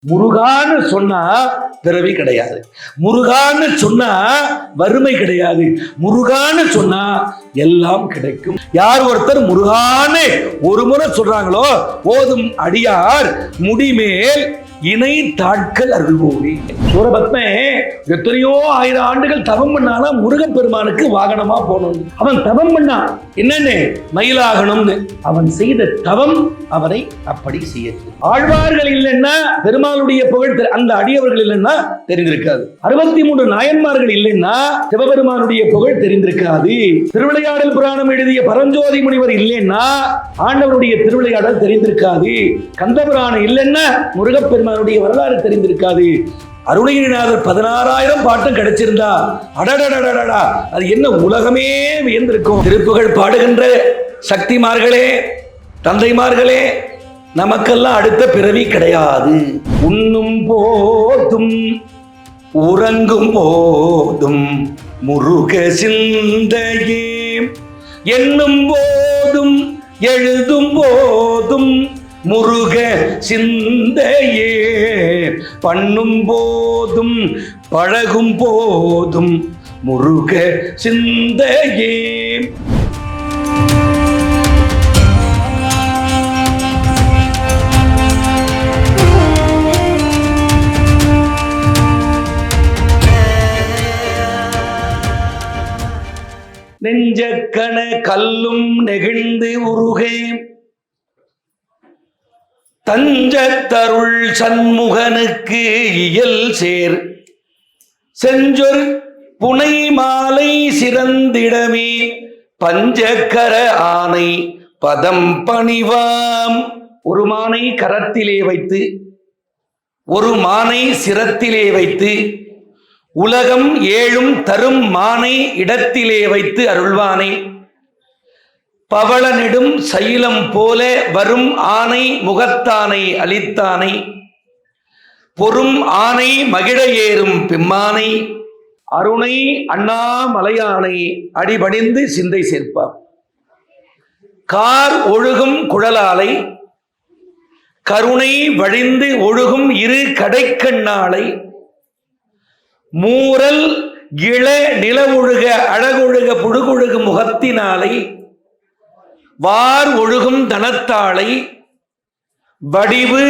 முருகான்னு சொன்னா பிறவி கிடையாது, முருகான்னு சொன்னா வறுமை கிடையாது, முருகான்னு சொன்னா எல்லாம் கிடைக்கும். யார் ஒருத்தர் முருகான்னு ஒரு முறை சொல்றாங்களோ ஓதும் அடியார் முடிமேல் இணை தாட்கள் அருள்வோமே. சூரபத்மே எத்தனையோ ஆயிரம் ஆண்டுகள் தவம் பண்ணாலும் முருகப்பெருமானுக்கு வாகனமா போகணும். அவன் தவம் பண்ணான் என்னன்னு, மயிலாகணும்னு. அவன் செய்த தவம் அவனை அப்படி செய்யது. ஆழ்வார்கள் இல்லைன்னா பெருமாளுடைய புகழ் அந்த அடியவர்கள் இல்லைன்னா தெரிந்திருக்காது. 63 நாயன்மார்கள் இல்லைன்னா சிவபெருமானுடைய புகழ் தெரிந்திருக்காது. திருவிளையாடல் புராணம் எழுதிய பரஞ்சோதி முனிவர் இல்லைன்னா ஆண்டவருடைய திருவிளையாடல் தெரிந்திருக்காது. கந்தபுராணம் இல்லைன்னா முருகப்பெருமானுடைய வரலாறு தெரிந்திருக்காது. அருணகிரிநாதர் 16,000 பாட்டும் கிடைச்சிருந்தா அடடடடடா அது என்ன உலகமே வியந்திருக்கும். திருப்புகழ் பாடுகின்ற சக்திமார்களே, தந்தைமார்களே, நமக்கெல்லாம் அடுத்த பிறவி கிடையாது. உண்ணும் போதும் உறங்கும் போதும் முருக சிந்தையே, எண்ணும் போதும் எழுதும் போதும் முருக சிந்தையே, பண்ணும் போதும் பழகும் போதும் முருக சிந்தையே. நெஞ்சக்கண கல்லும் நெகிழ்ந்து உருகே, தஞ்சத்தருள் சண்முகனுக்கு இயல் சேர் செஞ்சொர் புனை மாலை சிறந்திடமே, பஞ்சக்கர ஆனை பதம் பணிவாம். ஒரு மானை கரத்திலே வைத்து ஒரு மானை சிரத்திலே வைத்து உலகம் ஏழும் தரும் மானை இடத்திலே வைத்து அருள்வானை, பவளனிடும் சைலம் போல வரும் ஆனை முகத்தானை அளித்தானை, பொறும் ஆனை மகிழ ஏறும் பிம்மானை, அருணை அண்ணாமலையானை அடிபணிந்து சிந்தை சேர்ப்பார். கார் ஒழுகும் குழலாலை கருணை வழிந்து ஒழுகும் இரு கடைக்கண்ணாலை, மூரல் இள நிலவொழுக அழகொழுக புழுகொழுகு முகத்தினாலை, வார் ஒழுகும் தனத்தாளை வடிவு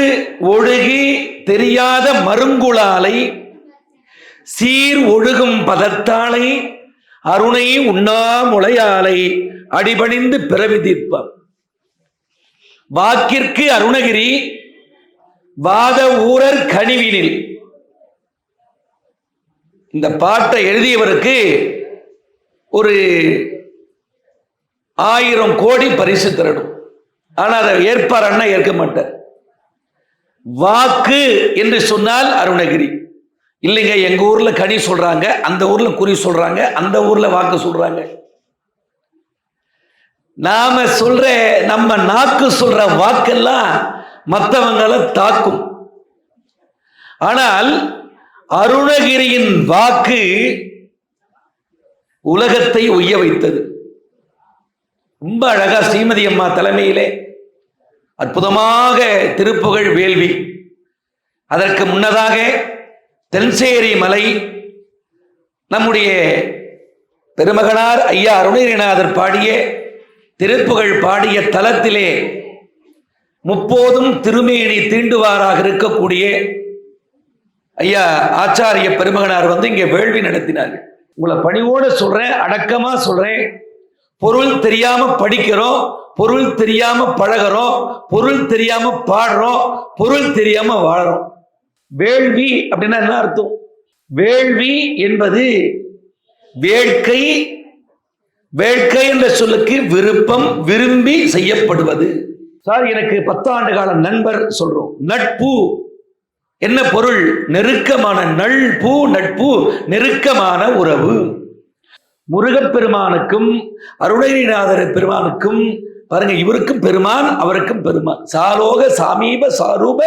ஒழுகி தெரியாத மருங்குளாலை, சீர் ஒழுகும் பதத்தாளை அருணை உண்ணாமுலையாலை அடிபணிந்து பிறவி தீர்ப்பார். வாக்கிற்கு அருணகிரி வாத ஊரர் கனிவினில். இந்த பாட்டை எழுதியவருக்கு ஒரு 1000 கோடி பரிசு தரணும். ஆனால் அதை ஏற்பார் அண்ணா ஏற்க மாட்டார். வாக்கு என்று சொன்னால் அருணகிரி இல்லைங்க, எங்க ஊர்ல கனி சொல்றாங்க, அந்த ஊர்ல குறி சொல்றாங்க, அந்த ஊர்ல வாக்கு சொல்றாங்க. நாம சொல்ற நம்ம நாக்கு சொல்ற வாக்கெல்லாம் மற்றவங்களை தாக்கும். ஆனால் அருணகிரியின் வாக்கு உலகத்தை உய்ய வைத்தது. ரொம்ப அழகா ஸ்ரீமதி அம்மா தலைமையிலே அற்புதமாக திருப்புகழ் வேள்வி. அதற்கு முன்னதாக தென்சேரி மலை நம்முடைய பெருமகனார் ஐயா அருணகிரிநாதர் பாடிய திருப்புகழ் பாடிய தலத்திலே முப்போதும் திருமேனி தீண்டுவாராக இருக்கக்கூடிய ஐயா ஆச்சாரிய பெருமகனார் இங்கே வேள்வி நடத்தினார்கள். உங்களை பணிவோடு சொல்றேன், அடக்கமா சொல்றேன். பொருள் தெரியாம படிக்கிறோம், பொருள் தெரியாம பழகிறோம், பொருள் தெரியாம பாடுறோம், பொருள் தெரியாம வாழறோம். வேள்வி அப்படின்னா என்ன அர்த்தம்? வேள்வி என்பது வேட்கை. வேட்கை என்ற சொல்லுக்கு விருப்பம், விரும்பி செய்யப்படுவது. சார் எனக்கு 10 ஆண்டு கால நண்பர் சொல்றோம். நட்பு என்ன பொருள்? நெருக்கமான நட்பு. நட்பு நெருக்கமான உறவு. முருகப்பெருமானுக்கும் அருணகிரிநாதர் பெருமானுக்கும் பாருங்க, இவருக்கும் பெருமான் அவருக்கும் பெருமான். சாலோக சாமீப சாரூப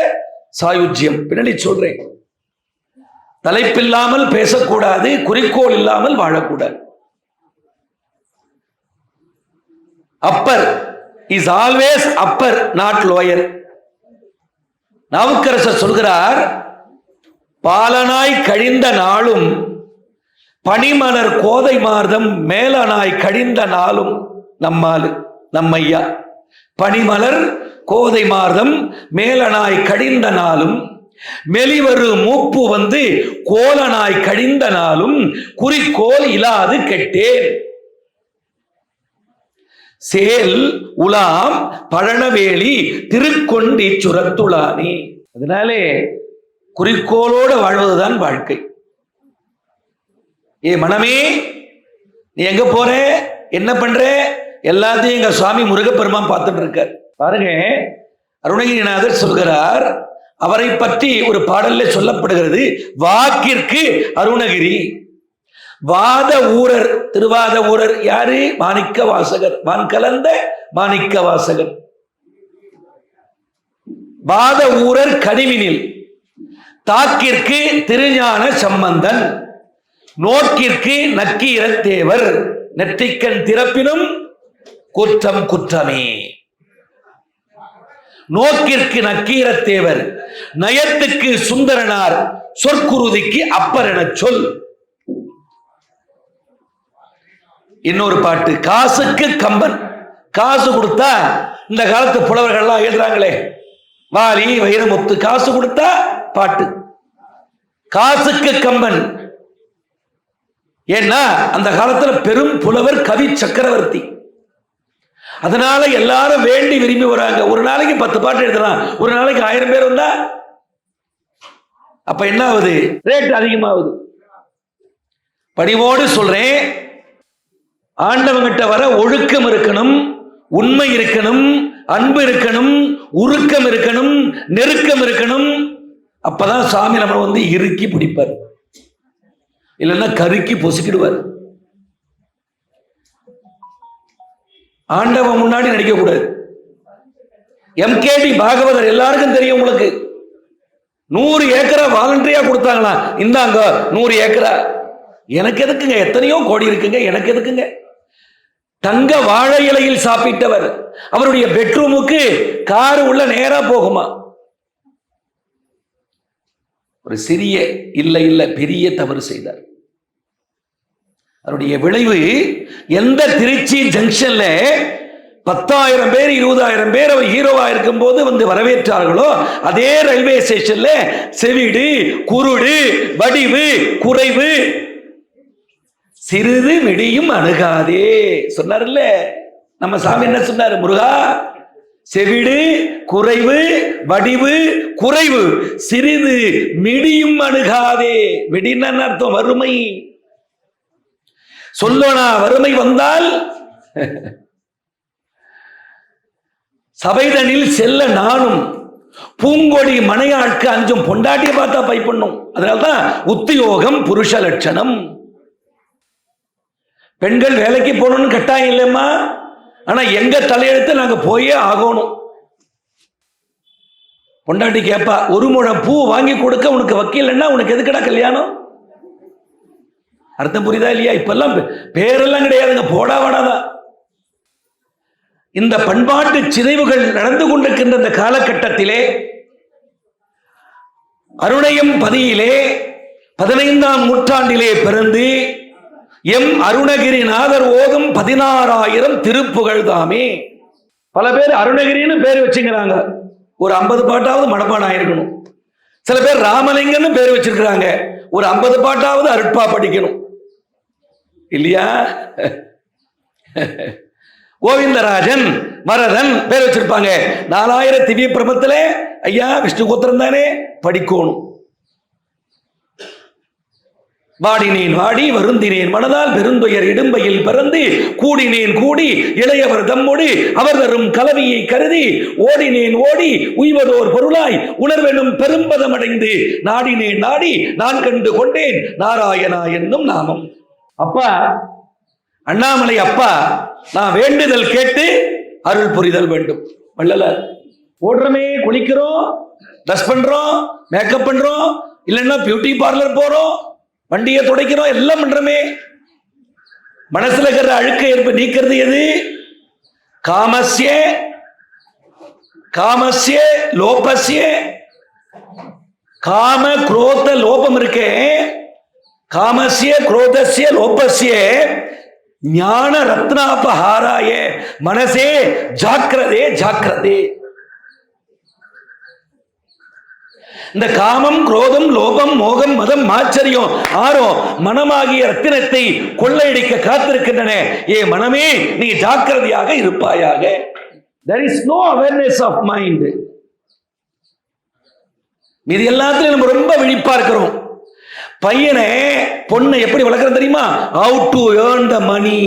சாயுஜ்யம். பின்னாடி சொல்றேன். தலைப்பில்லாமல் பேசக்கூடாது, குறிக்கோள் இல்லாமல் வாழக்கூடாது. Appar is always Appar, not lower. Navukkarasar சொல்கிறார், பாலனாய் கழிந்த நாளும் பனிமலர் கோதை மார்தம் மேலனாய் கழிந்த நாளும் நம்மாலு நம்மையா. பனிமலர் கோதை மார்தம் மேலனாய் கழிந்த நாளும் மெலிவரு மூப்பு வந்து கோலனாய் கழிந்த நாளும் குறிக்கோள் இலாது கெட்டேன். சேல் உலாம் பழனவேலி திருக்கொண்டி சுரத்துளானே. அதனாலே குறிக்கோளோடு வாழ்வதுதான் வாழ்க்கை. ஏ மனமே, நீ எங்க போற, என்ன பண்ற, எல்லாத்தையும் எங்க சுவாமி முருகப்பெருமான் பார்த்துட்டு இருக்கார். பாருங்க, அருணகிரிநாதர் சொல்கிறார், அவரை பற்றி ஒரு பாடல்ல சொல்லப்படுகிறது, வாக்கிற்கு அருணகிரி. வாத ஊரர், திருவாத ஊரர் யாரு? மாணிக்க வாசகர், வான் கலந்த மாணிக்க வாசகர். வாத ஊரர் கனிவினில் தாக்கிற்கு திருஞான சம்பந்தன், நோக்கிற்கு நக்கீரத்தேவர், நெற்றிக்கண் திறப்பினும் குற்றம் குற்றமே. நோக்கிற்கு நக்கீரத்தேவர், நயத்துக்கு சுந்தரனார், சொற்குருதிக்கு அப்பர் என சொல். இன்னொரு பாட்டு, காசுக்கு கம்பன். காசு கொடுத்தா இந்த காலத்து புலவர்கள்லாம் எழுதுறாங்களே, வாலி வைரமுத்து, காசு கொடுத்தா பாட்டு. காசுக்கு கம்பன். ஏன்னா அந்த காலத்துல பெரும் புலவர் கவி சக்கரவர்த்தி. அதனால எல்லாரும் வேண்டி விரும்பி வராங்க. ஒரு நாளைக்கு 10 பாட்டு எழுதலாம், ஒரு நாளைக்கு 1000 பேர் வந்தா அப்ப என்ன ஆகுது? ரேட் அதிகமாகுது. பணிவோடு சொல்றேன், ஆண்டவங்கிட்ட வர ஒழுக்கம் இருக்கணும், உண்மை இருக்கணும், அன்பு இருக்கணும், உருக்கம் இருக்கணும், நெருக்கம் இருக்கணும். அப்பதான் சாமி நம்மளை வந்து இறுக்கி பிடிப்பார், இல்லைன்னா கருக்கி பொசுக்கிடுவார். ஆண்டவன் முன்னாடி நடிக்க கூடாது. எம்கேடி பாகவதர் எல்லாருக்கும் தெரியும் உங்களுக்கு. 100 ஏக்கரா வாலண்டரியா கொடுத்தாங்களா, இந்தாங்க 100 ஏக்கரா. எனக்கு எதுக்குங்க, எத்தனையோ கோடி இருக்குங்க, எனக்கு எதுக்குங்க. தங்க வாழை இலையில் சாப்பிட்டவர், அவருடைய பெட்ரூமுக்கு கார் உள்ள நேரா போகுமா? ஒரு சிறிய இல்ல பெரிய தவறு செய்தார். அவருடைய விளைவு, எந்த திருச்சி ஜங்ஷன்ல 10,000 பேர் 20,000 பேர் அவர் ஹீரோவா இருக்கும் போது வந்து வரவேற்றார்களோ, அதே ரயில்வே ஸ்டேஷன்ல செவிடு, குருடு, வடிவு, குறைவு, சிறிது மிடியும் அணுகாதே சொன்னார்ல நம்ம சாமி. என்ன சொன்னார்? முருகா, செவிடு, குறைவு, வடிவு, குறைவு, சிறிது மிடியும் அணுகாதே. மிடின்னு அர்த்தம் வறுமை. சொல்லனா வறுமை வந்தால் சபைதனில் செல்ல நானும், பூங்கொடி மனையாட்கு அஞ்சும் பொண்டாட்டியை பார்த்தா பயப்படணும். அதனால்தான் உத்தியோகம் புருஷ லட்சணம். பெண்கள் வேலைக்கு போகணும்னு கட்டாயம் இல்லைம்மா, ஆனா எங்க தலையெழுத்து நாங்க போயே ஆகணும். பொண்டாட்டி கேப்பா, 1 முழம் பூ வாங்கி கொடுக்க உனக்கு வக்கீல்னா உனக்கு எதுக்கடா கல்யாணம்? அர்த்தம் புரியுதா இல்லையா? இப்பெல்லாம் பேரெல்லாம் கிடையாதுங்க, போடா வாடாதான். இந்த பண்பாட்டு சிதைவுகள் நடந்து கொண்டிருக்கின்ற இந்த காலகட்டத்திலே அருணையம் பதியிலே 15ஆம் நூற்றாண்டிலே பிறந்து எம் அருணகிரிநாதர் ஓதும் 16,000 திருப்புகழ் தாமே. பல பேர் அருணகிரின்னு பேர் வச்சுக்கிறாங்க, ஒரு 50 பாட்டாவது மனப்பாடம் ஆயிருக்கணும். சில பேர் ராமலிங்கன்னு பேர் வச்சிருக்கிறாங்க, ஒரு 50 பாட்டாவது அருட்பா படிக்கணும் இல்லையா? கோவிந்தராஜன், வரதன் பேர் வச்சிருப்பாங்க. 4000 திவ்ய பிரபத்துல ஐயா விஷ்ணு கோத்திரம் தானே படிக்கணும். வாடினேன் வாடி வருந்தினேன் மனதால் பெருந்துயர் இடும்பையில் பிறந்து கூடினேன் கூடி இளையவர் தம்மோடு அவர் தரும் கலவியை கருதி ஓடினேன் ஓடி உய்வதோர் பொருளாய் உணர்வெனும் பெரும்பதம் அடைந்து நாடினேன் நாடி நான் கண்டு கொண்டேன் நாராயணா என்னும் நாமம். அப்பா அண்ணாமலை, அப்பா நான் வேண்டுதல் கேட்டு அருள் புரிதல் வேண்டும். வள்ளலார். ஓடுறமே, குளிக்கிறோம், ட்ரெஸ் பண்றோம், மேக்கப் பண்றோம், இல்லைன்னா பியூட்டி பார்லர் போறோம், வண்டியை துடைக்கிறோம், எல்லாம் பண்றோமே. மனசுல இருக்கிற அழுக்க ஏற்ப நீக்கிறது எது? காமஸ்ய லோபஸ்ய காம குரோத லோபம் இருக்கே, காமஸ்ய குரோதஸ்ய லோபஸ்ய ஞான ரத்னாபஹாராய மனசே ஜாக்கிரதே ஜாக்கிரதே. இந்த காமம் குரோதம் லோபம் மோகம் மதம் ஆச்சரியம் ஆறும் மனமாகிய ரத்தினத்தை கொள்ளையடிக்க காத்திருக்கின்றன. ஏ மனமே, நீ ஜாக்கிரதையாக இருப்பாயாக. There is no awareness of mind. இது எல்லாத்திலும் நம்ம ரொம்ப விழிப்பா இருக்கிறோம். பையனை பொண்ணை எப்படி வளர்க்கறது தெரியுமா? How to earn the money.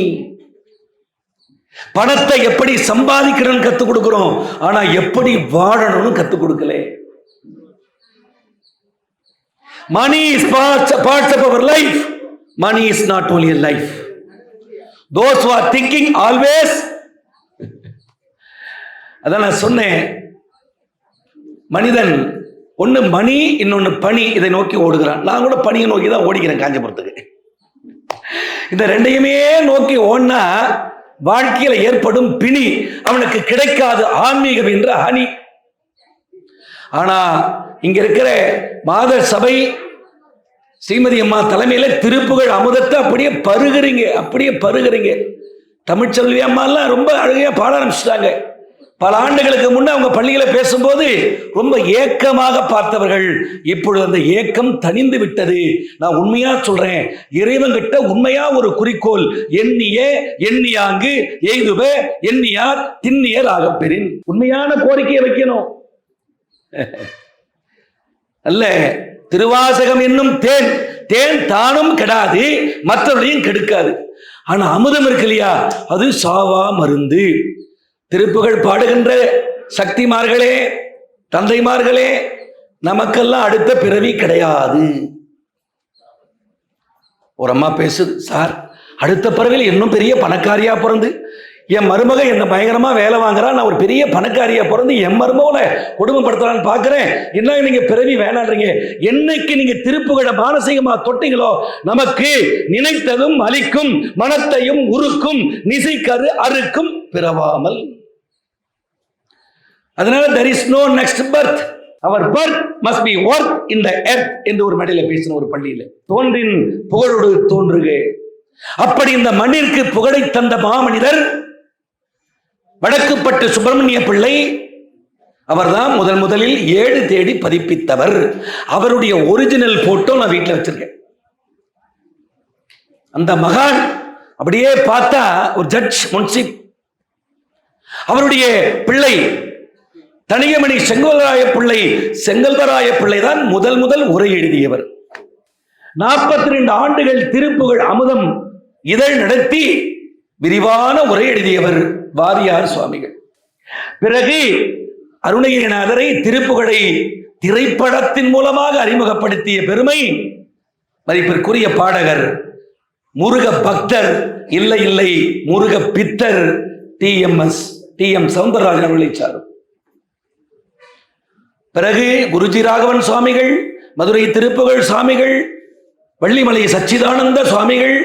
பணத்தை எப்படி சம்பாதிக்கிறோம்னு கத்துக் கொடுக்கிறோம், ஆனா எப்படி வாழணும்னு கத்துக் கொடுக்கல. Money is parts of our life. Money is not only a life. Those who are thinking always, அதான் நான் சொன்னேன், மனிதன் ஒன்னு மணி இன்னொன்னு பணி, இதை நோக்கி ஓடுகிறான். நான் கூட பணியை நோக்கி தான் ஓடிக்கிறேன் காஞ்சிபுரத்துக்கு. இந்த ரெண்டையுமே நோக்கி ஓடினா வாழ்க்கையில ஏற்படும் பிணி, அவனுக்கு கிடைக்காது ஆன்மீகம் என்ற அணி. ஆனா இங்க இருக்கிற மாதர் சபை ஸ்ரீமதி அம்மா தலைமையில திருப்புகழ் அமுதத்தை அப்படியே பருகிறீங்க. தமிழ்ச்செல்வி அம்மா எல்லாம் ரொம்ப அழகையா பாட ஆரம்பிச்சுட்டாங்க. பல ஆண்டுகளுக்கு முன்ன அவங்க பள்ளியில பேசும்போது ரொம்ப ஏக்கமாக பார்த்தவர்கள், இப்பொழுது அந்த ஏக்கம் தணிந்து விட்டது. நான் உண்மையா சொல்றேன், இறைவன் கிட்ட உண்மையா ஒரு குறிக்கோள், எண்ணியாங்கு எய்துவ எண்ணியார் திண்ணியர் ஆகப் பெறின். உண்மையான கோரிக்கையை வைக்கணும். அல்ல, திருவாசகம் என்னும் தேன் தானும் கெடாது, மற்றவர்களையும் கெடுக்காது. ஆனா அமுதம் இருக்கு இல்லையா, அது சாவா மருந்து. திருப்புகழ் பாடுகின்ற சக்திமார்களே, தந்தைமார்களே, நமக்கெல்லாம் அடுத்த பிறவி கிடையாது. ஒரு அம்மா பேசுது, சார் அடுத்த பிறவியில் இன்னும் பெரிய பணக்காரியா பிறந்து என் மருமக என்ன பயங்கரமா வேலை வாங்குறான், நான் ஒரு பெரிய பணக்காரியா பிறந்து என் மருமகளை குடும்பப்படுத்தலான்னு பாக்குறேன், என்ன நீங்க பிறவி வேணான்றீங்க. என்னைக்கு நீங்க திருப்புகழ மானசீகமா தொட்டீங்களோ, நமக்கு நினைத்ததும் அளிக்கும், மனத்தையும் உருக்கும், நிசைக்கரு அறுக்கும் பிறவாமல். அதனால there is no next birth. Our birth must be worth in the earth என்று ஒரு மேடையில பேசின ஒரு பள்ளியில, தோன்றின் புகழோடு தோன்றுக. அப்படி இந்த மண்ணிற்கு புகழை தந்த மாமனிதர் வடக்குப்பட்டு சுப்பிரமணிய பிள்ளை. அவர்தான் முதலில் 7 தேடி பதிப்பித்தவர். அவருடைய ஒரிஜினல் போட்டோ நான் வீட்டில் வச்சிருக்கேன். அந்த மகான் அப்படியே பார்த்தா ஒரு ஜட்ஜ் முன்சிப். அவருடைய பிள்ளை தனியமணி செங்கல்வராய பிள்ளை தான் முதல் உரை எழுதியவர். 42 ஆண்டுகள் திருப்புகழ் அமுதம் இதழ் நடத்தி விரிவான உரை எழுதியவர் வாரியார் சுவாமிகள். பிறகு அருணகிரிநாதரை திருப்புகழை திரைப்படத்தின் மூலமாக அறிமுகப்படுத்திய பெருமை மதிப்பிற்குரிய பாடகர், முருக பக்தர், இல்லை முருக பித்தர் TM சௌந்தரராஜன் அவர்களை சாரும். பிறகு குருஜி ராகவன் சுவாமிகள், மதுரை திருப்புகழ் சுவாமிகள், வள்ளிமலை சச்சிதானந்த சுவாமிகள்,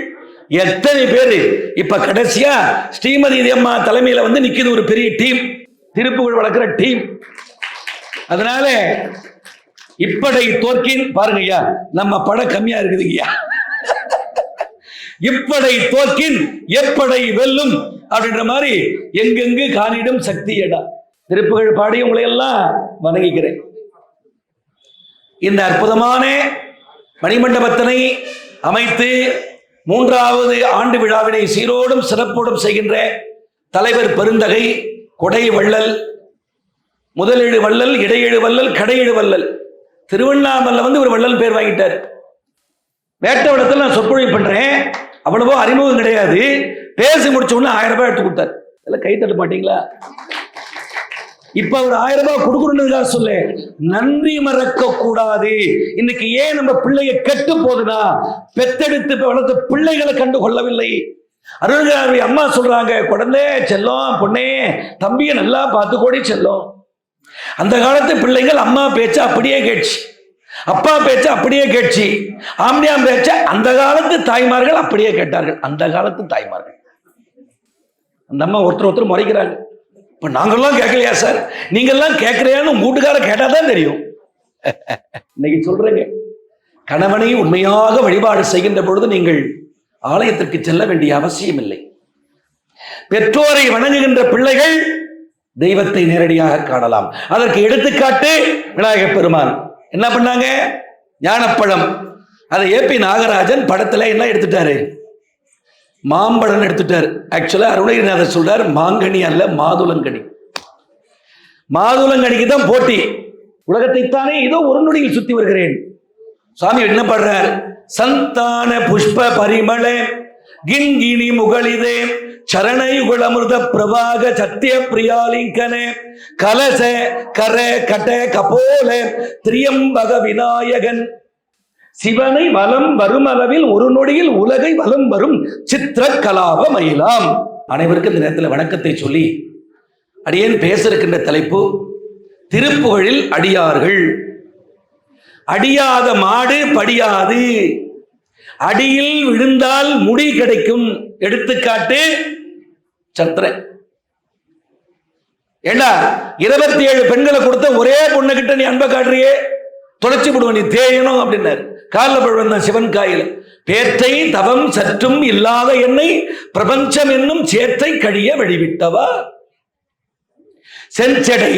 எத்தனை பேரு. இப்ப கடைசியா ஸ்ரீமதி அம்மா தலைமையில வந்து நிக்குது ஒரு பெரிய டீம், திருப்புகழ் வளர்க்கிற டீம். அதனால இப்படை தோற்கின் பாருங்க ஐயா, நம்ம படம் கம்மியா இருக்குது ஐயா. இப்படை தோற்கின் எப்படை வெல்லும் அப்படின்ற மாதிரி எங்கெங்கு காணிடும் சக்தி எடா. திருப்புகழ் பாடி உங்களை எல்லாம் வணங்குகிறேன். இந்த அற்புதமான மணிமண்டபத்தினை அமைத்து 3வது ஆண்டு விழாவினை சீரோடும் சிறப்போடும் செய்கின்ற தலைவர் பெருந்தகை கொடை வள்ளல், முதலெழு வள்ளல், இடையெழு வள்ளல், கடையெழு வள்ளல், திருவண்ணாமலை வந்து ஒரு வள்ளல் பேர் வாங்கிட்டார். வேட்டவடத்தில் நான் சொற்பொழிவு பண்றேன், அவ்வளவோ அறிமுகம் கிடையாது. பேசி முடிச்ச உடனே 1000 ரூபாய் எடுத்து கொடுத்தார். இதெல்லாம் கை தட்ட மாட்டீங்களா? இப்ப ஒரு 1000 ரூபாய் கொடுக்கணும்னு சொல்ல, நன்றி மறக்க கூடாது. இன்னைக்கு ஏன் நம்ம பிள்ளைய கெட்டு போகுதுன்னா, பெத்தெடுத்து வளர்த்த பிள்ளைகளை கண்டு கொள்ளவில்லை. அருள்கிரி அம்மா சொல்றாங்க, குழந்தை செல்லம், பொண்ணே தம்பியை நல்லா பார்த்து கோடி செல்லும். அந்த காலத்து பிள்ளைகள் அம்மா பேச்ச அப்படியே கேட்சி, அப்பா பேச்ச அப்படியே கேட்சி, ஆம்பியாம் பேச்ச அந்த காலத்து தாய்மார்கள் அப்படியே கேட்டார்கள். அந்த காலத்து தாய்மார்கள் அந்த அம்மா ஒருத்தர் முறைக்கிறாங்க. இப்ப நாங்கெல்லாம் கேட்கலையா சார்? நீங்கெல்லாம் கேட்கலையான்னு வீட்டுக்கார கேட்டாதான் தெரியும். இன்னைக்கு சொல்றேங்க, கணவனை உண்மையாக வழிபாடு செய்கின்ற பொழுது நீங்கள் ஆலயத்திற்கு செல்ல வேண்டிய அவசியம் இல்லை. பெற்றோரை வணங்குகின்ற பிள்ளைகள் தெய்வத்தை நேரடியாக காணலாம். அதற்கு எடுத்துக்காட்டு விநாயகப் பெருமான். என்ன பண்ணாங்க? ஞானப்பழம். அதை ஏபி நாகராஜன் படத்துல என்ன எடுத்துட்டாரு? மாம்பழம் எடுத்துட்டாரு. ஆக்சுவலா அருணகிரிநாதர் சொல்றார், மாங்கனி அல்ல மாதுளங்கனி. மாதுளங்கனிக்கு தான் போட்டி. உலகத்தைத்தானே ஏதோ ஒரு நொடியில் சுத்தி வருகிறேன். சுவாமி என்ன பண்றார்? சந்தான புஷ்ப பரிமள கிங்கினி முகலிதே சரணையுகுல அமிர்த பிரபாக சத்திய பிரியாலிங்கனே கலச கர கட கபோல திரியம்பக விநாயகன் சிவனை வலம் வரும் அளவில் ஒரு நொடியில் உலகை வலம் வரும் சித்திர கலாப மயிலாம். அனைவருக்கும் இந்த நேரத்தில் வணக்கத்தை சொல்லி அடியேன் பேச இருக்கின்ற தலைப்பு திருப்புகழில் அடியார்கள். அடியாத மாடு படியாது, அடியில் விழுந்தால் முடி கிடைக்கும். எடுத்துக்காட்டு சந்திரன். ஏண்டா 27 பெண்களை கொடுத்த ஒரே பொண்ணு கிட்ட நீ அன்பை காட்டுறியே, தொலைச்சி விடுவ நீ தேயணும் அப்படின்னாரு. காலில் பழுவந்த சிவன் காயில் பேற்றை தவம் சற்றும் இல்லாத என்னை பிரபஞ்சம் என்னும் சேற்றை கழிய வழிவிட்டவா. செஞ்சடை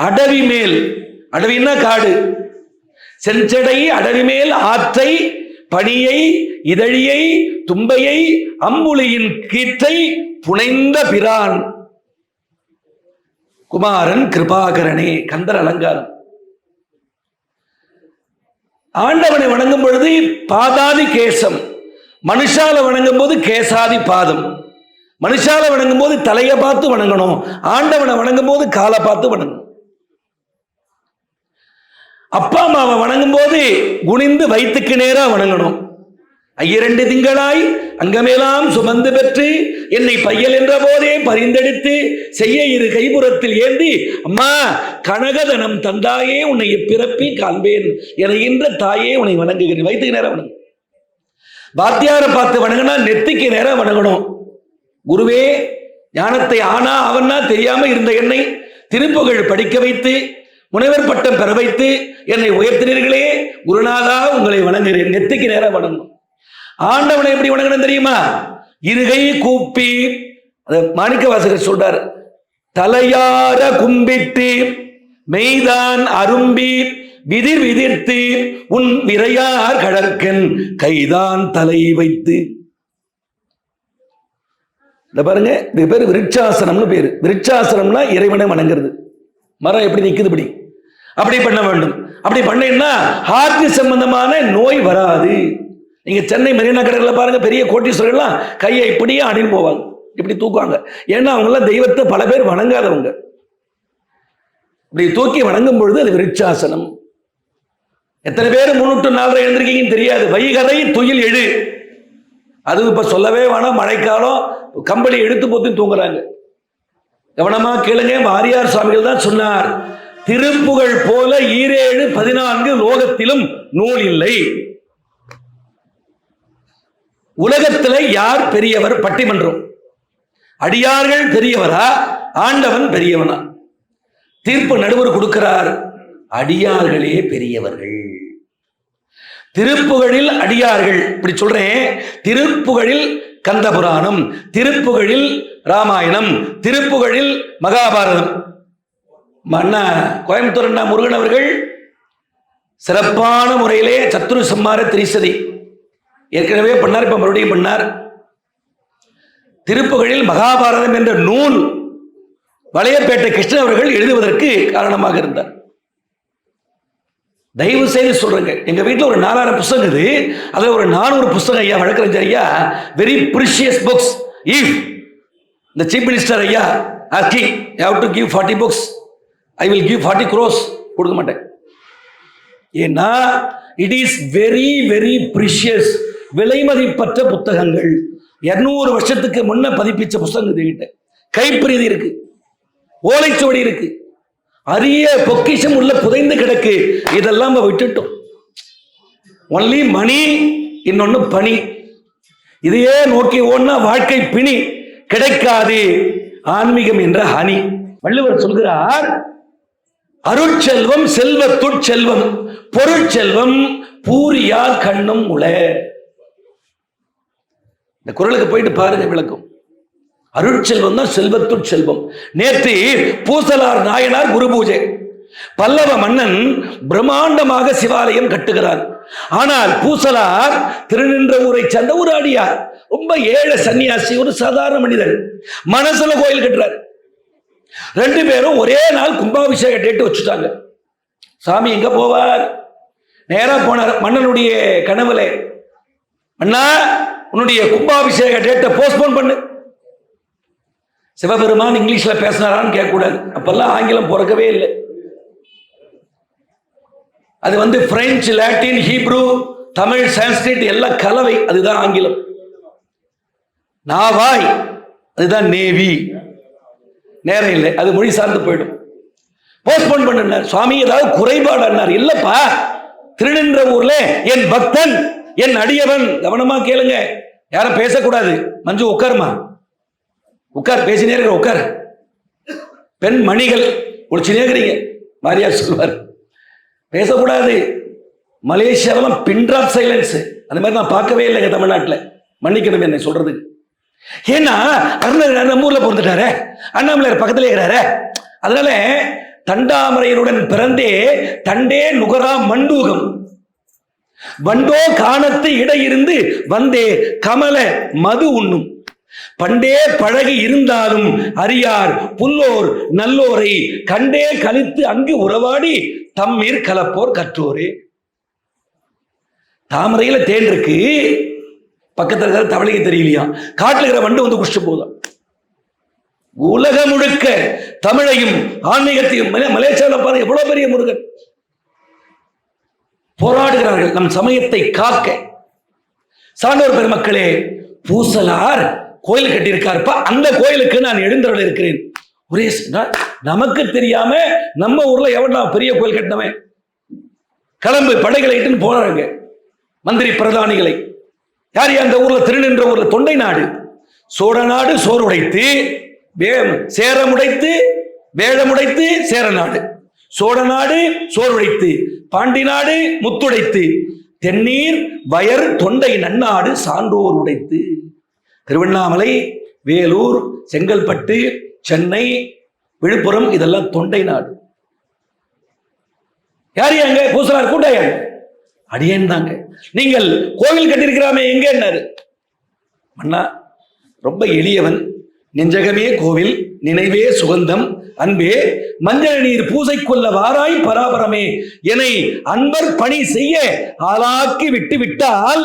அடவி மேல், அடவின்னா காடு, செஞ்சடை அடவி மேல் ஆற்றை பணியை இதழியை தும்பையை அம்புலியின் கீற்றை புனைந்த பிரான் குமாரன் கிருபாகரனே. கந்தர் அலங்காரம். ஆண்டவனை வணங்கும் பொழுது பாதாதி கேசம், மனுஷால வணங்கும் போது கேசாதி பாதம். மனுஷால வணங்கும் போது தலையை பார்த்து வணங்கணும், ஆண்டவனை வணங்கும் போது காலை பார்த்து வணங்கணும். அப்பா அம்மாவை வணங்கும் போது குனிந்து வயிற்றுக்கு நேரா வணங்கணும். 2 திங்களாய் அங்கமேலாம் சுமந்து பெற்று என்னை பையல் என்ற போதே பரிந்தெடுத்து செய்ய இரு கைபுறத்தில் ஏந்தி அம்மா கனகதனம் தந்தாயே உன்னை பிறப்பி காண்பேன் என்கின்ற தாயே உன்னை வணங்குகிறேன். வயிற்றுக்கு நேரம் வணங்கு. வாத்தியாரை பார்த்து வணங்கினா நெத்திக்கு நேரம் வணங்கணும். குருவே, ஞானத்தை ஆனா அவன்னா தெரியாம இருந்த என்னை திருப்புகழ் படிக்க வைத்து முனைவர் பட்டம் பெற வைத்து என்னை உயர்த்தினீர்களே குருநாதா, உங்களை வணங்குகிறேன். நெத்திக்கு நேரம் வணங்கும். ஆண்டவனை எப்படி வணங்கணும் தெரியுமா? இருகை கூப்பி. மாணிக்க வாசகர் சொல்றார், தலையார கும்பிட்டு மெய்தான் அரும்பி விதிர் விதிர்த்து உன் விரையார் கடற்கன் கைதான் தலை வைத்து. இந்த பாருங்க, இது பேரு விருட்சாசனம்னு பேரு. விருட்சாசனம்னா இறைவனை வணங்குறது. மரம் எப்படி நிக்குது இப்படி, அப்படி பண்ண வேண்டும். அப்படி பண்ணா ஹார்ட் சம்பந்தமான நோய் வராது. நீங்க சென்னை மெரினா கடற்கரையில் பாருங்க, பெரிய கோட்டீஸ்வரர்கள்லாம் கையை இப்படியே அணிந்து போவாங்க, இப்படி தூக்குவாங்க. ஏன்னா அவங்கெல்லாம் தெய்வத்தை பல பேர் வணங்காதவங்க. இப்படி தூக்கி வணங்கும் பொழுது அது விருட்சாசனம். எத்தனை பேர் 3 to 4 எழுந்திருக்கீங்கன்னு தெரியாது. வைகரை துயில் எழு, அது இப்ப சொல்லவே வேணாம். மழைக்காலம் கம்பளி எடுத்து போத்து தூங்குறாங்க. கவனமா கேளுங்க, வாரியார் சுவாமிகள் தான் சொன்னார், திருப்புகழ் போல 14 லோகத்திலும் நூல் இல்லை. உலகத்துல யார் பெரியவர்? பட்டிமன்றம். அடியார்கள் பெரியவரா, ஆண்டவன் பெரியவனா? தீர்ப்பு நடுவர் கொடுக்கிறார், அடியார்களே பெரியவர்கள். திருப்புகழில் அடியார்கள். இப்படி சொல்றேன், திருப்புகழில் கந்தபுராணம், திருப்புகழில் ராமாயணம், திருப்புகழில் மகாபாரதம். அண்ணா கோயம்புத்தூர் அண்ணா முருகன் அவர்கள் சிறப்பான முறையிலே சத்ரு சம்மார திரிசதி ஏற்கனவே பண்ணார், இப்ப மறுபடியும் பண்ணார். திருப்புகழில் மகாபாரதம் என்ற நூல் வளையப்பேட்டை கிருஷ்ணன் அவர்கள் எழுதுவதற்கு காரணமாக இருந்தார். தயவு செய்து சொல்றேங்க, எங்க வீட்டில் ஒரு 4000 புத்தகம் இது. அதுல ஒரு 400 புத்தகம் ஐயா வழக்கறிஞர் ஐயா very precious books. If the chief minister ஐயா asking you have to give 40 books, I will give 40 crores. கொடுக்க மாட்டேன். ஏன்னா it is very very precious, விலை மதிப்பற்ற புத்தகங்கள். 200 வருஷத்துக்கு முன்ன பதிப்பிச்ச புத்தகம் கிட்ட கைப்பிரதி இருக்கு, ஓலைச்சுவடி இருக்கு, அரிய பொக்கிஷம் உள்ள புதைந்து கிடக்கு. இதெல்லாம் விட்டுட்டோம். ஒன்லி மணி, இன்னொன்னு பணி. இதையே நோக்கி ஓடுனா வாழ்க்கை பிணி, கிடைக்காது ஆன்மீகம் என்ற ஹனி. வள்ளுவர் சொல்கிறார், அருட்செல்வம் செல்வத்துட் செல்வம், பொருட்செல்வம் பூரியால் கண்ணும் உள. இந்த குறளுக்கு போயிட்டு பாருங்க விளக்கம். அருட்செல்வம் தான் செல்வத்துட் செல்வம். நேற்று பூசலார் நாயனார் குரு பூஜை. பல்லவ மன்னன் பிரம்மாண்டமாக சிவாலயம் கட்டுகிறார். ஆனால் பூசலார் திருநின்றவூரை சேர்ந்த ஒரு அடியார், ரொம்ப ஏழை சன்னியாசி, ஒரு சாதாரண மனிதர், மனசுல கோயில் கட்டுறார். ரெண்டு பேரும் ஒரே நாள் கும்பாபிஷேக டேட்டு வச்சுட்டாங்க. சாமி எங்க போவார்? நேரா போனார் மன்னனுடைய கனவுல, அண்ணா உன்னுடைய கும்பாபிஷேக டேட்டை போஸ்ட்போன் பண்ணு. சிவபெருமான் இங்கிலீஷ்ல பேசினாரான்னு கேட்க கூடாது, அப்பெல்லாம் ஆங்கிலம் பிறக்கவே இல்லை. அது French, Latin, Hebrew, Tamil, Sanskrit எல்லாம் கலவை, அதுதான் ஆங்கிலம். நாவாய் அதுதான் நேவி. நேரம் இல்லை, அது மொழி சார்ந்து போயிடும். போஸ்ட்போன் பண்ண சுவாமி ஏதாவது குறைபாடு. இல்லப்பா, திருநின்ற ஊர்ல என் பக்தன், என் அடியவன், கவனமா கேளுங்க, யாரும் பேசக்கூடாது. மஞ்சு உட்காருமா, உட்கார், பேசினே இருக்கிற உட்கார். பெண் மணிகள் ஒழிச்சுனே இருக்கிறீங்க, மாரியார் சொல்வார், பேசக்கூடாது. மலேசியாவெல்லாம் பின் டிராப் சைலன்ஸ், அந்த மாதிரி நான் பார்க்கவே இல்லைங்க தமிழ்நாட்டில். மன்னிக்கணும் என்னை சொல்றதுக்கு. ஏன்னா அருணகிரி நம்ம ஊர்ல பிறந்துட்டாரு, அண்ணாமலையார் பக்கத்திலே இருக்கிறாரு. அதனால தண்டாமரையருடன் பிறந்தே தண்டே நுகரா மண்டூகம், வண்டோ காணத்து இடையிருந்து வந்தே கமல மது உண்ணும், பண்டே பழகி இருந்தாலும் அறியார் புல்லோர் நல்லோரை கண்டே கழித்து அங்கு உறவாடி தம்மீர் கலப்போர் கற்றோரே. தாமரையில தேன் இருக்கு, பக்கத்தில் இருக்கிற தவளைக்கு தெரியலையா, காட்டில் இருக்கிற வண்டு குடிச்சு போதும். உலகம் முழுக்க தமிழையும் ஆன்மீகத்தையும், மலேசியாவில் பாருங்க எவ்வளவு பெரிய முருகன் போராடுகிறார்கள் நம் சமயத்தை காக்க. சான்றோர் பெருமக்களே, பூசலார் கோயில் கட்டியிருக்காருப்பா, அந்த கோயிலுக்கு நான் எழுந்தருள் இருக்கிறேன். ஒரே நமக்கு தெரியாம நம்ம ஊர்ல எவனா பெரிய கோயில் கட்டினவன், கிளம்பு படைகளை இட்டுன்னு போறாங்க மந்திரி பிரதானிகளை. யார் அந்த ஊர்ல? திருநின்ற ஊர்ல தொண்டை நாடு, சோழ நாடு சோறுடைத்து, சேரமுடைத்து, வேழமுடைத்து சேர நாடு, சோழ நாடு சோறுடைத்து, பாண்டி நாடு முத்துடைத்து, தென்னீர் வயர் தொண்டை நன்னாடு சான்றோர் உடைத்து. திருவண்ணாமலை, வேலூர், செங்கல்பட்டு, சென்னை, விழுப்புரம் இதெல்லாம் தொண்டை நாடு. யார் அங்க? பூசலார் கூட்டாய அடியேன் தாங்க. நீங்கள் கோவில் கட்டியிருக்கிறாமே எங்க? என்னாரு அண்ணா, ரொம்ப எளியவன், நெஞ்சகமே கோவில், நினைவே சுகந்தம், அன்பே மஞ்சள் நீர் பூசை கொள்ள வாராய் பராபரமே, என்னை அன்பர் பணி செய்ய ஆளாக்கி விட்டு விட்டால்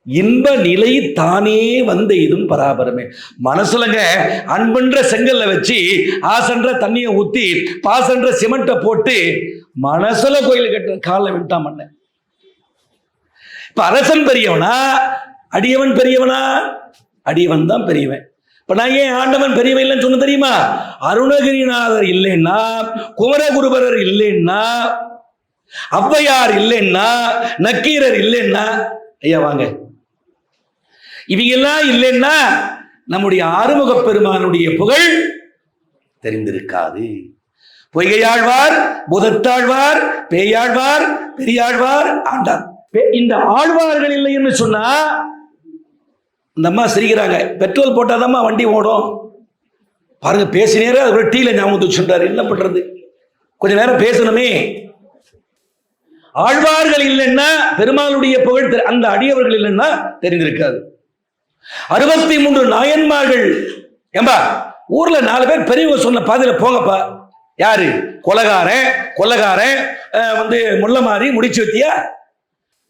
இன்ப நிலை தானே வந்து இதுவும் பராபரமே. மனசுலங்க அன்புன்ற செங்கல்ல வச்சு ஆசன்ற தண்ணியை ஊத்தி பாசன்ற சிமெண்ட்டை போட்டு மனசுல கோயில் கட்ட காலில் விட்டான் மண்ண. இப்ப அரசன் பெரியவனா அடியவன் பெரியவனா? அடியவன் தான் பெரியவன். இப்ப நான் ஏன் ஆண்டவன் பெரியவன் இல்லைன்னு சொன்ன தெரியுமா? அருணகிரிநாதர் இல்லைன்னா, குமரகுருபரர் இல்லைன்னா, ஔவையார் இல்லைன்னா, நக்கீரர் இல்லைன்னா, ஐயா வாங்க, இவங்கெல்லாம் இல்லைன்னா நம்முடைய ஆறுமுக பெருமானுடைய புகழ் தெரிந்திருக்காது. பொய்கையாழ்வார், புதத்தாழ்வார், பேயாழ்வார், பெரியாழ்வார், ஆண்டார், இந்த ஆழ்வார்கள் இல்லைன்னு சொன்னா இந்த அம்மா சிரிக்கிறாங்க. பெட்ரோல் போட்டாதாம்மா வண்டி ஓடும். பாருங்க, பேசினேரே அது டீல ஞாபகம் சொல்றாரு. என்ன பண்றது, கொஞ்ச நேரம் பேசணுமே. ஆழ்வார்கள் இல்லைன்னா பெருமாளுடைய புகழ் அந்த அடியவர்கள் இல்லைன்னா தெரிந்திருக்காது. 63 நாயன்மார்கள். ஏம்பா ஊர்ல 4 பேர் பெரியவங்க சொன்ன பாதையில போங்கப்பா. யாரு? கொலகாரன் முள்ளமாரி முடிச்சு வத்தியா,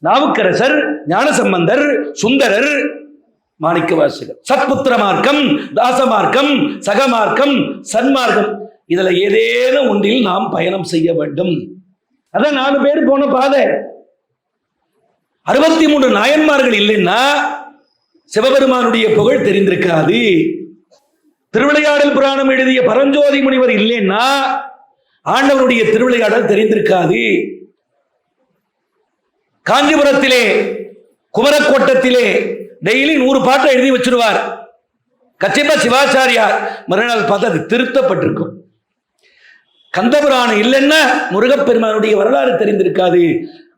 நாவுக்கரசர், ஞானசம்பந்தர், சுந்தரர், மாணிக்கவாசகர். சத்புத்திர மார்க்கம், தாசமார்க்கம், சகமார்க்கம், சன்மார்க்கம், இதுல ஏதேனும் ஒன்றில் நாம் பயணம் செய்ய வேண்டும். அதான் 4 பேர் போன பாதை. 63 நாயன்மார்கள் இல்லைன்னா சிவபெருமானுடைய புகழ் தெரிந்திருக்காது. திருவிளையாடல் புராணம் எழுதிய பரஞ்சோதி முனிவர் இல்லைன்னா ஆண்டவனுடைய திருவிளையாடல் தெரிந்திருக்காது. காஞ்சிபுரத்திலே குமரக்கோட்டத்திலே டெய்லி 100 பாட்டை எழுதி வச்சிருவார் கச்சிப்பா சிவாச்சாரியார். மறுநாள் பார்த்து அது திருத்தப்பட்டிருக்கும். கந்தபுராணம் இல்லைன்னா முருகப்பெருமானுடைய வரலாறு தெரிந்திருக்காது.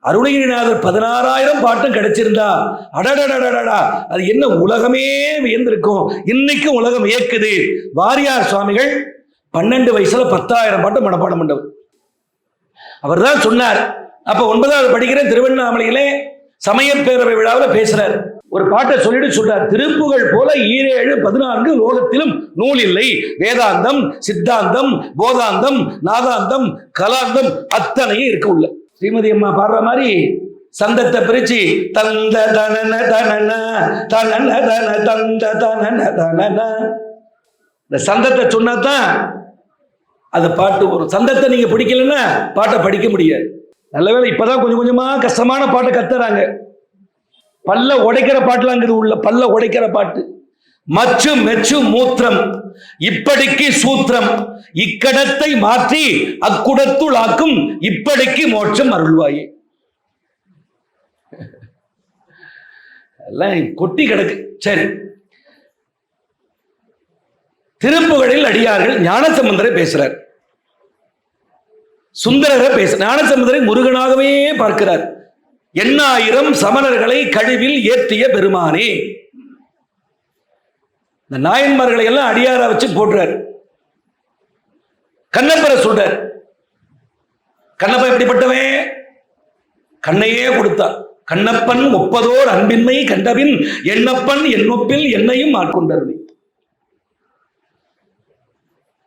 அருணகிரிநாதர் 16,000 பாட்டும் கிடைச்சிருந்தா அடடடடடா அது என்ன உலகமே வியந்திருக்கும். இன்னைக்கும் உலகம் வியக்குது. வாரியார் சுவாமிகள் 12 வயசுல 10,000 பாட்டு மனப்பாடம் பண்ணவர். அவர் தான் சொன்னார். அப்ப 9வது படிக்கிற திருவண்ணாமலையிலே சமயப்பேரவை விழாவில் பேசுறார். ஒரு பாட்டை சொல்லிட்டு சொல்றார், திருப்புகழ் போல 7 14 லோகத்திலும் நூல் இல்லை. வேதாந்தம், சித்தாந்தம், போதாந்தம், நாதாந்தம், கலாந்தம் அத்தனையும் இருக்க உள்ள. ஸ்ரீமதி அம்மா பாடுற மாதிரி சந்தத்தை பிரிச்சு தந்த தனன தனன தனன தன தந்த தனன தனன இந்த சந்தத்தை சொன்னாதான் அது பாட்டு வரும். சந்தத்தை நீங்க பிடிக்கலன்னா பாட்டை படிக்க முடியாது. நல்லவேளை இப்பதான் கொஞ்சம் கொஞ்சமா கஷ்டமான பாட்டை கத்துறாங்க. பல்ல உடைக்கிற பாட்டுலாங்குது உள்ள. பல்ல உடைக்கிற பாட்டு. மச்சு மெச்சு மூத்திரம் இப்படிக்கு சூத்திரம் இக்கடத்தை மாற்றி அக்குடத்துள் ஆக்கும் இப்படிக்கு மோட்சம் அருள்வாயே. எல்லாம் கொட்டி கிடக்கு. சரி, திருப்புகழில் அடியார்கள் ஞானசம்பந்தரை பேசுறார், சுந்தரரை பேச. ஞானசம்பந்தரை முருகனாகவே பார்க்கிறார். 8000 சமணர்களை கழிவில் ஏற்றிய பெருமானே. இந்த நாயன்மார்களை எல்லாம் அடியாரா வச்சு போடுறார். கண்ணப்பரை சொல்றார். கண்ணப்பன் எப்படிப்பட்டவன்? கண்ணையே கொடுத்தான். கண்ணப்பன் ஒப்பதோர் அன்பின்மை கண்டபின் எண்ணப்பன் என்னொப்பில் என்னையும் ஆட்கொண்டார்.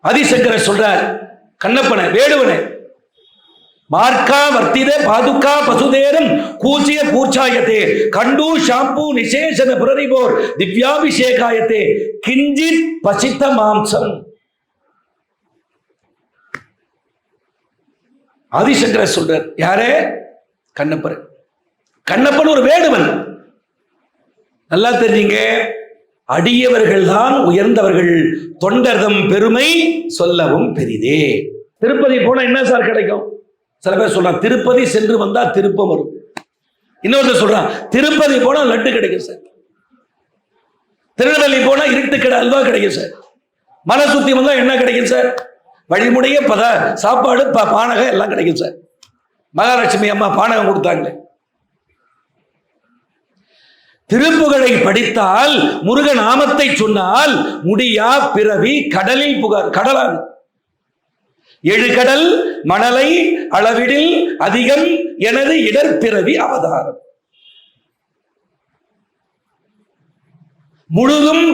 ஆதிசங்கரர் சொல்றார் கண்ணப்பனை, வேடுவனை, மார்க்கா வர்த்தித பாதுகா பசுதேரம் கூச்சிய பூச்சாயத்தே கண்டு ஷாம்பு நிசேஷன புரரிபோர் திவ்யாபிஷேகாயத்தே கிஞ்சித் பசித்த மாம்சம். ஆதிசங்கரர் சொல்றார். யாரே? கண்ணப்பர். கண்ணப்பன் ஒரு வேடுவன். நல்லா தெரியுங்க. அடியவர்கள் தான் உயர்ந்தவர்கள், தொண்டர்தம் பெருமை சொல்லவும் பெரிதே. திருப்பதி போனா என்ன சார் கிடைக்கும்? சில பேர் சொல்றான் திருப்பதி சென்று வந்தா திருப்பம் வரும். இன்னொருத்தர் சொல்றான் திருப்பதி போனா லட்டு கிடைக்கும் சார். திருநெல்வேலி போனா இருட்டுக்கடை அல்வா கிடைக்கும் சார். மலை சுத்தி வந்தா என்ன கிடைக்கும் சார்? வழிமுடைய சாப்பாடு பானகம் எல்லாம் கிடைக்கும் சார். மகாலட்சுமி அம்மா பானகம் கொடுத்தாங்களே. திருப்புகழை படித்தால் முருக நாமத்தை சொன்னால் முடியா பிறவி கடலில் புகார். கடலான் 7 கடல் மணலை அளவிடில் அதிகம் எனது இடர்பிறவி அவதாரம். முழுதும்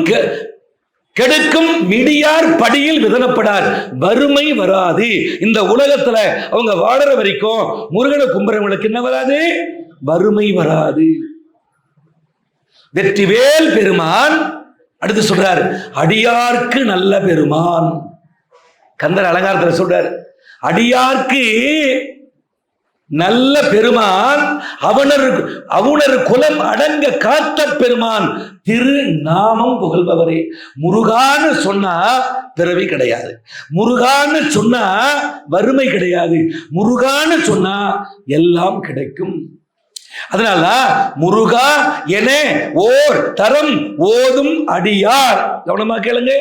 கெடுக்கும் மிடியார் படியில் விதனப்படார். வறுமை வராது. இந்த உலகத்துல அவங்க வாழற வரைக்கும் முருகனை கும்புறவங்களுக்கு என்ன வராது? வறுமை வராது. வெற்றிவேல் பெருமான் அடுத்து சொல்றார் அடியார்க்கு நல்ல பெருமான். கந்தர் அலங்காரத்தில் சொல்றார் அடியார்க்கு நல்ல பெருமான், அவுணர் குலம் அடங்க காத்த பெருமான் திரு நாமம் புகழ்பவரே. முருகான்னு சொன்னா பிறவி கிடையாது. முருகான்னு சொன்னா வறுமை கிடையாது. முருகான்னு சொன்னா எல்லாம் கிடைக்கும். அதனால முருகா என ஓர் தரம் ஓதும் அடியார். கவனமா கேளுங்க.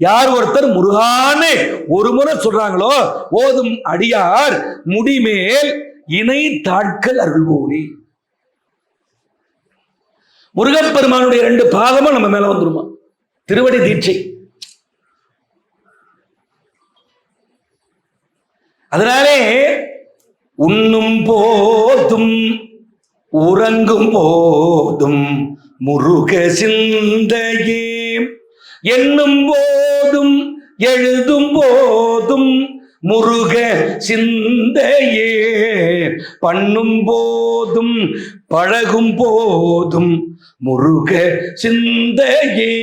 யார் ஒருத்தர் முருகான்னு ஒரு முறை சொல்றாங்களோ ஓதும் அடியார் முடிமேல் இணை தாட்கள் அருள்வோனே. முருகப்பெருமானுடைய 2 பாதமும் நம்ம மேல வந்துருமா? திருவடி தீட்சை. அதனாலே உண்ணும் போதும் உறங்கும் போதும் முருக சிந்தையே, எண்ணும் போதும் எழுதும் போதும் முருக சிந்தையே, பண்ணும் போதும் பழகும் போதும் முருக சிந்தையே.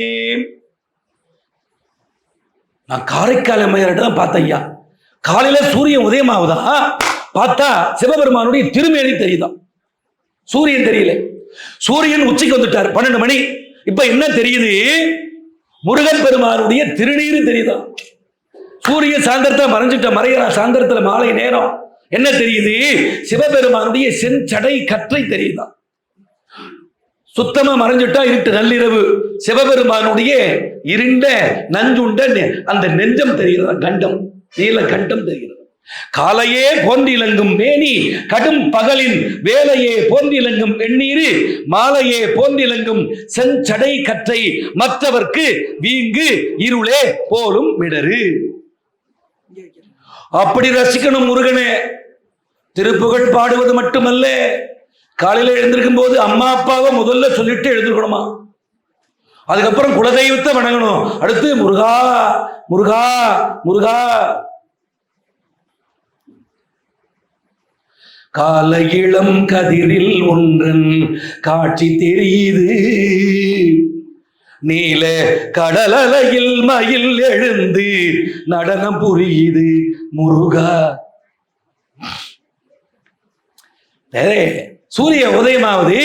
நான் காரைக்கால் அம்மையார்ட்ட தான் பார்த்தேன் ஐயா. காலையில சூரியன் உதயமாவதா பார்த்தா சிவபெருமானுடைய திருமேனி தெரியுதான். சூரியன் தெரியல. சூரியன் உச்சிக்கு வந்துட்டார் 12 மணி. இப்ப என்ன தெரியுது? முருகன் பெருமானுடைய திருநீரு தெரியுதான். சூரியன் சாயந்தரத்தை மறைகிறா. சாயந்தரத்துல மாலை நேரம் என்ன தெரியுது? சிவபெருமானுடைய செஞ்சடை கற்றை தெரியுதான். சுத்தமா மறைஞ்சிட்டா இருட்டு நள்ளிரவு. சிவபெருமானுடைய இருண்ட நஞ்சுண்ட அந்த நெஞ்சம் தெரிகிறது. கண்டம், நீல கண்டம் தெரிகிறது. காலையே போன்றிலங்கும் மேனி கடும் பகலின் வேலையே போன்றிலங்கும் வெண்ணீரு மாலையே போன்றிலங்கும் செஞ்சடை கற்றை மற்றவர்க்கு வீங்கு இருளே போலும் மிடரு. அப்படி ரசிக்கணும் முருகனே. திருப்புகழ் பாடுவது மட்டுமல்ல, காலையில எழுந்திருக்கும் போது அம்மா அப்பாவை முதல்ல சொல்லிட்டு எழுந்திருக்கணுமா. அதுக்கப்புறம் குலதெய்வத்தை வணங்கணும். அடுத்து முருகா முருகா முருகா. கால இளம் கதிரில் ஒன்றன் காட்சி தெரியுது, நீல கடலலையில் மயில் எழுந்து நடனம் புரியுது முருகா. சூரிய உதயமாவது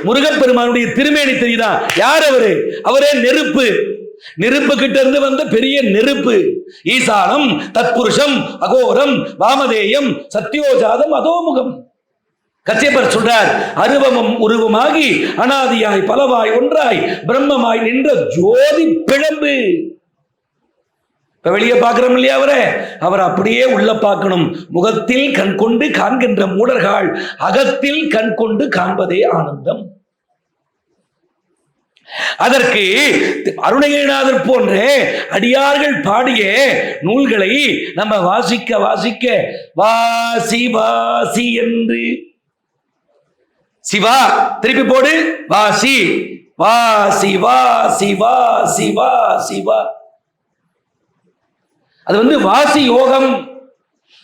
முருகப்பெருமானுடைய திருமேனி தெரியுதா? யார் அவரு? அவரே நெருப்பு. நெருப்பு கிட்ட இருந்து வந்த பெரிய நெருப்பு. ஈசானம் தத்புருஷம் அகோரம் வாமதேயம் சத்யோஜாதம் அதோமுகம். கச்சியப்பர் சொல்றார், அருவமும் உருவமாகி அனாதியாய் பலவாய் ஒன்றாய் பிரம்மமாய் நின்ற ஜோதி பிழம்பு. வெளியே பார்க்கிறோம் இல்லையா அவர் அப்படியே உள்ள பார்க்கணும். முகத்தில் கண் கொண்டு காண்கின்ற மூடர்கள் அகத்தில் கண் கொண்டு காண்பதே ஆனந்தம். அதற்கு அருணகிரிநாதர் போன்ற அடியார்கள் பாடிய நூல்களை நம்ம வாசிக்க வாசிக்க வாசி வாசி என்று, சிவா திருப்பி போடு, வாசி வாசி வாசி வாசி வாசி வா. அது வாசி யோகம்.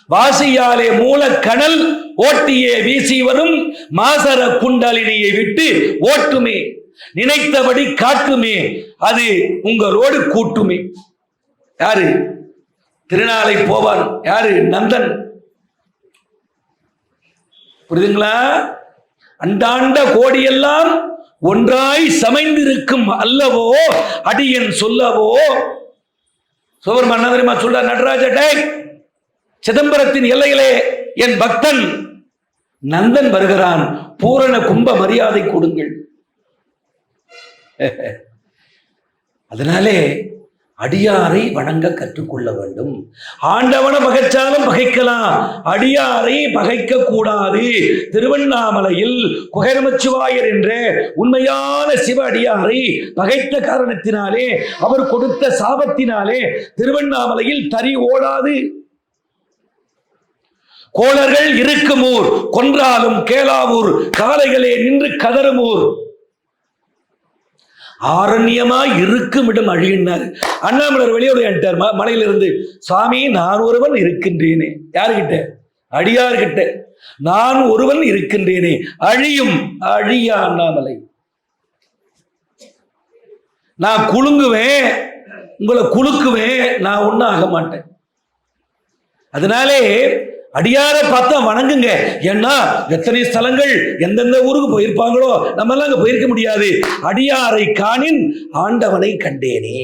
வாசியாலே மூல கணல் ஓட்டியே வீசி வரும் மாசர குண்டலினியை விட்டு ஓட்டுமே, நினைத்தபடி காட்டுமே, அது உங்களோடு கூட்டுமே. யாரு? திருநாளை போவான். யாரு? நந்தன். புரியுதுங்களா? அண்டாண்ட கோடியெல்லாம் ஒன்றாய் சமைந்திருக்கும் அல்லவோ அடியன் சொல்லவோ. சோபர்மன் தெரியுமா சொல்றார், நடராஜ சிதம்பரத்தின் எல்லையிலே என் பக்தன் நந்தன் வருகிறான், பூரண கும்ப மரியாதை கொடுங்கள். அதனாலே அடியாரை வணங்க கற்றுக்கொள்ள வேண்டும். ஆண்டவனை பகைச்சாலும் பகைக்கலாம், அடியாரை பகைக்க கூடாது. திருவண்ணாமலையில் குகைரமச்சிவாயர் என்ற உண்மையான சிவ அடியாரை பகைத்த காரணத்தினாலே, அவர் கொடுத்த சாபத்தினாலே திருவண்ணாமலையில் தறி ஓடாது. கோளர்கள் இருக்கும் ஊர், கொன்றாலும் கேளாவூர், காளைகளே நின்று கதறுமூர், ஆரண்யமாய் இருக்கும் இடம் அழியினார். அண்ணாமலர் வெளியோடு மலையிலிருந்து, சுவாமி நான் ஒருவன் இருக்கின்றேனே. யாருகிட்ட? அடியார்கிட்ட. நான் ஒருவன் இருக்கின்றேனே, அழியும் அழியா அண்ணாமலை. நான் குலுங்குவேன், உங்களை குலுக்குவேன், நான் ஒன்னும் ஆக மாட்டேன். அதனாலே அடியாரை பார்த்தா வணங்குங்க. ஏன்னா எத்தனை ஸ்தலங்கள் எந்தெந்த ஊருக்கு போயிருப்பாங்களோ, நம்ம எல்லாம் அங்க போயிருக்க முடியாது. அடியாரை காணின் ஆண்டவனை கண்டேனே.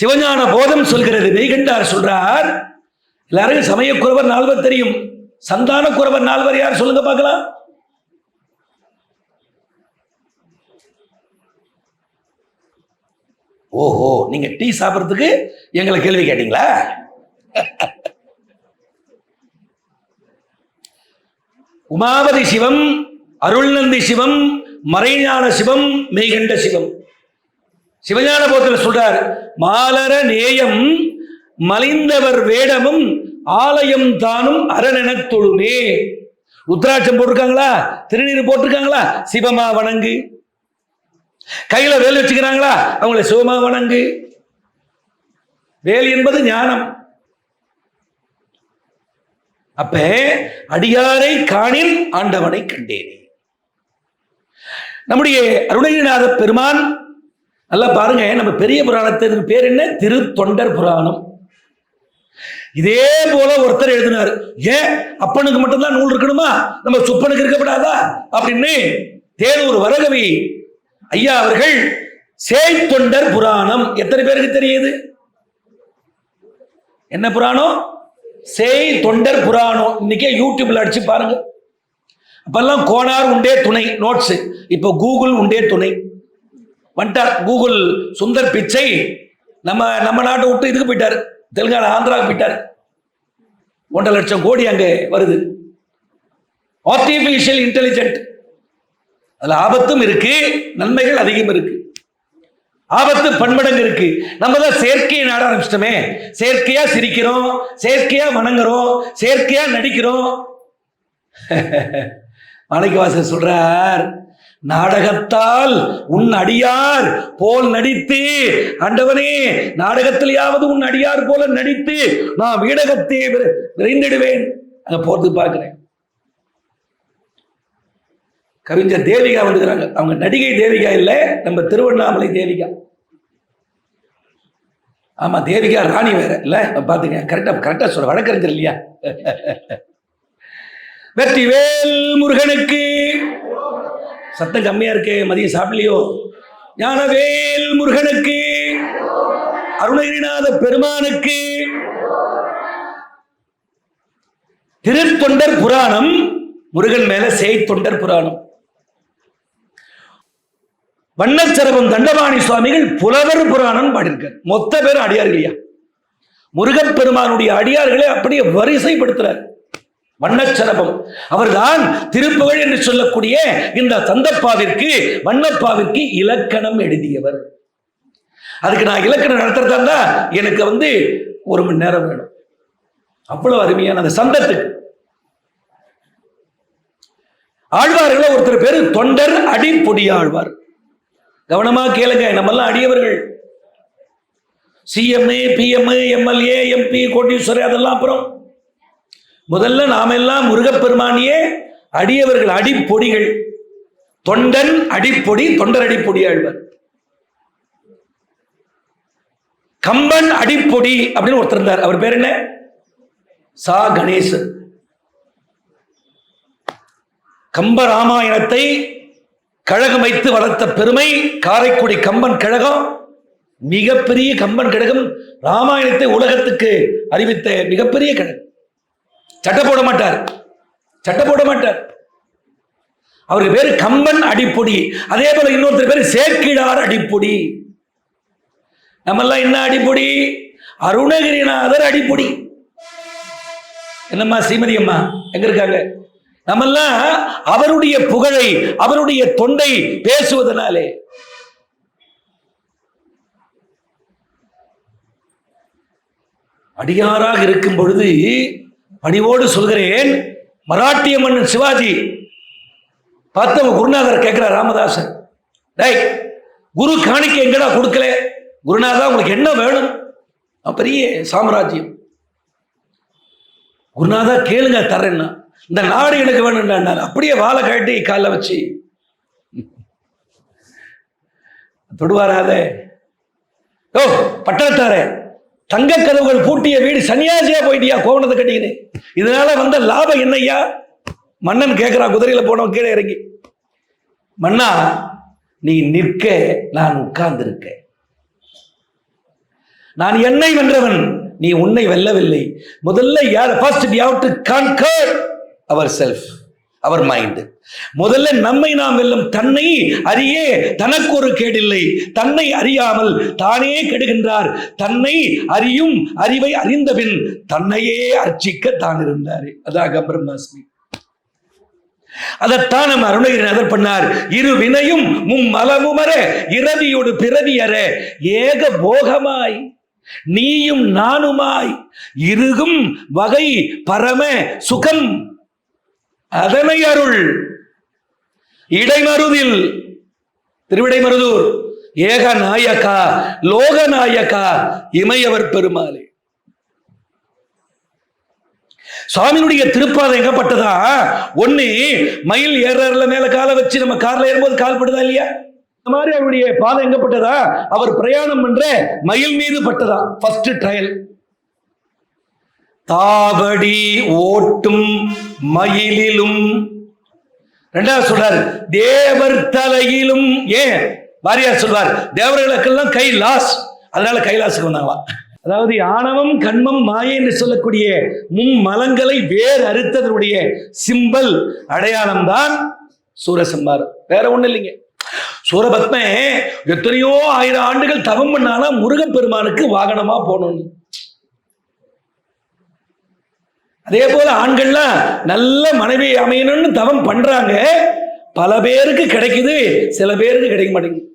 சிவஞான போதம் சொல்கிறது. மெய்கண்டார் சொல்றார், எல்லாரும் சமயக்குறவர் 4 தெரியும், சந்தான குறவர் 4 யார் சொல்லுங்க பார்க்கலாம். ஓஹோ, நீங்க டீ சாப்பிட்றதுக்கு எங்களை கேள்வி கேட்டீங்களா? உமாபதி சிவம், அருள்நந்தி சிவம், மறைஞான சிவம், மெய்கண்ட சிவம். சிவஞான போதத்தில் சொல்றார், மாலர நேயம் மலிந்தவர் வேடமும் ஆலயம் தானும் அரணென தொழுமே. ருத்ராட்சம் போட்டிருக்காங்களா? திருநீர் போட்டிருக்காங்களா? சிவமா வணங்கு. கையில வேல் வச்சுக்கிறாங்களா? அவங்கள சிவமா வணங்கு. வேல் என்பது ஞானம். அப்ப அடியாரை காணின் ஆண்டவனை கண்டேனே. நம்முடைய அருணகிரிநாத பெருமான் நல்லா பாருங்க, நம்ம பெரிய புராணத்திற்கு பேர் என்ன? திருத்தொண்டர் புராணம். இதே போல ஒருத்தர் எழுதினார். ஏன் அப்பனுக்கு மட்டும்தான் நூல் இருக்கணுமா, நம்ம சுப்பனுக்கு இருக்கப்படாதா அப்படின்னு தேனூர் வரகவி ஐயா அவர்கள் சேய்த்தொண்டர் புராணம். எத்தனை பேருக்கு தெரியுது? என்ன புராணம்? சேய் தொண்டர் புராணம். இன்னைக்கே யூடியூப்ல அடிச்சு பாருங்க. அப்பெல்லாம் கோனார் உண்டே துணை நோட்ஸ், இப்போ கூகுள் உண்டே துணை வந்துட்டார். கூகுள் சுந்தர் பிச்சை நம்ம நாட்டை விட்டு இதுக்கு போயிட்டார், தெலுங்கானா ஆந்திராவுக்கு போயிட்டார். 1.5 லட்சம் கோடி அங்கே வருது. ஆர்டிபிஷியல் இன்டெலிஜென்ட், அதுல ஆபத்தும் இருக்கு, நன்மைகள் அதிகம் இருக்கு. ஆபத்து பன்மடங்கு இருக்கு. நம்ம தான் செயற்கையை நாட ஆரம்பிச்சிட்டோமே. செயற்கையா சிரிக்கிறோம், செயற்கையா வணங்குறோம், செயற்கையா நடிக்கிறோம். மாணிக்கவாசகர் சொல்றார், நாடகத்தால் உன் அடியார் போல் நடித்து, ஆண்டவனே நாடகத்திலேயாவது உன் அடியார் போல நடித்து நான் வீடகத்தை விரைந்திடுவேன். அங்க போறது பார்க்கிறேன். கவிஞர் தேவிகா வந்துக்கிறாங்க. அவங்க நடிகை தேவிகா இல்ல, நம்ம திருவண்ணாமலை தேவிகா. ஆமா, தேவிகா ராணி வேற இல்ல. பாத்துங்க, கரெக்டா சொல்ற, வழக்கறிஞர் இல்லையா? வெற்றிவேல் முருகனுக்கு. சத்தம் கம்மியா இருக்கு, மதியம் சாப்பிடலையோ? ஞானவேல் முருகனுக்கு, அருணகிரிநாத பெருமானுக்கு. திருத்தொண்டர் புராணம், முருகன் மேல செய்தொண்டர் புராணம். வண்ணச்சரபம் தண்டபாணி சுவாமிகள் புலவர் புராணம் பாடியிருக்கார். மொத்த பேர் அடியார் இல்லையா? முருகப்பெருமானுடைய அடியார்களை அப்படியே வரிசைப்படுத்துறார். வண்ணச்சரபம் அவர்தான் திருப்புகழ் என்று சொல்லக்கூடிய இந்த தந்தப்பாவிற்கு, வண்ணப்பாவிற்கு இலக்கணம் எழுதியவர். அதுக்கு நான் இலக்கணம் நடத்துறதா எனக்கு 1 மணி நேரம் வேணும். அவ்வளவு அருமையான அந்த சந்தத்துக்கு. ஆழ்வார்களை ஒருத்தர் பேரு தொண்டர் அடிப்பொடி ஆழ்வார். கவனமா கேளுங்க, நம்மெல்லாம் அடியவர்கள். சிஎம்ஏ, பிஎம்ஏ, எம்எல்ஏ, எம்பி, கோட்டீஸ்வரர் அதெல்லாம் அப்புறம். முதல்ல நாம எல்லாம் முருகப்பெருமானியே அடியவர்கள், அடிப்பொடிகள். தொண்டன் அடிப்பொடி, தொண்டர் அடிப்பொடி ஆழ்வார். கம்பன் அடிப்பொடி அப்படின்னு ஒருத்தர் இருந்தார். அவர் பேர் என்ன? சா கணேசன். கம்ப ராமாயணத்தை கழகம் வைத்து வளர்த்த பெருமை காரைக்குடி கம்பன் கழகம். மிகப்பெரிய கம்பன் கழகம் ராமாயணத்தை உலகத்துக்கு அறிவித்த மிகப்பெரிய கழகம். சட்டை போட மாட்டார், சட்டை போட மாட்டார். அவருக்கு பேரு கம்பன் அடிப்பொடி. அதே போல இன்னொருத்தர் பேரு சேக்கிழார் அடிப்பொடி. நம்மெல்லாம் என்ன அடிப்பொடி? அருணகிரிநாதர் அடிப்பொடி. என்னம்மா ஸ்ரீமதி அம்மா எங்க இருக்காங்க? நம்மெல்லாம் அவருடைய புகழை, அவருடைய தொண்டை பேசுவதனாலே. அடியாராக இருக்கும் பொழுது பணிவோடு சொல்கிறேன், மராட்டிய மன்னன் சிவாஜி பார்த்த குருநாதர் கேட்கிறார் ராமதாசன், டேய் குரு காணிக்கை எங்கடா கொடுக்கல? குருநாதா உங்களுக்கு என்ன வேணும்? பெரிய சாம்ராஜ்யம். குருநாதா கேளுங்க தர்றேன்னா. இந்த நாடு எனக்கு வேணும்னா அப்படியே வாழை கட்டி கால வச்சு தொடுவாராத. ஓ பட்டணத்தாரே, தங்க கதவுகள் பூட்டிய வீடு சன்னியாசியா போயிட்டியா கோவணத்தை கட்டிக்கின்னு? இதனால வந்த லாபம் என்னையா? மன்னன் கேட்கிறான் குதிரையில போனவன் கீழே இறங்கி. மன்னா, நீ நிற்க, நான் உட்கார்ந்திருக்க. நான் என்னை வென்றவன், நீ உன்னை வெல்லவில்லை. முதல்ல யார்? First we have to conquer ourselves, our mind. முதல்ல நம்மை நாம் வெல்லும். தன்னை அறியே தனக்கு ஒரு கேடில்லை. தன்னை அறியாமல் தானே கெடுகின்றார். தன்னை அறியும் அறிவை அறிந்தபின் தன்னையே அர்ச்சிக்க தான் இருந்தார். அதாக பிரம்மாஸ்மி. அதைத்தான் நம்ம அருணகிரிநாதர் பண்ணார். இரு வினையும் மும்மலமுமர இரவியோடு பிறவியற ஏக போகமாய் நீயும் நானுமாய் இருகும் வகை பரம சுகம் அதனை அருள் இடைமருதில். திருவிடைமருதூர் ஏக நாயகா லோக நாயகா இமையவர் பெருமாளே. சுவாமியினுடைய திருப்பாதம் எங்கப்பட்டதா? ஒண்ணு மயில் ஏறல மேல காலை வச்சு நம்ம கார்ல ஏறும்போது கால் படுதா இல்லையா? இந்த மாதிரி அவருடைய பாதம் எங்கப்பட்டதா? அவர் பிரயாணம் பண்ற மயில் மீது பட்டதா. First trial. தாவடி ஓட்டும் மயிலிலும். இரண்டாவது சொல்றார் தேவர் தலையிலும். ஏன் வாரியார் சொல்வார், தேவர்களுக்கெல்லாம் கைலாஸ், அதனால கைலாசுக்கு வந்தாங்களாம். அதாவது ஆணவம் கண்மம் மாயை என்று சொல்லக்கூடிய மும்மலங்களை வேறு அறுத்ததனுடைய சிம்பல் அடையாளம் தான் சூரசம்ஹாரம். வேற ஒண்ணு இல்லைங்க. சூரபத்ம எத்தனையோ 1000 ஆண்டுகள் தவம் பண்ணாலும் முருகப்பெருமானுக்கு வாகனமா போகணும். அதே போல ஆண்கள்லாம் நல்ல மனைவி அமையணும்னு தவம் பண்றாங்க, பல பேருக்கு கிடைக்குது, சில பேருக்கு கிடைக்க மாட்டேங்குது.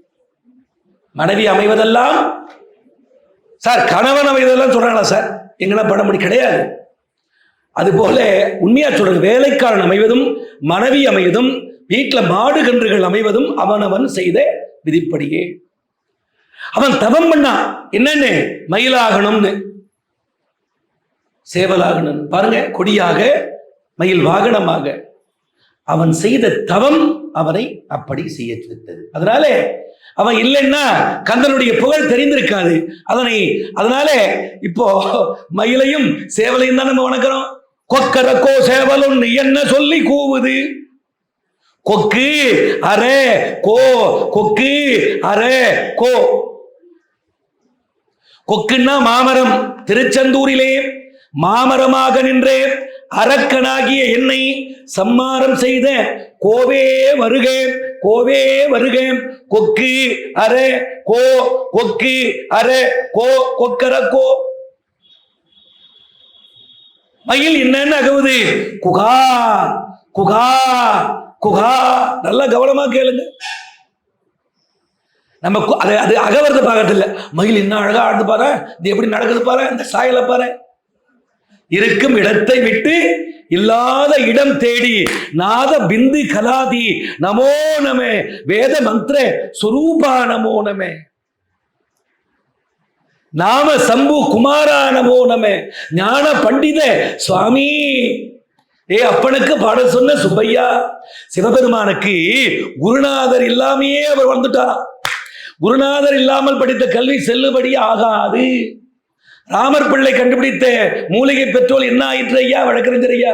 மனைவி அமைவதெல்லாம் சார் கணவன் அமைவதெல்லாம் சொல்றாங்களா சார்? எங்கன்னா பட முடி கிடையாது. அதுபோல உண்மையா சொல்றது, வேலைக்காரன் அமைவதும் மனைவி அமைவதும் வீட்டில் மாடு கன்றுகள் அமைவதும் அவனவன் செய்த விதிப்படியே. அவன் தவம் பண்ணா என்னன்னு, மயிலாகணும்னு, சேவலாகணும் பாருங்க, கொடியாக மயில் வாகனமாக. அவன் செய்த தவம் அவனை அப்படி செய்ய வைத்தது. அதனால அவன் இல்லைன்னா கந்தனுடைய புகழ் தெரிந்திருக்காது. அதனால இப்போ மயிலையும் சேவலையும் தான் நம்ம வணங்குறோம். கொக்கரக்கோ சேவலும் என்ன சொல்லி கூவுது, கொக்கு அரே கோ, கொக்கு அரே கோ. கொக்குன்னா மாமரம். திருச்செந்தூரிலே மாமரமாக நின்றே அரக்கனாகிய என்னை சம்மாரம் செய்த கோவே வருக, கோவே வருக. கொக்கு அரே கோ, கொக்கு அரே கோ, கொக்கரக்கோ. மயில் என்னன்னு அகவுது, குகா குகா குகா. நல்லா கவனமா கேளுங்க. நம்ம அது அகவரது பார்க்கறது இல்லை. மயில் என்ன அழகா ஆடுது பாரு, இது எப்படி நடக்குது பாரு, இந்த சாயலை பாரு. இருக்கும் இடத்தை விட்டு இல்லாத இடம் தேடி நாத பிந்து கலாதி நமோ நமே வேத மந்திர சுரூபா நமோ நமே நாம சம்பு குமாரா நமோ நமே ஞான பண்டித சுவாமி. அப்பனுக்கு பாட சொன்ன சுப்பையா. சிவபெருமானுக்கு குருநாதர் இல்லாமையே அவர் வந்துட்டாராம். குருநாதர் இல்லாமல் படித்த கல்வி செல்லுபடி ஆகாது. ராமர் பிள்ளை கண்டுபிடித்த மூலிகை பெட்ரோல் என்ன ஆயிற்று ஐயா, வழக்கறிஞர் ஐயா?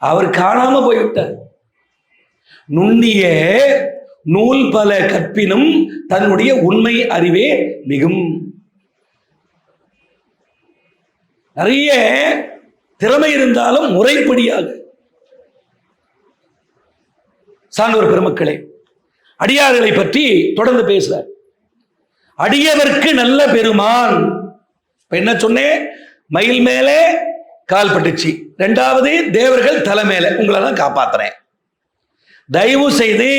அவர் காணாம போய்விட்டார். நுண்ணிய நூல் பல கற்பினும் தன்னுடைய உண்மை அறிவே மிகும். நிறைய திறமை இருந்தாலும் முறைப்படியாக. சான்றோர் பெருமக்களே, அடியார்களை பற்றி தொடர்ந்து பேசுறார். அடியவர்க்கு நல்ல பெருமான். என்ன சொன்னேன்? மயில் மேலே கால் பட்டுச்சு. ரெண்டாவது, தேவர்கள் தலை மேல. உங்களை தான் காப்பாத்துறேன். தயவு செய்து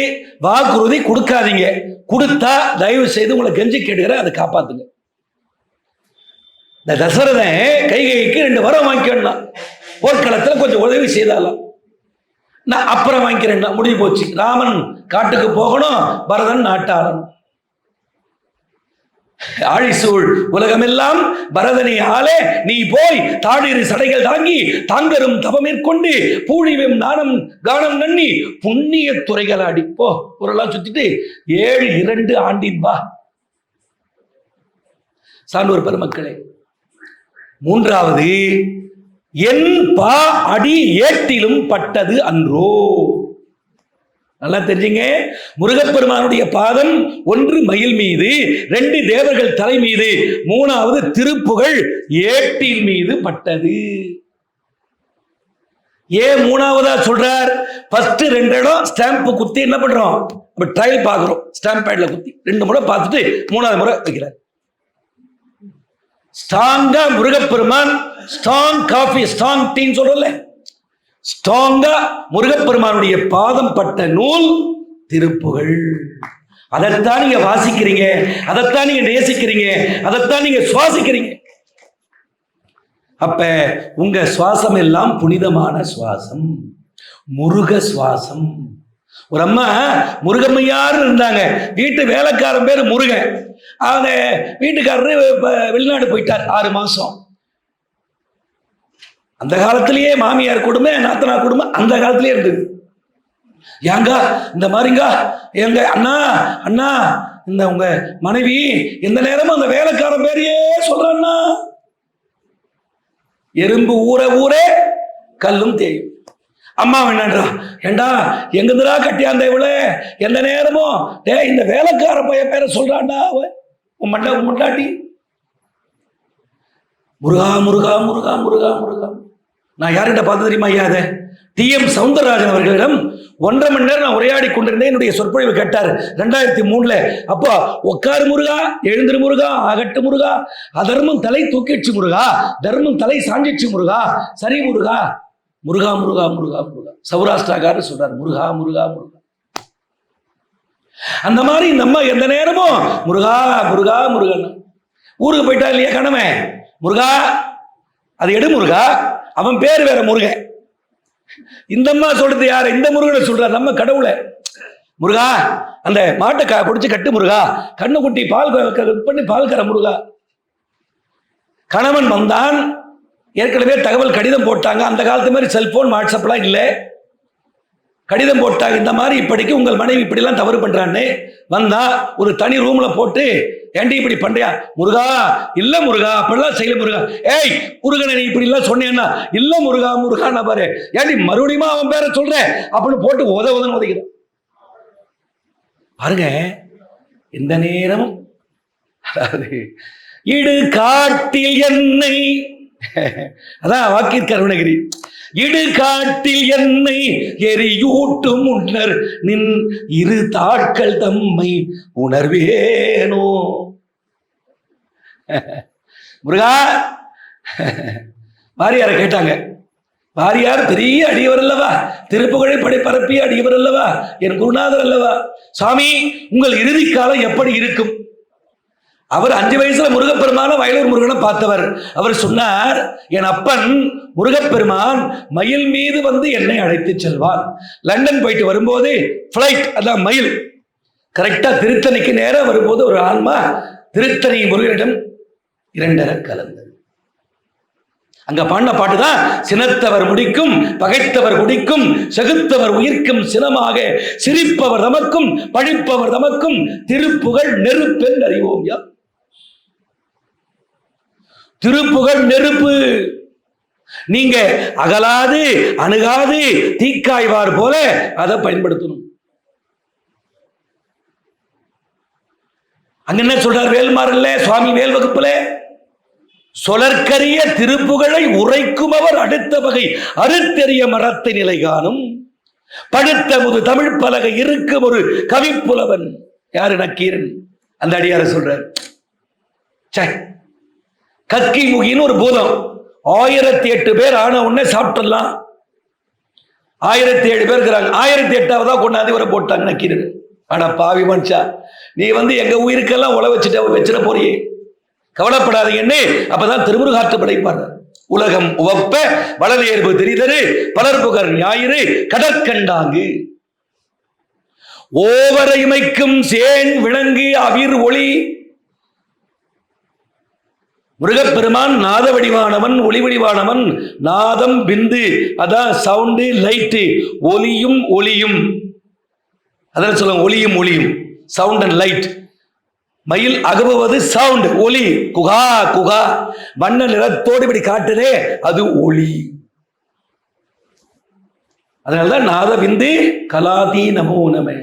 வாக்குறுதி கொடுக்காதீங்க. கொடுத்தா தயவு செய்து உங்களை கெஞ்சி கேட்டுக்கிறேன், அதை காப்பாத்துங்க. இந்த தசரதன் கைகைக்கு 2 வரம் வாங்கிக்கணும். போர்க்களத்தில் கொஞ்சம் உதவி செய்தாலும் நான் அப்புறம் வாங்கிக்கிறேன், முடிஞ்சு போச்சு. ராமன் காட்டுக்கு போகணும், பரதன் நாட்டாளணும். ஆழிசூழ் உலகமெல்லாம் பரதனை ஆளே நீ போய் தாடிரு சடைகள் தாங்கி தாங்கரும் தவமேற்கொண்டு பூழிவம் நாணம் கானம் நன்னி புண்ணிய துறைகள் அடிப்போ ஊரெல்லாம் சுத்திட்டு 7-2 ஆண்டின் வா. சான்றோர் பெருமக்களே, மூன்றாவது, என் பா அடி ஏட்டிலும் பட்டது அன்றோ. நல்லா தெரிஞ்சுங்க. முருகப்பெருமானுடைய பாதம் 1 மயில் மீது, 2 தேவர்கள் தலை மீது, 3வது திருப்புகழ் ஏட்டின் மீது பட்டது. ஏன் 3வதா சொல்றார்? ஃபர்ஸ்ட் 2 இடம் ஸ்டாம்ப் குத்தி என்ன பண்றோம், ட்ரையல் பார்க்கிறோம். ஸ்டாம்ப் பேட்ல குத்தி 2 முறை பார்த்துட்டு 3வது முறை வைக்கிறார். ஸ்ட்ராங்கா முருகப்பெருமான், ஸ்ட்ராங் காஃபி ஸ்ட்ராங் டீன்னு சொல்றல, ஸ்ட்ராங்கா முருகப்பெருமானுடைய பாதம் பட்ட நூல் திருப்புகழ். அதைத்தான் நீங்க வாசிக்கிறீங்க, அதைத்தான் நீங்க நேசிக்கிறீங்க, அதைத்தான் நீங்க சுவாசிக்கிறீங்க. அப்ப உங்க சுவாசம் எல்லாம் புனிதமான சுவாசம், முருக சுவாசம். ஒரு அம்மா முருகம்மையார் இருந்தாங்க. வீட்டு வேலைக்காரன் பேர் முருகன். அவங்க வீட்டுக்காரரு வெளிநாடு போயிட்டார் 6 மாசம். அந்த காலத்திலேயே மாமியார் கொடுமை, நாத்தனார் கொடுமை அந்த காலத்திலேயே இருந்தது. ஏங்க இந்த மாதிரிங்க, எங்க அண்ணா அண்ணா இந்த உங்க மனைவி எந்த நேரமும் அந்த வேலைக்காரன் பேரையே சொல்றான்னா, எறும்பு ஊற ஊரே கல்லும் தேயும். அம்மா வேண்டான்றா, ஏண்டா எங்கதுரா கட்டியாந்த இவளே எந்த நேரமும் இந்த வேலைக்கார பைய பேரை சொல்றான்டா உன் மண்டாட்டி. முருகா முருகா முருகா முருகா முருகா. நான் யார்கிட்ட பார்த்து தெரியுமா ஐயா? அதை டி.எம். சௌந்தரராஜன் அவர்களிடம் 1.5 மணி நேரம் நான் உரையாடி கொண்டிருந்தேன். என்னுடைய சொற்பொழிவு கேட்டார் 2003. அப்போ உட்காரு முருகா, எழுந்திரு முருகா, அகட்டு முருகா, அதர்மம் தலை தூக்கிச்சு முருகா, தர்மம் தலை சாஞ்சிச்சு முருகா, சரி முருகா, முருகா முருகா முருகா முருகா. சௌராஷ்டிராக்காரர் சொல்றார் முருகா முருகா முருகா. அந்த மாதிரி இந்த அம்மா எந்த நேரமும் முருகா முருகா முருகன். ஊருக்கு போயிட்டா இல்லையா கணவன், முருகா அது எடு முருகா, அவன் பேர் வேற முருகன். இந்த அம்மா சொல்றது யாரு? இந்த முருகனை சொல்றார், நம்ம கடவுளை. முருகா அந்த மாட்டை பிடிச்சு கட்டு முருகா, கண்ணு குட்டி பால் பண்ணி பால் கற முருகா. கணவன் வந்தான், ஏற்கனவே தகவல் கடிதம் போட்டாங்க. அந்த காலத்து மாதிரி செல்போன் வாட்ஸ்அப்லாம் இல்லை. கடிதம் போட்டாங்க, இந்த மாதிரி இப்படிக்கு உங்கள் மனைவி இப்படிலாம் தவறு பண்றான்னு. வந்தா ஒரு தனி ரூம்ல போட்டு, ஏண்டி இப்படி பண்றியா? முருகா இல்ல முருகா, அப்படிலாம் செய்யல முருகா. ஏய் முருகனை நீ இப்படி எல்லாம் சொன்னேன்னா, இல்ல முருகா முருகா நான் பாரு, ஏண்டி மறுபடியும் அவன் பேரை சொல்ற அப்படின்னு போட்டு உதவுன்னு உதைக்கிறான். பாருங்க, எந்த நேரமும் அதாவது இடு காட்டில் என்னை, அதான் வாக்கிற்கு அருணகிரி, இடு காட்டில் என்னை எரியூட்டும் முன்னர் நின் இரு தாட்கள் தம்மை உணர்வேனோ. முருகா வாரியாரை கேட்டாங்க. வாரியார் பெரிய அடியவர் அல்லவா, திருப்புகழை பரப்பிய அடியவர் அல்லவா, என் குருநாதர் அல்லவா. சாமி உங்கள் இறுதி காலம் எப்படி இருக்கும்? அவர் 5 வயசுல முருகப்பெருமான வயலூர் முருகனை பார்த்தவர். அவர் சொன்னார், என் அப்பன் முருகப்பெருமான் மயில் மீது வந்து என்னை அழைத்து செல்வார். லண்டன் போயிட்டு வரும்போது பிளைட், அதான் மயில், கரெக்டா திருத்தணிக்கு நேரம் வரும்போது ஒரு ஆன்மா திருத்தணி முருகனிடம் 2 கலந்தது. அங்க பாடின பாட்டுதான், சினத்தவர் முடிக்கும் பகைத்தவர் குடிக்கும் செகுத்தவர் உயிர்க்கும் சினமாக சிரிப்பவர் தமக்கும் பழிப்பவர் தமக்கும் திருப்புகழ் நெருப்பென்று அறிவோம். யா திருப்புகழ் நெருப்பு, நீங்க அகலாது அணுகாது தீக்காய்வார் போல அதை பயன்படுத்தணும். அங்க என்ன சொல்றார் வேல்மாறல்ல சுவாமி வேல் வகுப்புல, சொலற்கரிய திருப்புகழை உரைக்கும் அவர் அடுத்த வகை அறுத்தெறிய மரத்தை நிலை காணும் படுத்த முது தமிழ் பலகை இருக்கும் ஒரு கவிப்புலவன். யாரு? நக்கீரன். அந்த அடியார சொல்றார். கக்கி முகின்னு ஒரு பூதம் 1008 பேர் ஆன உடனே சாப்பிட்டுலாம். 1007 பேர் இருக்கிறாங்க. 1008ஆவதா கொண்டாந்து வர போட்டாங்க நக்கீரன். ஆனா பாவி மனுஷா, நீ வந்து எங்க உயிருக்கெல்லாம் உழ வச்சுட்டு வச்சிட போறியே, கவலைப்படாதீங்கன்னு அப்பதான் திருமுருகாற்று படைப்பார். உலகம் உவப்ப வளநேர்வு தெரிதரு பலர்புகர் ஞாயிறு கடற்கண்டாங்கு ஓவர இமைக்கும் சேன் விளங்கு அவிர் ஒளி. முருகப்பெருமான் நாத வடிவானவன், ஒளி வடிவானவன். நாதம் பிந்து, அதான் சவுண்டு லைட்டு, ஒலியும் ஒளியும், அதான் சொல்லுவாங்க ஒளியும் ஒளியும், சவுண்ட் அண்ட் லைட். மயில் அகவுவது சவுண்ட், ஒளி குகா குகா, வண்ண நிறத்தோடு இப்படி காட்டுதே அது ஒளி. அதனாலதான் நாத விந்து கலாதி நமோ நம,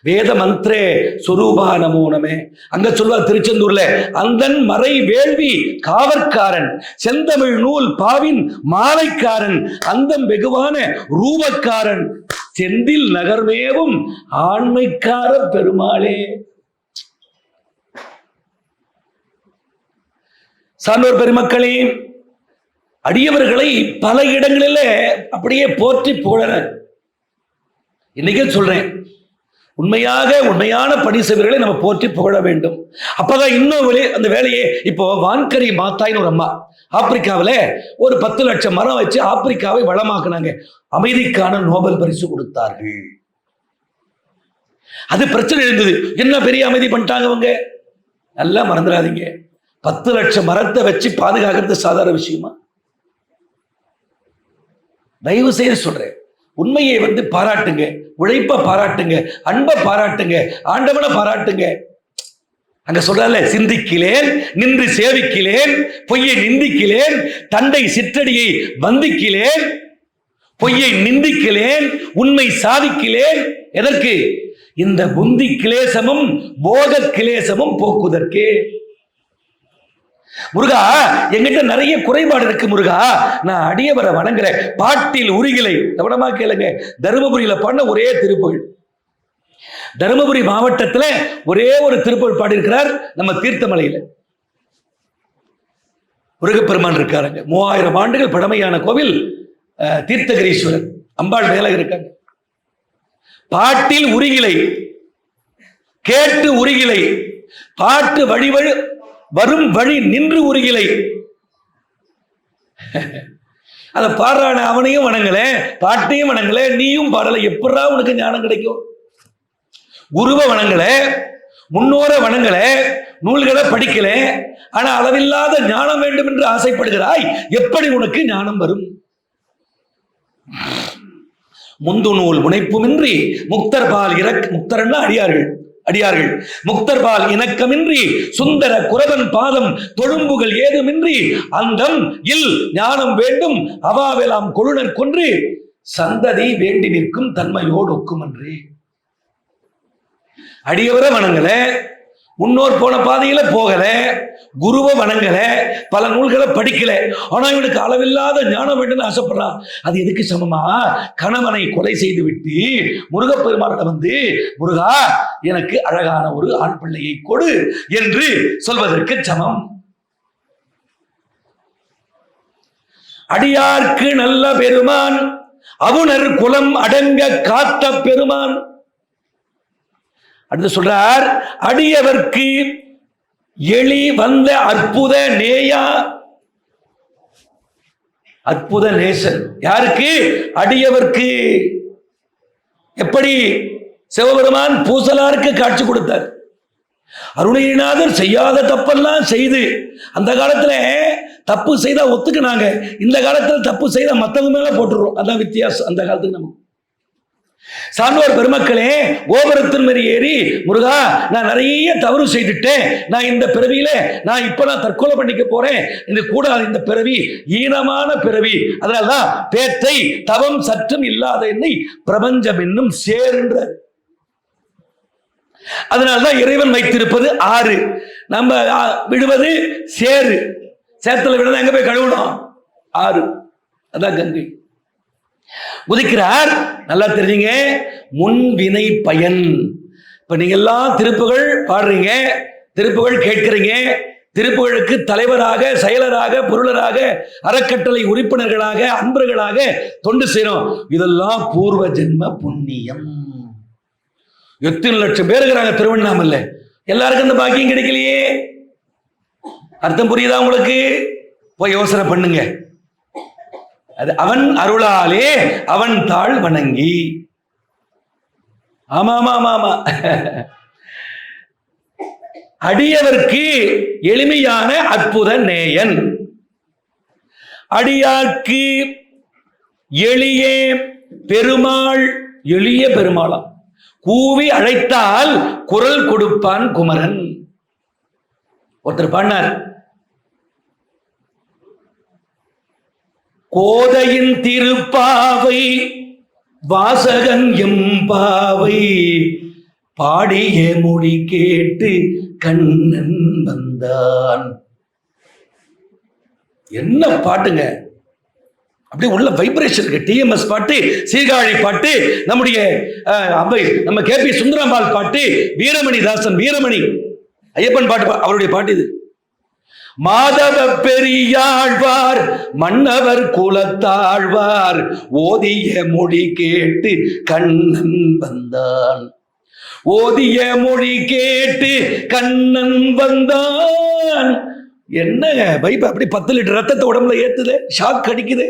வேத மந்திரே சுரூபா நமோ நமே. அங்க சொல்வார் திருச்செந்தூர்ல, அந்தன் மறை வேள்வி காவற்காரன் செந்தமிழ் நூல் பாவின் மாலைக்காரன் அந்தம் வெகுவான ரூபக்காரன் செந்தில் நகர்மேவும் ஆண்மைக்கார பெருமாளே. சான்றோர் பெருமக்களே, அடியவர்களை பல இடங்களில் அப்படியே போற்றி புகழனர். இன்னைக்கே சொல்றேன், உண்மையான பணி செய்வர்களை நம்ம போற்றி புகழ வேண்டும். அப்பதான் இன்னும் அந்த வேலையே. இப்போ வான்கரி மாத்தாய்னு ஒரு அம்மா ஆப்பிரிக்காவில் ஒரு 10 லட்சம் மரம் வச்சு ஆப்பிரிக்காவை வளமாக்குனாங்க. அமைதிக்கான நோபல் பரிசு கொடுத்தார்கள். அது பிரச்சனை இருந்தது. என்ன பெரிய அமைதி பண்ணிட்டாங்க அவங்க, நல்லா மறந்துடாதீங்க. 10 லட்சம் மரத்தை வச்சு பாதுகாக்கிறது சாதாரண விஷயமா? தயவு செய்து சொல்றேன், உண்மையை வந்து பாராட்டுங்க, உழைப்ப பாராட்டுங்க, அன்பை பாராட்டுங்க, ஆண்டவனை பாராட்டுங்க. அங்க சொல்றால, சிந்திக்கிலேன் நின்று சேவிக்கிலேன் பொய்யை நிந்திக்கிலேன் தண்டை சிற்றடியை வந்திக்கிலேன் பொய்யை நிந்திக்கிலேன் உண்மை சாதிக்கிலேன். எதற்கு? இந்த புந்தி கிளேசமும் போக கிளேசமும் போக்குதற்கே. முருகா, எங்கிட்ட நிறைய குறைபாடு இருக்கு முருகா, நான் அடியவரை வணங்குறேன், பாட்டில் உருகிலை. கவனமா கேளுங்க. தருமபுரியில பண்ண ஒரே திருப்புகழ். தருமபுரி மாவட்டத்தில் ஒரே ஒரு திருப்புகழ் பாடி இருக்கிறார் நம்ம தீர்த்தமலையில. முருகப்பெருமான் இருக்காருங்க. 3000 ஆண்டுகள் பழமையான கோவில் தீர்த்தகிரீஸ்வரர். அம்பாள் மேல இருக்காங்க. பாட்டில் உருகிலை, கேட்டு உருகிலை, பாட்டு வழி வரும் வழி நின்று உருகிலை. அத பாடுறான அவனையும் வணங்கல, பாட்டையும் வணங்கல, நீயும் பாடல, எப்படா உனக்கு ஞானம் கிடைக்கும்? குருவை வணங்கல, முன்னோரை வணங்கல, நூல்களை படிக்கல, ஆனா அளவில்லாத ஞானம் வேண்டும் என்று ஆசைப்படுகிறாய், எப்படி உனக்கு ஞானம் வரும்? முந்து நூல் முனைப்புமின்றி முக்தர்பால் முக்தர்னா அடியார்கள் முக்தர்பால் இணக்கமின்றி சுந்தர குரவன் பாதம் தொழும்புகள் ஏதுமின்றி அந்தம் இல் ஞானம் வேண்டும் அவாவெல்லாம் கொழுனர் கொன்று சந்ததி வேண்டி நிற்கும் தன்மையோடு ஒக்குமன்றே. அடியவரை வணங்கல, முன்னோர் போன பாதையில போகல, குருவை வணங்கல, பல நூல்களை படிக்கல, ஆனா இவனுக்கு அளவில்லாத ஞானம் வேண்டும் ஆசைப்படுறான். அது எதுக்கு சமமா? கணவனை கொலை செய்து விட்டு முருகப்பெருமானிடம் வந்து, முருகா எனக்கு அழகான ஒரு ஆண் பிள்ளையை கொடு என்று சொல்வதற்கு சமம். அடியார்க்கு நல்ல பெருமான் அவுணர் குலம் அடங்க காத்த பெருமான். அடுத்து சொல்றார், அடியவர்க்கு எளி வந்த அற்புத நேயா. அற்புத நேசன் யாருக்கு? அடியவர்க்கு. எப்படி சிவபெருமான் பூசலாருக்கு காட்சி கொடுத்தார். அருணகிரிநாதர் செய்யாத தப்பெல்லாம் செய்து, அந்த காலத்துல தப்பு செய்தா ஒத்துக்கினாங்க, இந்த காலத்துல தப்பு செய்தா மத்தவங்க மேல போட்டுருவோம். அதான் வித்தியாசம் அந்த காலத்துக்கு நமக்கு. சான்றோர் பெருமக்களே, கோபுரத்தின் மேல் ஏறி, முருகா நான் நிறைய தவறு செய்துட்டேன், நான் இந்த பிறவியில நான் இப்ப தற்கொலை பண்ணிக்க போறேன், இது கூடாது, இந்த பிறவி ஈனமான பிறவி, அதனால்தான் பேற்றை தவம் சற்றும் இல்லாத என்னை பிரபஞ்சம் என்னும் சேருன்ற. அதனால்தான் இறைவன் வைத்திருப்பது 6, நம்ம விடுவது சேரு. சேத்துல விடுறது எங்க போய் கழுவணும்? 6. அதான் கங்கை. உதிக்கிறார். நல்லா தெரிஞ்சுங்க, முன்வினை பயன். இப்ப நீங்க எல்லாம் திருப்புகழ் பாடுறீங்க, திருப்புகழ் கேட்கிறீங்க, திருப்புகழுக்கு தலைவராக, செயலராக, பொருளராக, அறக்கட்டளை உறுப்பினர்களாக, அன்பர்களாக தொண்டு செய்யணும். இதெல்லாம் பூர்வ ஜென்ம புண்ணியம். எத்தனை லட்சம் பேர் இருக்கிறாங்க திருவண்ணாமலை, எல்லாருக்கும் இந்த பாக்கியம் கிடைக்கலையே. அர்த்தம் புரியுதா உங்களுக்கு? போய் யோசனை பண்ணுங்க. அது அவன் அருளாலே அவன் தாழ் வணங்கி. ஆமா அடியவர்க்கு எளிமையான அற்புத நேயன். அடியார்க்கு எளிய பெருமாள். எளிய பெருமாளாம். கூவி அழைத்தால் குரல் கொடுப்பான் குமரன். ஒருத்தர் பாடினார், கோதையின் திருப்பாவை வாசகன் எம்பாவை பாடிய மொழி கேட்டு கண்ணன் வந்தான். என்ன பாட்டுங்க! அப்படி உள்ள வைப்ரேஷன் இருக்கு. டிஎம்எஸ் பாட்டு, சீர்காழி பாட்டு, நம்முடைய நம்ம கேபி சுந்தரம்பாள் பாட்டு, வீரமணி தாசன், வீரமணி ஐயப்பன் பாட்டு, அவருடைய பாட்டு இது. மாதவ பெரியாழ்வார் மன்னவர் குலத்தாழ்வார் ஓதிய மொழி கேட்டு கண்ணன் வந்தான். ஓதிய மொழி கேட்டு கண்ணன் வந்தான். என்னங்க பைப் அப்படி 10 லிட்டர் ரத்தத்தை உடம்புல ஏத்துது, ஷாக் அடிக்குது.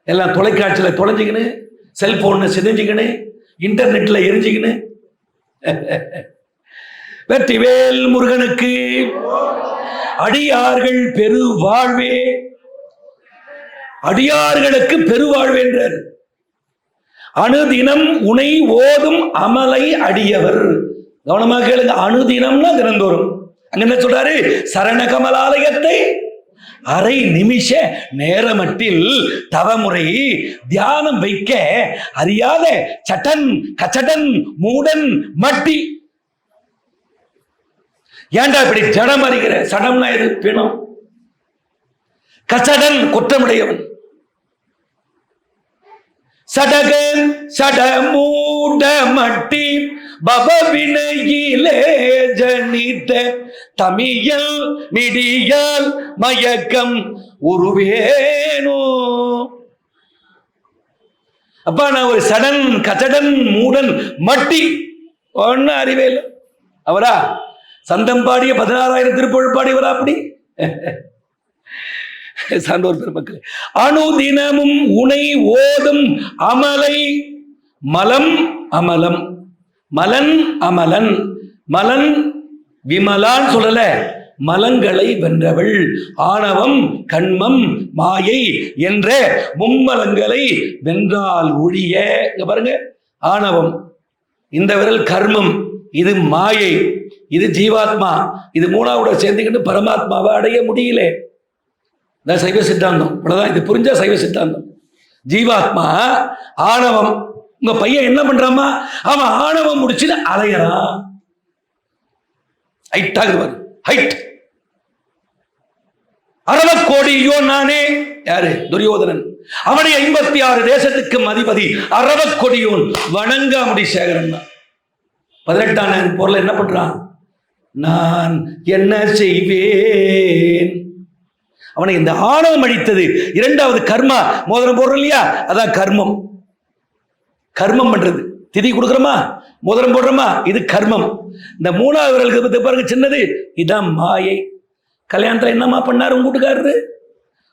எல்லாம் தொலைக்காட்சியில தொலைஞ்சிக்கின்னு, செல்போன்ல சிதைஞ்சிக்கின்னு, இன்டர்நெட்ல எரிஞ்சிக்கின்னு. வெற்றிவேல் முருகனுக்கு. அடியார்கள் பெருவாழ்வே. அடியார்களுக்கு பெருவாழ்வே என்றார். அணுதினம் உனை ஓதும் அமலை அடியவர். கவனமாக கேளுங்க. அணுதினம்னா தினந்தோறும். அங்க என்ன சொல்றாரு? சரண கமலாலயத்தை அரை நிமிஷ நேரமட்டில் தவமுறை தியானம் வைக்க அறியாத சட்டன் கச்சடன் மூடன் மட்டி. ஏன்டா இப்படி ஜடம் அறிகிற? சடம்னா எது? பிணம். கசடன் குற்றமுடையவன். சடகன் சடமூட மட்டி பவவினையிலே ஜனித்த தமியல் மிடியால் மயக்கம் உருவேனோ. அப்பா நான் ஒரு சடன் கசடன் மூடன் மட்டி ஒன்னு அறிவே இல்லை. அவரா சந்தம் பாடிய 16,000 திருப்புகழ் பாடியவரா? அப்படி சான்றோர் பெருமக்களே, அணுதினமும் உனை ஓதும் அமலை மலம் அமலம் மலன் அமலன் மலன் விமலான் சொல்லல, மலங்களை வென்றவள். ஆணவம் கண்மம் மாயை என்ற மும்மலங்களை வென்றால் ஒழிய. பாருங்க, ஆணவம், இந்த விரல் கர்மம், இது மாயை, இது ஜீவாத்மா, இது மூணாவோட சேர்ந்துக்கிட்டு பரமாத்மாவை அடைய முடியல. சைவ சித்தாந்தம். அவ்வளவுதான். இது புரிஞ்சா சைவ சித்தாந்தம். ஜீவாத்மா, ஆணவம். உங்க பையன் என்ன பண்றாமா? அவன் ஆணவம் முடிச்சுட்டு அலையறான். ஹைட் ஆகுது, ஹைட். 60 கோடியோ நானே. யாரு? துரியோதனன். அவனை 56 தேசத்துக்கு அதிபதி. 60 கோடியோன் வணங்காமுடி சேகரன் தான். 18ஆம் போர்ல என்ன பண்றான்? நான் என்ன செய்வேன்? அவனை இந்த ஆணவம் அடித்தது. 2வது கர்மா. மோதிரம் போடுறோம் இல்லையா, அதான் கர்மம். கர்மம் பண்றது. திதி கொடுக்குறோமா, மோதிரம் போடுறோமா, இது கர்மம். இந்த 3வது விரலுக்கு பாருங்க, சின்னது, இதான் மாயை. கல்யாணத்துல என்னமா பண்ணாரு உங்க வீட்டுக்காரரு?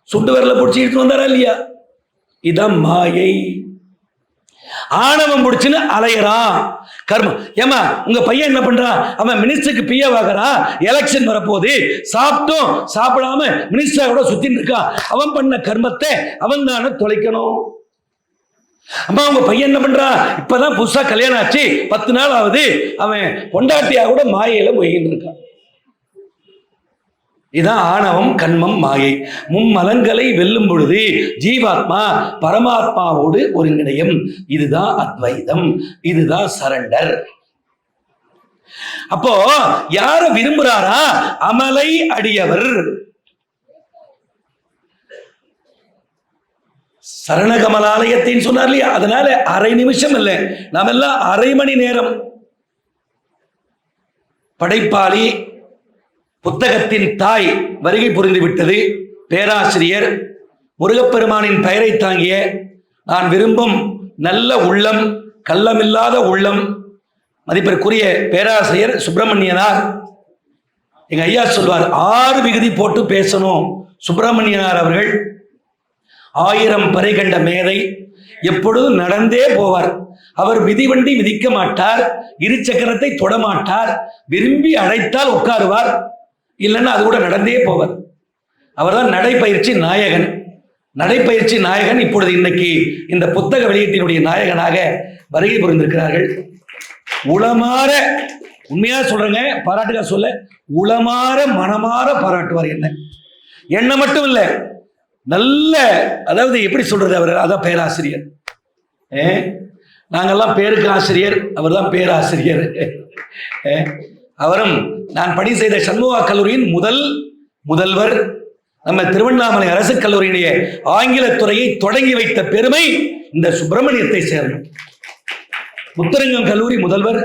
சுண்டு விரல பிடிச்சி இழுத்து வந்தாரா இல்லையா? இதான் மாயை. ஆணவம் பிடிச்சுன்னு அலையறான், கர்மம். ஏமா உங்க பையன் என்ன பண்றான்? அவன் மினிஸ்டருக்கு பிஏ வாங்குறான். எலெக்ஷன் வரப்போது, சாப்பிட்டும் சாப்பிடாம மினிஸ்டரோட சுத்தின்னு இருக்கான். அவன் பண்ண கர்மத்தை அவன் தானே தொலைக்கணும். அம்மா உங்க பையன் என்ன பண்றான்? இப்பதான் புதுசா கல்யாணம் ஆச்சு, 10 நாள் ஆகுது, அவன் பொண்டாட்டியா கூட மாயையில போயின்னு இருக்கான். இதான் ஆணவம் கண்மம் மாயை. மும்மலங்களை வெல்லும் பொழுது ஜீவாத்மா பரமாத்மாவோடு ஒருங்கிணையும். இதுதான் அத்வைதம், இதுதான் சரண்டர். அப்போ யார விரும்புறாரா? அமலை அடியவர். சரணகமலாலயத்தின்னு சொன்னார் இல்லையா? அதனால அரை நிமிஷம் இல்லை, நாம எல்லாம் அரை மணி நேரம். படைப்பாளி புத்தகத்தின் தாய் வருகை புரிந்து விட்டது. பேராசிரியர் முருகப்பெருமானின் பெயரை தாங்கிய நான் விரும்பும் நல்ல உள்ளம், கள்ளமில்லாத உள்ளம், மதிப்பிற்குரிய பேராசிரியர் சுப்பிரமணியனார். எங்க ஐயா சொல்வார், 6 விகுதி போட்டு பேசணும். சுப்பிரமணியனார் அவர்கள் 1000 பறை கண்ட மேதை. எப்பொழுதும் நடந்தே போவார். அவர் மிதிவண்டி மிதிக்க மாட்டார், 2 சக்கரத்தை தொடமாட்டார். விரும்பி அழைத்தால் உட்காருவார், இல்லைன்னா அது கூட நடந்தே போவார். அவர் தான் நடைப்பயிற்சி நாயகன். நடைப்பயிற்சி நாயகன் இப்பொழுது இன்னைக்கு இந்த புத்தக வெளியீட்டினுடைய நாயகனாக வருகை புரிந்திருக்கிறார்கள். உளமாற, உண்மையா சொல்றேங்க, பாராட்டுக சொல்ல, உளமாற மனமாற பாராட்டுவார். என்ன மட்டும் இல்லை, நல்ல, அதாவது எப்படி சொல்றது, அவர் அதான் பேராசிரியர். நாங்கெல்லாம் பேருக்கு ஆசிரியர், அவர் தான் பேராசிரியர். அவரும் நான் பணி செய்த சண்முகா கல்லூரியின் முதல்வர். நம்ம திருவண்ணாமலை அரசு கல்லூரியினுடைய ஆங்கில துறையை தொடங்கி வைத்த பெருமை இந்த சுப்பிரமணியத்தை சேர்ந்தோம். முத்தரங்கம் கல்லூரி முதல்வர்,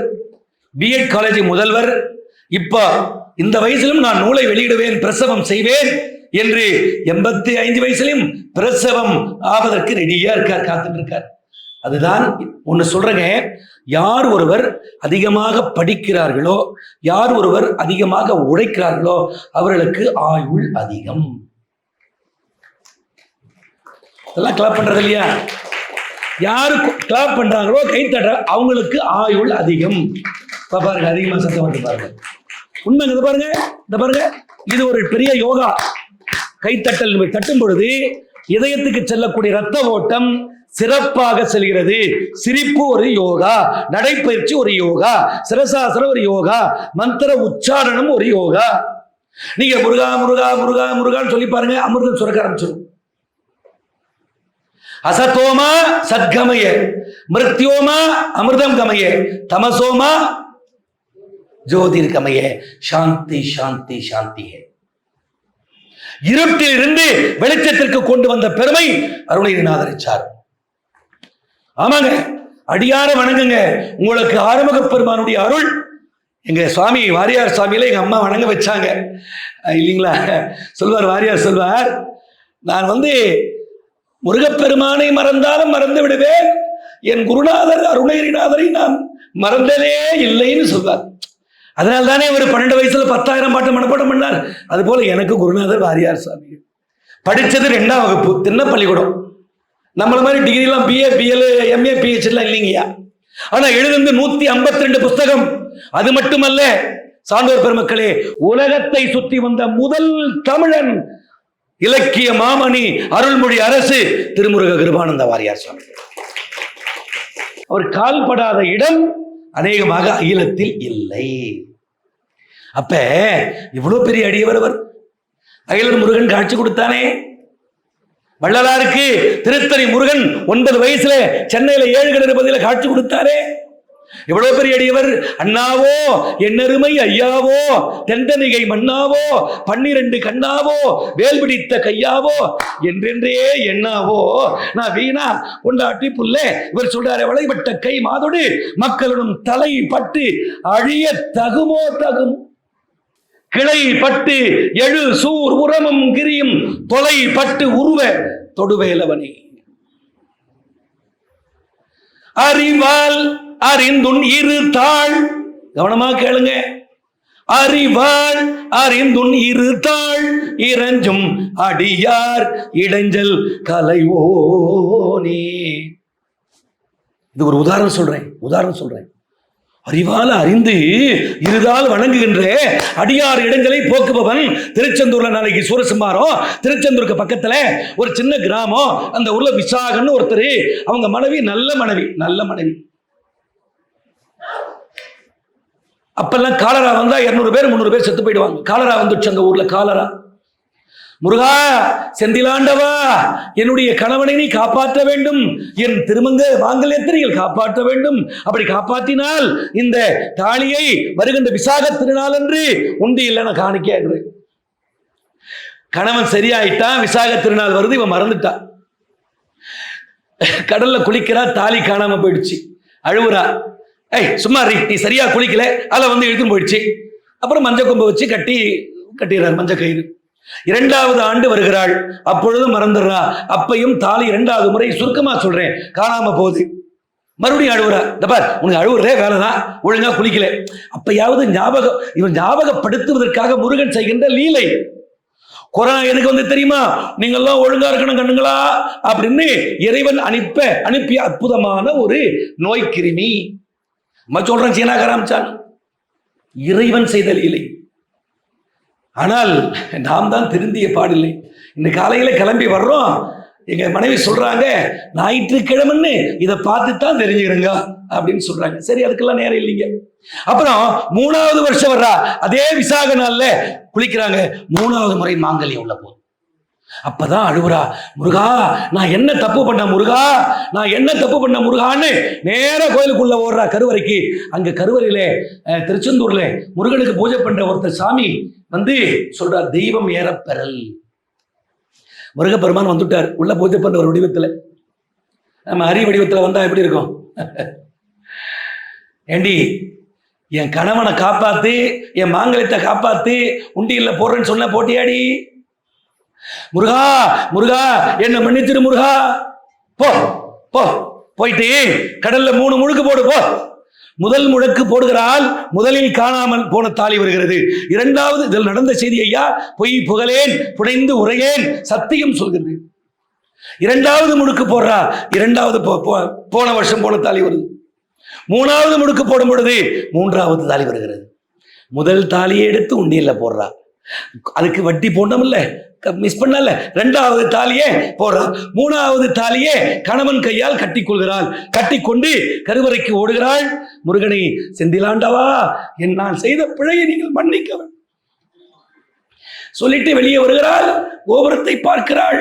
பிஎட் காலேஜ் முதல்வர். இப்ப இந்த வயசிலும் நான் நூலை வெளியிடுவேன், பிரசவம் செய்வேன் என்று 85 வயசிலும் பிரசவம் ஆவதற்கு ரெடியா இருக்கார், காத்துட்டு இருக்கார். அதுதான் ஒன்னு சொல்றேங்க, யார் ஒருவர் அதிகமாக படிக்கிறார்களோ, யார் ஒருவர் அதிகமாக உழைக்கிறார்களோ அவர்களுக்கு ஆயுள் அதிகம். இதெல்லாம் கிளாப் பண்றது இல்லையா? யாரு கிளாப் பண்றாங்களோ, கை தட்டுற அவங்களுக்கு ஆயுள் அதிகம். பாருங்க, அதிகமா சத்தம் வந்து பாருங்க. உண்மைங்க, இதை பாருங்க, இந்த பாருங்க, இது ஒரு பெரிய யோகா. கைத்தட்டல் தட்டும் பொழுது இதயத்துக்கு செல்லக்கூடிய ரத்த ஓட்டம் சிறப்பாக செல்கிறது. சிரிப்பு ஒரு யோகா, நடைப்பயிற்சி ஒரு யோகா, சிரசாசனம் ஒரு யோகா, மந்திர உச்சாரணம் ஒரு யோகா. நீங்க முருகா முருகா முருகா முருகான்னு சொல்லி பாருங்க, அமிர்தம் சுரக்க ஆரம்பிச்சிடும். அசத்தோமா சத்கமய, மிருத்யோமா அமிர்தம் கமய, தமசோமா ஜோதிர்கமய சாந்தி சாந்தி சாந்தி. இருட்டில் இருந்து வெளிச்சத்திற்கு கொண்டு வந்த பெருமை அருணகிரிநாதரை சார். ஆமாங்க, அடியார வணங்குங்க. உங்களுக்கு ஆறுமுக பெருமானுடைய அருள். எங்க சுவாமி வாரியார் சுவாமியில எங்க அம்மா வணங்க வச்சாங்க இல்லைங்களா? சொல்வார் வாரியார், சொல்வார், நான் முருகப்பெருமானை மறந்தாலும் மறந்து விடுவேன், என் குருநாதர் அருணகிரிநாதரை நான் மறந்ததே இல்லைன்னு சொல்வார். அதனால தானே ஒரு 12 வயசுல 10,000 பாட்டு மனப்பாடம் பண்ணார். அது போல எனக்கு குருநாதர் வாரியார் சுவாமி. படிச்சது 2ஆம் வகுப்பு, திண்ண பள்ளிக்கூடம். நம்மள மாதிரி டிகிரி எல்லாம் BA BL MA PhD எல்லாம் இல்லைங்கய்யா. ஆனா எழுதுந்து 152 புஸ்தகம். அது மட்டுமல்ல சான்றோர் பெருமக்களே, உலகத்தை சுற்றி வந்த முதல் தமிழன், இலக்கிய மாமணி, அருள்மொழி அரசு திருமுருக கிருபானந்த வாரியார் சுவாமி. அவர் கால்படாத இடம் அநேகமாக அகிலத்தில் இல்லை. அப்ப இவ்வளவு பெரிய அடியவர் அவர். அகிலர் முருகன் காட்சி கொடுத்தானே. வள்ளலாருக்கு திருத்தணி முருகன் 9 வயசுல சென்னையில 7 கிணறு பகுதியில் காட்சி கொடுத்தாரே. இவ்வளவு பெரிய அடியவர். அண்ணாவோ என்னருமை ஐயாவோ, தென்தனிகை மண்ணாவோ, 12 கண்ணாவோ, வேல் பிடித்த கையாவோ, என்றென்றே எண்ணாவோ, நான் வீணா கொண்டாட்டி புல்ல. இவர் சொல்றாரு, வளைபட்ட கை மாதோடு மக்களுடன் தலை பட்டு அழிய தகுமோ தகும், கிளை பட்டு எழு சூர் உரமும் கிரியும் தொலை பட்டு உருவ தொடுவேலவனே. அறிவால் அறிந்துன் இரு தாள், கவனமா கேளுங்க, அறிவாள் அறிந்துன் இரு தாள் இறஞ்சும் அடியார் இடைஞ்சல் கலைவோனே. இது ஒரு உதாரணம் சொல்றேன். அறிவால அறிந்து இருதால் வணங்குகின்ற அடியார் இடைஞ்சலை போக்குபவன். திருச்செந்தூர்ல நாளைக்கு சூரசம்மாரம், திருச்செந்தூருக்கு பக்கத்துல ஒரு சின்ன கிராமம். அந்த ஊர்ல விசாகன்னு ஒருத்தர், அவங்க மனைவி நல்ல மனைவி. அப்பெல்லாம் காலரா வந்தா 200 பேர் 300 பேர் செத்து போயிடுவாங்க. காலரா வந்துச்சு அந்த ஊர்ல. காலரா. முருகா, செந்திலாண்டவா, என்னுடைய கணவனை நீ காப்பாற்ற வேண்டும், என் திருமங்க மாங்கல்யத்தை காப்பாற்ற வேண்டும். அப்படி காப்பாற்றினால் இந்த தாலியை வருகின்ற விசாக திருநாள் என்று உண்டு இல்லைன்னு காணிக்க. கணவன் சரியாயிட்டான், விசாக திருநாள் வருது, இவன் மறந்துட்டான். கடல்ல குளிக்கிறா, தாலி காணாம போயிடுச்சு. அழுவுறா, சும்மா நீ சரியா குளிக்கல, அதில் இழுத்துன்னு போயிடுச்சு. அப்புறம் மஞ்சள் கொம்பை வச்சு கட்டிடுறார் மஞ்சள் கயிறு. 2வது ஆண்டு வருகிறாள், அப்பொழுது மறந்துடுறா. அப்பையும் தாலி 2வது முறை சுருக்கமா சொல்றேன் காணாம போகுது. மறுபடியும் அழுவுறா, உனக்கு அழுவுறதே வேலைதான், ஒழுங்கா குளிக்கல. அப்பயாவது இவன் ஞாபகப்படுத்துவதற்காக முருகன் செய்கின்ற லீலை. கொரோனா எதுக்கு தெரியுமா? நீங்க எல்லாம் ஒழுங்கா இருக்கணும் கண்ணுங்களா அப்படின்னு இறைவன் அனுப்பிய அற்புதமான ஒரு நோய் கிருமி. சொல்றேன், சீனாக ஆரம்பிச்சான், இறைவன் செய்த லீலை. ஆனால் நாம் தான் திருந்திய பாடில்லை. இந்த காலையில கிளம்பி வர்றோம், எங்க மனைவி சொல்றாங்க, ஞாயிற்றுக்கிழமைன்னு இதை பார்த்து தான் தெரிஞ்சுக்கிறங்க அப்படின்னு சொல்றாங்க. சரி, அதுக்கெல்லாம் நேரம் இல்லைங்க. அப்புறம் 3வது வருஷம் வர்றா, அதே விசாக நாள்ல குளிக்கிறாங்க. 3வது முறை மாங்கல்யம் உள்ள போகுது. அப்பதான் அழுவுறா, முருகா நான் என்ன தப்பு பண்ண முருகான்னு நேர கோயிலுக்குள்ள ஓடுறா கருவறைக்கு. அங்க கருவறையில திருச்செந்தூர்ல முருகனுக்கு பூஜை பண்ற ஒருத்தர் சாமி சொல்றார், தெய்வம் ஏறப்பெறல். முருகப்பெருமான் வந்துட்டார் உள்ள பூஜை பண்ற ஒரு வடிவத்துல. நம்ம அரி வடிவத்துல வந்தா எப்படி இருக்கும்? ஏண்டி, என் கணவனை காப்பாத்து, என் மாங்கல்யத்தை காப்பாத்து, உண்டியல்ல போடுறேன்னு சொன்ன போட்டியாடி? முருகா முருகா என்ன மன்னிச்சிரு முருகா. போயிட்டு கடல்ல 3 முழுக்கு போடு. முதல் முழக்கு போடுகிறாள். முதலில் காணாமல் போன தாலி வருகிறது. 2வது, இதில் நடந்த செய்தி ஐயா, பொய் புகழேன், புனைந்து உரையேன், சத்தியம் சொல்கிறேன். 2வது முழுக்கு போடுறா. 2வது போன வருஷம் போன தாலி வருது. 3வது முழுக்கு போடும் பொழுது 3வது தாலி வருகிறது. முதல் தாலியை எடுத்து உண்டியல்ல போடுறா. அதுக்கு வட்டி போட்டோம் இல்ல, மிஸ் பண்ணல. 2வது தாலியே போடுறா. 3வது தாலியே கணவன் கையால் கட்டி கொள்கிறாள். கட்டி கொண்டு கருவறைக்கு ஓடுகிறாள். முருகனை, செந்திலாண்டவா, நான் செய்த பிழையை நீங்கள் மன்னிக்க வேண்டும் சொல்லிட்டு வெளியே வருகிறாள். கோபுரத்தை பார்க்கிறாள்.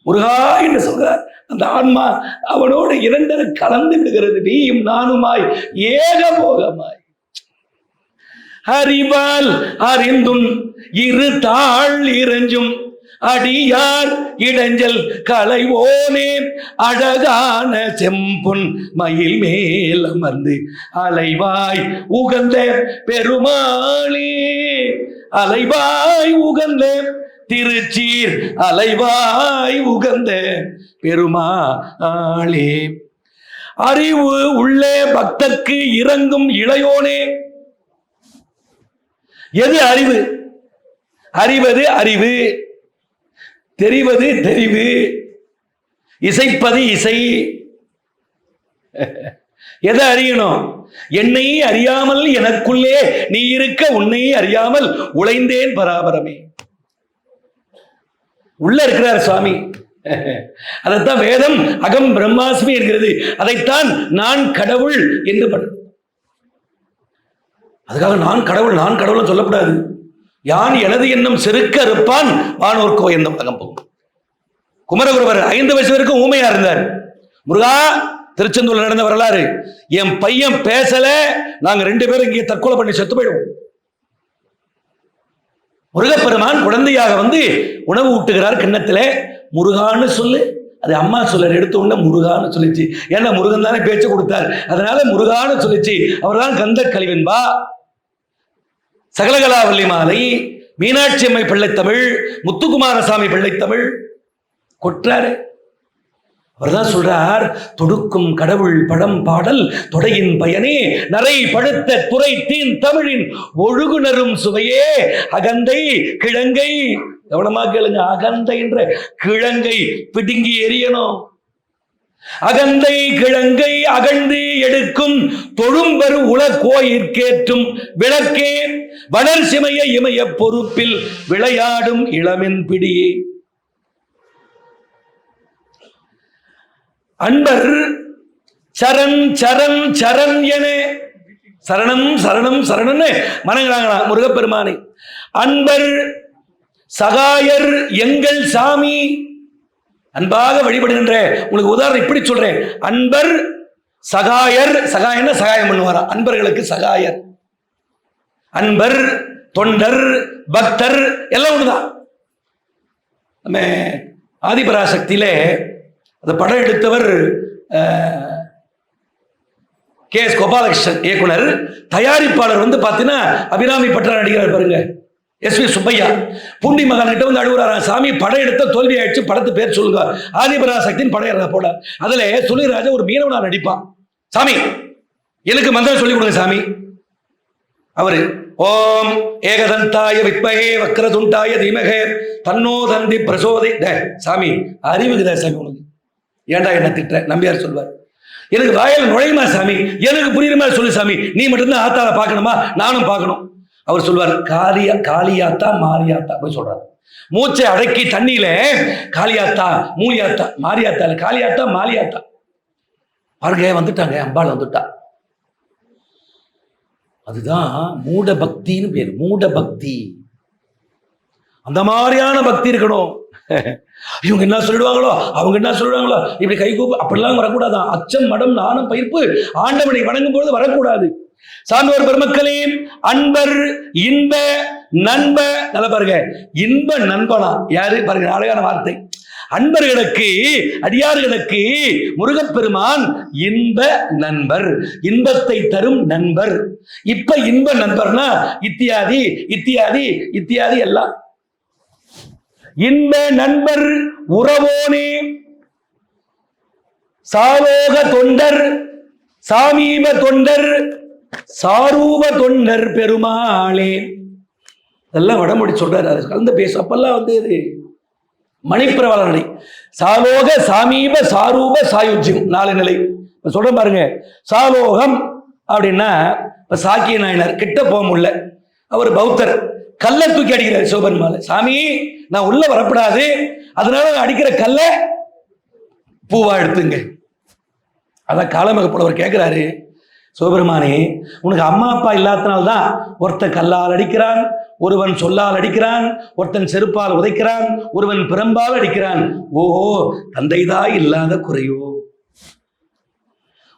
முருகா என்று சொல்கிறார். அந்த ஆன்மா அவனோடு 2 கலந்து விடுகிறது. நீயும் நானுமாய் ஏகபோகமாய். அறிவால் அறிந்துன் இரு தாள் இறஞ்சும் அடியார் இடைஞ்சல் களைவோனே அழகான செம்பொன் மயில் மேல் அமர்ந்து அலைவாய் உகந்த பெருமாளே அலைவாய் உகந்த திருச்சீர் அலைவாய் உகந்த பெருமாளே அறிவு உள்ளே பக்தர்க்கு இறங்கும் இளையோனே. எது அறிவு? அறிவது அறிவு, தெரிவது தெரிவு, இசைப்பது இசை. எதை அறியணும்? என்னை அறியாமல் எனக்குள்ளே நீ இருக்க உன்னை அறியாமல் உழைந்தேன் பராபரமே. உள்ள இருக்கிறார் சுவாமி. அதைத்தான் வேதம் அகம் பிரம்மாஸ்மி என்கிறது. அதைத்தான் நான் கடவுள் என்று படு. அதுக்காக நான் கடவுள் நான் கடவுள் சொல்லக்கூடாது. யான் எனது எண்ணம் செருக்க இருப்பான் வானோர்க்கோ எண்ணம் அகம் போகும். குமரகுருவர் 5 வயசு வரைக்கும் ஊமையா இருந்தார். முருகா, திருச்செந்தூர்ல நடந்த வரலாறு. என் பையன் பேசல, நாங்க 2 பேரும் இங்கே தற்கொலை பண்ணி செத்து போயிடுவோம். முருகப்பெருமான் குழந்தையாக வந்து உணவு ஊட்டுகிறார் கிண்ணத்துல. முருகான்னு சொல்லு, அது அம்மா சொல்ல எடுத்த உடனே முருகான்னு சொல்லிச்சு. ஏன்னா முருகன் தானே பேச்சு கொடுத்தார், அதனால முருகான்னு சொல்லிச்சு. அவர்தான் கந்த கலிவென்பா, சகலகலாவல்லி மாலை, மீனாட்சி அம்மை பிள்ளைத்தமிழ், முத்துக்குமாரசாமி பிள்ளைத்தமிழ் கொற்றாரு. அவர்தான் சொல்றார், தொடுக்கும் கடவுள் பழம் பாடல் தொடையின் பயனே நரை படுத்த துறை தீன் தமிழின் ஒழுகுணரும் சுவையே அகந்தை கிழங்கை. கவனமா கேளுங்க, அகந்தை என்ற கிழங்கை பிடுங்கி எரியணும். அகந்தை கிழங்கை அகழ்ந்து எடுக்கும் தொழும்பெரு உலகோயிற்கேற்றும் விளக்கே வளர் சிமைய இமய பொறுப்பில் விளையாடும் இளமென் பிடியே. அன்பர் சரண் சரண் சரண் என சரணம் சரணம் சரணன்னு வணங்குறாங்களா முருகப்பெருமானை. அன்பர் சகாயர் எங்கள் சாமி, அன்பாக வழிபடுகின்ற. உங்களுக்கு உதாரணம் இப்படி சொல்றேன். அன்பர் சகாயர், சகாயன்னா சகாயம் பண்ணுவாரா, அன்பர்களுக்கு சகாயர். அன்பர், தொண்டர், பக்தர் எல்லாம் ஒண்ணுதான். நம்ம ஆதிபராசக்தியில அந்த படம் எடுத்தவர் KS கோபாலகிருஷ்ணன் இயக்குனர். தயாரிப்பாளர் வந்து பார்த்தீங்கன்னா அபிராமி பட்டா நடிகர் பாருங்க, SV சுப்பையா. பூண்டி மகன் கிட்ட வந்து அழுகுறாரா, சாமி படம் எடுத்த தோல்வி ஆயிடுச்சு, படத்து பேர் சொல்லுங்க. ஆதிபராசக்தியின் படம் போட அதுல சுனிராஜா ஒரு மீனவனா நடிப்பான். சாமி எனக்கு மந்திரம் சொல்லி கொடுங்க சாமி. அவரு ஓம் ஏகதந்தாய வித்மஹே வக்ரதுண்டாய தீமஹே தன்னோ தந்தி பிரசோதி. சாமி அறிவுக்குதா சாமி உனக்கு? ஏண்டா என்ன திட்ட? நம்பியார் சொல்வார், எனக்கு வாயில் நுழையுமா சாமி, எனக்கு புரியுற மாதிரி சொல்லு சாமி, நீ மட்டும்தான் ஆத்தால பார்க்கணுமா, நானும் பார்க்கணும். அவர் சொல்வார், காளியாத்தா மாரியாத்தா போய் சொல்றாரு. மூச்சை அடக்கி தண்ணியில காளியாத்தா மூலியாத்தா மாரியாத்தா இல்ல காளியாத்தா மாலியாத்தா. பாருங்க வந்துட்டாங்க, அம்பாள் வந்துட்டா. அதுதான் மூட பக்தின்னு பேரு, மூட பக்தி. அந்த மாதிரியான பக்தி இருக்கணும். இவங்க என்ன சொல்லிடுவாங்களோ அவங்க என்ன சொல்லிடுவாங்களோ இப்படி கை கூப்பு அப்படிலாம் வரக்கூடாதான். அச்சம் மடம் நாணம் பயிர்ப்பு ஆண்டவனை வணங்கும் பொழுது வரக்கூடாது. சான்றோர் பெருமக்களே, அன்பர் இன்ப நண்ப, நல்லா பாருங்க, இன்ப நண்பனா யாரு பாருங்க, அழகான வார்த்தை. அன்பர்களுக்கு அடியார்களுக்கு முருகப்பெருமான் இன்ப நண்பர், இன்பத்தை தரும் நண்பர். இப்ப இன்ப நண்பர்னா இத்தியாதி இத்தியாதி இத்தியாதி எல்லாம். இன்ப நண்பர் உறவோனே சாலோக தொண்டர் சாமீப தொண்டர் சாரூப தொண்டர் பெருமாளே. இதெல்லாம் வடமொழி சொல்றாரு, அது கலந்து பேசும். அப்பெல்லாம் வந்து இது மணிப்பிரவாள நிலை. சாலோக சாமீப சாரூப சாயுஜ்யம் 4 நிலை சொல்ற பாருங்க. சாலோகம் அப்படின்னா இப்ப சாக்கிய நாயனார் கிட்ட போக முடியல, அவர் பௌத்தர், கல்ல தூக்கி அடிக்கிறார் சிவபெருமாள். சாமி நான் உள்ள வரப்படாது, அதனால அடிக்கிற கல்ல பூவா எடுத்துங்க. அதான் காலமக புலவர் கேட்கிறாரு, சிவபெருமானே உனக்கு அம்மா அப்பா இல்லாதனால்தான் ஒருத்தன் கல்லால் அடிக்கிறான், ஒருவன் சொல்லால் அடிக்கிறான், ஒருத்தன் செருப்பால் உதைக்கிறான், ஒருவன் பிரம்பால் அடிக்கிறான். ஓஹோ தந்தைதாய் இல்லாத குறையோ.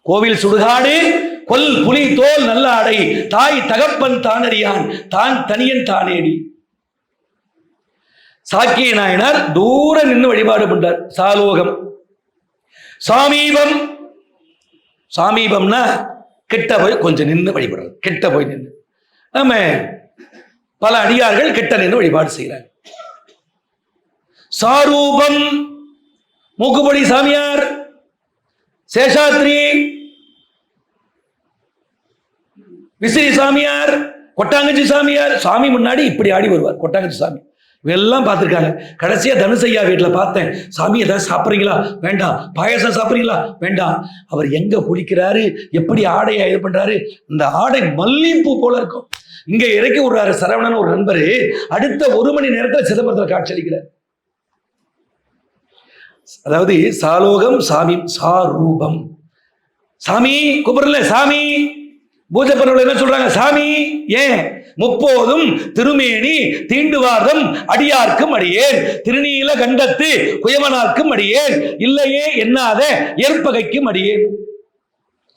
கோவில் சுடுகாடு கொல் புலி தோல் நல்ல ஆடை தாய் தகப்பன் தானறியான் தான் தனியன் தானேடி. சாக்கிய நாயனார் தூர நின்று வழிபாடு பண்றார். சாலோகம் சாமீபம். சாமீபம்னா கிட்ட போய் கொஞ்சம் நின்று வழிபடுறது, கிட்ட போய் நின்று. நம்ம பல அடியார்கள் கிட்ட நின்று வழிபாடு செய்கிறார். சாரூபம் மூக்குப்பொடி சாமியார், சேஷாத்ரி, விசிறி சாமியார், கொட்டாங்கச்சி சாமியார். சாமி முன்னாடி இப்படி ஆடி வருவார் கொட்டாங்கச்சி சாமி. இவெல்லாம் பார்த்துருக்காங்க. கடைசியா தனுசையா வீட்டில் பார்த்தேன். சாமி ஏதாவது சாப்பிட்றீங்களா? வேண்டாம். பாயசம் சாப்பிட்றீங்களா? வேண்டாம். அவர் எங்க குளிக்கிறாரு, எப்படி ஆடையை இது பண்றாரு, இந்த ஆடை மல்லிப்பூ போல இருக்கும். இங்க இறக்கி விடுறாரு சரவணன் ஒரு நண்பர். அடுத்த 1 மணி நேரத்தில் சிதம்பரத்தில் காட்சியளிக்கிறார். அதாவது சாலோகம் சாமி சாரூபம். சாமி கூப்பிடல, சாமி பூஜை பண்ண என்ன சொல்றாங்க? சாமி ஏன் முப்போதும் திருமேனி தீண்டுவார்தம் அடியார்க்கும் அடியேன் திருநீல கண்டத்து குயவனார்க்கும் அடியேன் இல்லையே எண்ணாத ஏற்பகைக்கும் அடியேன்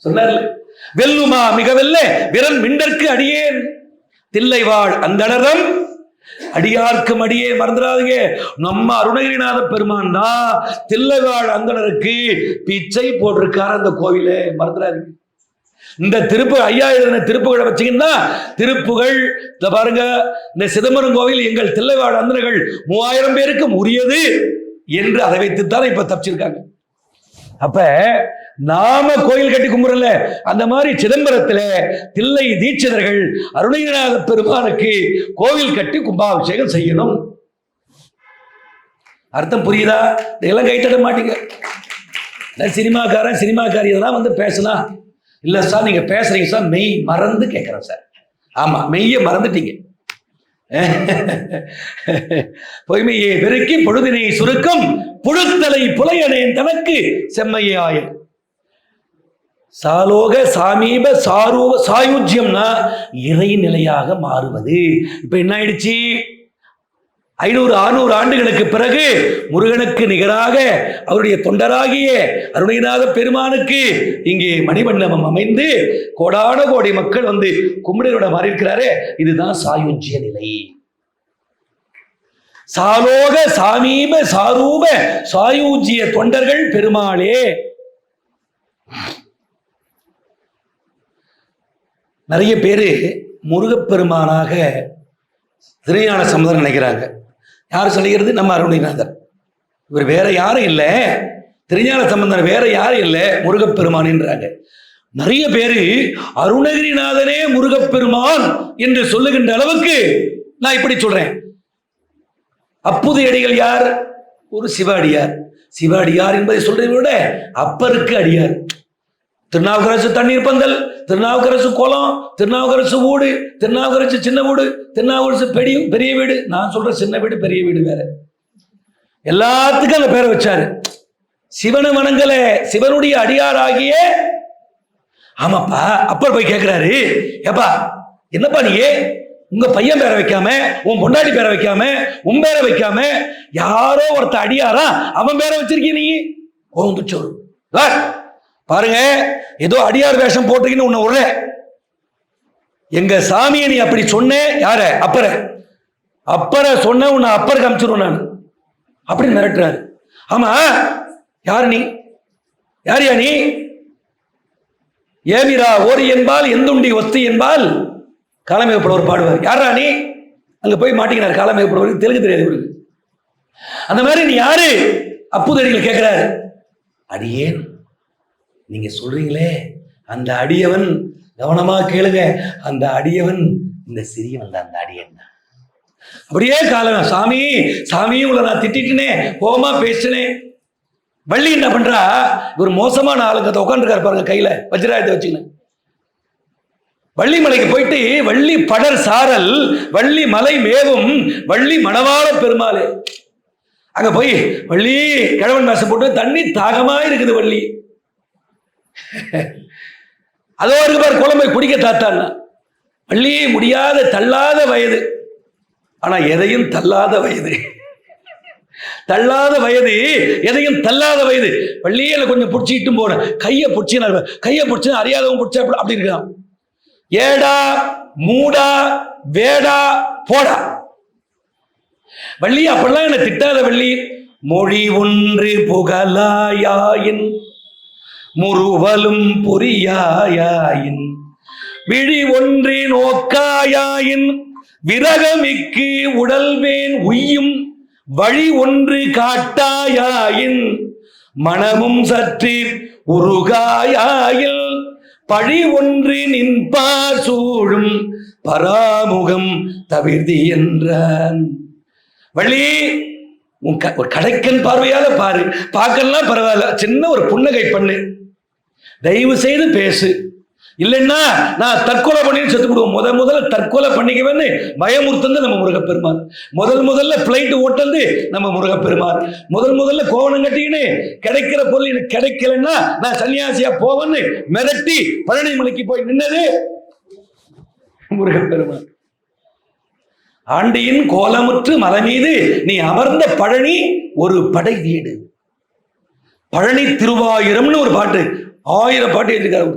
சொன்னார்ல. வெல்லுமா மிக வெல்ல விரல் மிண்டற்கு அடியேன் தில்லைவாழ் அந்தணரம் அடியார்க்கும் அடியே. மறந்துடாதீங்க, நம்ம அருணகிரிநாத பெருமான் தான் தில்லைவாழ் அந்தணருக்கு பிச்சை போட்டிருக்காரு அந்த கோவில. மறந்துடாதீங்க. இந்த ஐயா எழுதின திருப்புகழை வச்சீங்கன்னா திருப்புகழ் பாருங்க. இந்த சிதம்பரம் கோவில் எங்கள் தில்லைவாழ் அந்தணர்கள் 3000 பேருக்கும் உரியது என்று அதை வைத்துத்தான் இப்ப தப்பிச்சிருக்காங்க. அப்ப நாம கோயில் கட்டி கும்பிடல, அந்த மாதிரி சிதம்பரத்துல தில்லை தீட்சிதர்கள் அருணகிரிநாத பெருமானுக்கு கோவில் கட்டி கும்பாபிஷேகம் செய்யணும். அர்த்தம் புரியுதா? இதெல்லாம் கைத்தட மாட்டீங்க. சினிமாக்காரன் சினிமாக்காரி இதெல்லாம் வந்து பேசினா இல்ல சார் நீங்க பேசுறீங்க சார், மெய் மறந்து கேட்கிறேன் சார். ஆமா, மெய்ய மறந்துட்டீங்க. பொய்மையை பெருக்கி பொழுதினை சுருக்கம் புழுத்தலை புலையனேன் தனக்கு செம்மையாய. சாலோக சாமீப சாரூப சாயுஜ்யம்னா இறைநிலையாக மாறுவது. இப்ப என்ன ஆயிடுச்சு? 500-600 ஆண்டுகளுக்கு பிறகு முருகனுக்கு நிகராக அவருடைய தொண்டராகிய அருணகிரிநாத பெருமானுக்கு இங்கே மணிமண்டபம் அமைந்து கோடான கோடி மக்கள் வந்து கும்பிடுவோட மாறி இருக்கிறாரே, இதுதான் சாயுஜ்ய நிலை. சாலோக சாமீப சாரூப சாயுஜ்ய தொண்டர்கள் பெருமாளே. நிறைய பேரு முருகப்பெருமானாக திருஞான சம்பந்தர் நினைக்கிறாங்க. யார் சொல்லுகிறது? நம்ம அருணகிரிநாதர். இவர் வேற யாரும் இல்லை, திருஞான சம்பந்தர் வேற யாரும் இல்லை, முருகப்பெருமான்ன்றாங்க. நிறைய பேரு அருணகிரிநாதனே முருகப்பெருமான் என்று சொல்லுகின்ற அளவுக்கு நான் இப்படி சொல்றேன். அப்புது அடிகள் யார்? ஒரு சிவாடியார். சிவாடியார் என்பதை சொல்றதை விட அப்பருக்கு அடியார். திருநாவுக்கரசு தண்ணீர் பந்தல், திருநாவுக்கரசு குளம், திருநாவுக்கரசு வீடு, திருநாவுக்கரசு சின்ன வீடு, திருநாவுக்கரசு பெரிய வீடு. நான் சொல்ற சின்ன வீடு பெரிய வீடு வேற. எல்லாத்துக்கும் அந்த பேரை வச்சாரு. சிவனை வணங்கல, சிவனுடைய அடியாராகிய. ஆமாப்பா. அப்பர் போய் கேட்கிறாரு, ஏப்பா என்னப்பா நீ உங்க பையன் பேரை வைக்காம, உன் பொண்டாட்டி பேரை வைக்காம, உன் பேரை வைக்காம யாரோ ஒருத்த அடியாரா அவன் பேரை வச்சிருக்கீ நீ? கோந்துச்சோறு பாருங்க, ஏதோ அடியார் வேஷம் போட்டுக்கின்னு உன்னை உள்ள எங்க சாமியை நீ அப்படி சொன்ன. யார? அப்பரை சொன்ன உன்னை அப்பருக்கு அனுப்பிச்சிருவேன் நான் அப்படி மிரட்டுறாரு. ஆமா, யாரு நீ? யாரியா நீ? ஏமிரா ஓரி என்பால் எந்துண்டி ஒஸ்தி என்பால் காலமேகப்புலவர் பாடுவார். யாரா நீ? அங்க போய் மாட்டிக்கினார் காலமேகப்புலவர். தெலுங்கு தெரியாது இவருக்கு. அந்த மாதிரி நீ யாரு? அப்புதடிகள் கேட்கிறாரு. அடியேன். நீங்க சொல்றீங்களே அந்த அடியவன், கவனமா கேளுங்க, அந்த அடியவன் இந்த சிறியவன் தான். அந்த அடியன் தான். அப்படியே காலம் சாமி சாமி உங்களை நான் திட்டினே, கோபமா பேசினேன். வள்ளி என்ன பண்றா? ஒரு மோசமான ஆளுங்க உட்காந்துருக்காரு பாருங்க, கையில வஜ்ராயத்தை வச்சுக்கணும். வள்ளி மலைக்கு போயிட்டு வள்ளி படர் சாரல் வள்ளி மலை மேவும் வள்ளி மணவாள பெருமாளே. அங்க போய் வள்ளி கிழவன் மேசம் போட்டு தண்ணி தாகமா இருக்குது வள்ளி. அதோ இருக்கு பாரு குழம்பை குடிக்க தாத்தான். வள்ளி முடியாத தள்ளாத வயது, ஆனா எதையும் தள்ளாத வயது. தள்ளாத வயது, எதையும் தள்ளாத வயது. பள்ளியில கொஞ்சம் பிடிச்சிட்டு போன கையை பிடிச்சு அறியாதவன் பிடிச்சா அப்படி இருக்கான். ஏடா மூடா வேடா போடா. வள்ளி அப்பெல்லாம் என்ன திட்டாத வள்ளி. மொழி ஒன்று புகழாயின் முறுவலும் பொறியாயின் விழி ஒன்று நோக்காயின் விரகமிக்கு உடல்வேன் உய்யும் வழி ஒன்று காட்டாயின் மனமும் சற்று உருகாயின் பழி ஒன்று நின்பார் சூழும் பராமுகம் தவிர்தி என்றான். வள்ளி உன் கடைக்கன் பார்வையால பாரு, பார்க்கலாம் பரவாயில்ல, சின்ன ஒரு புன்னகை பண்ணு, தயவு செய்து பேசு, இல்லைன்னா நான் தற்கொலை பண்ணி செத்து விடுவோம். முதல்ல தற்கொலை பண்ணிக்குவேன்னு பயமுறுத்தந்து நம்ம முருகப்பெருமான். முதல்ல பிளைட் ஓட்டந்து நம்ம முருகப்பெருமான். முதல்ல கோவணம் கட்டிக்கின்னு கிடைக்கிற பொருள் எனக்கு கிடைக்கலன்னா நான் சன்னியாசியா போவேன்னு மிரட்டி பழனி மலைக்கு போய் நின்னது முருகப்பெருமான். ஆண்டியின் கோலமுற்று மலை மீது நீ அமர்ந்த பழனி ஒரு படை வீடு. பழனி திருவாயிரம்னு ஒரு பாட்டு, 1000 பாட்டு எழுதியிருக்காரு.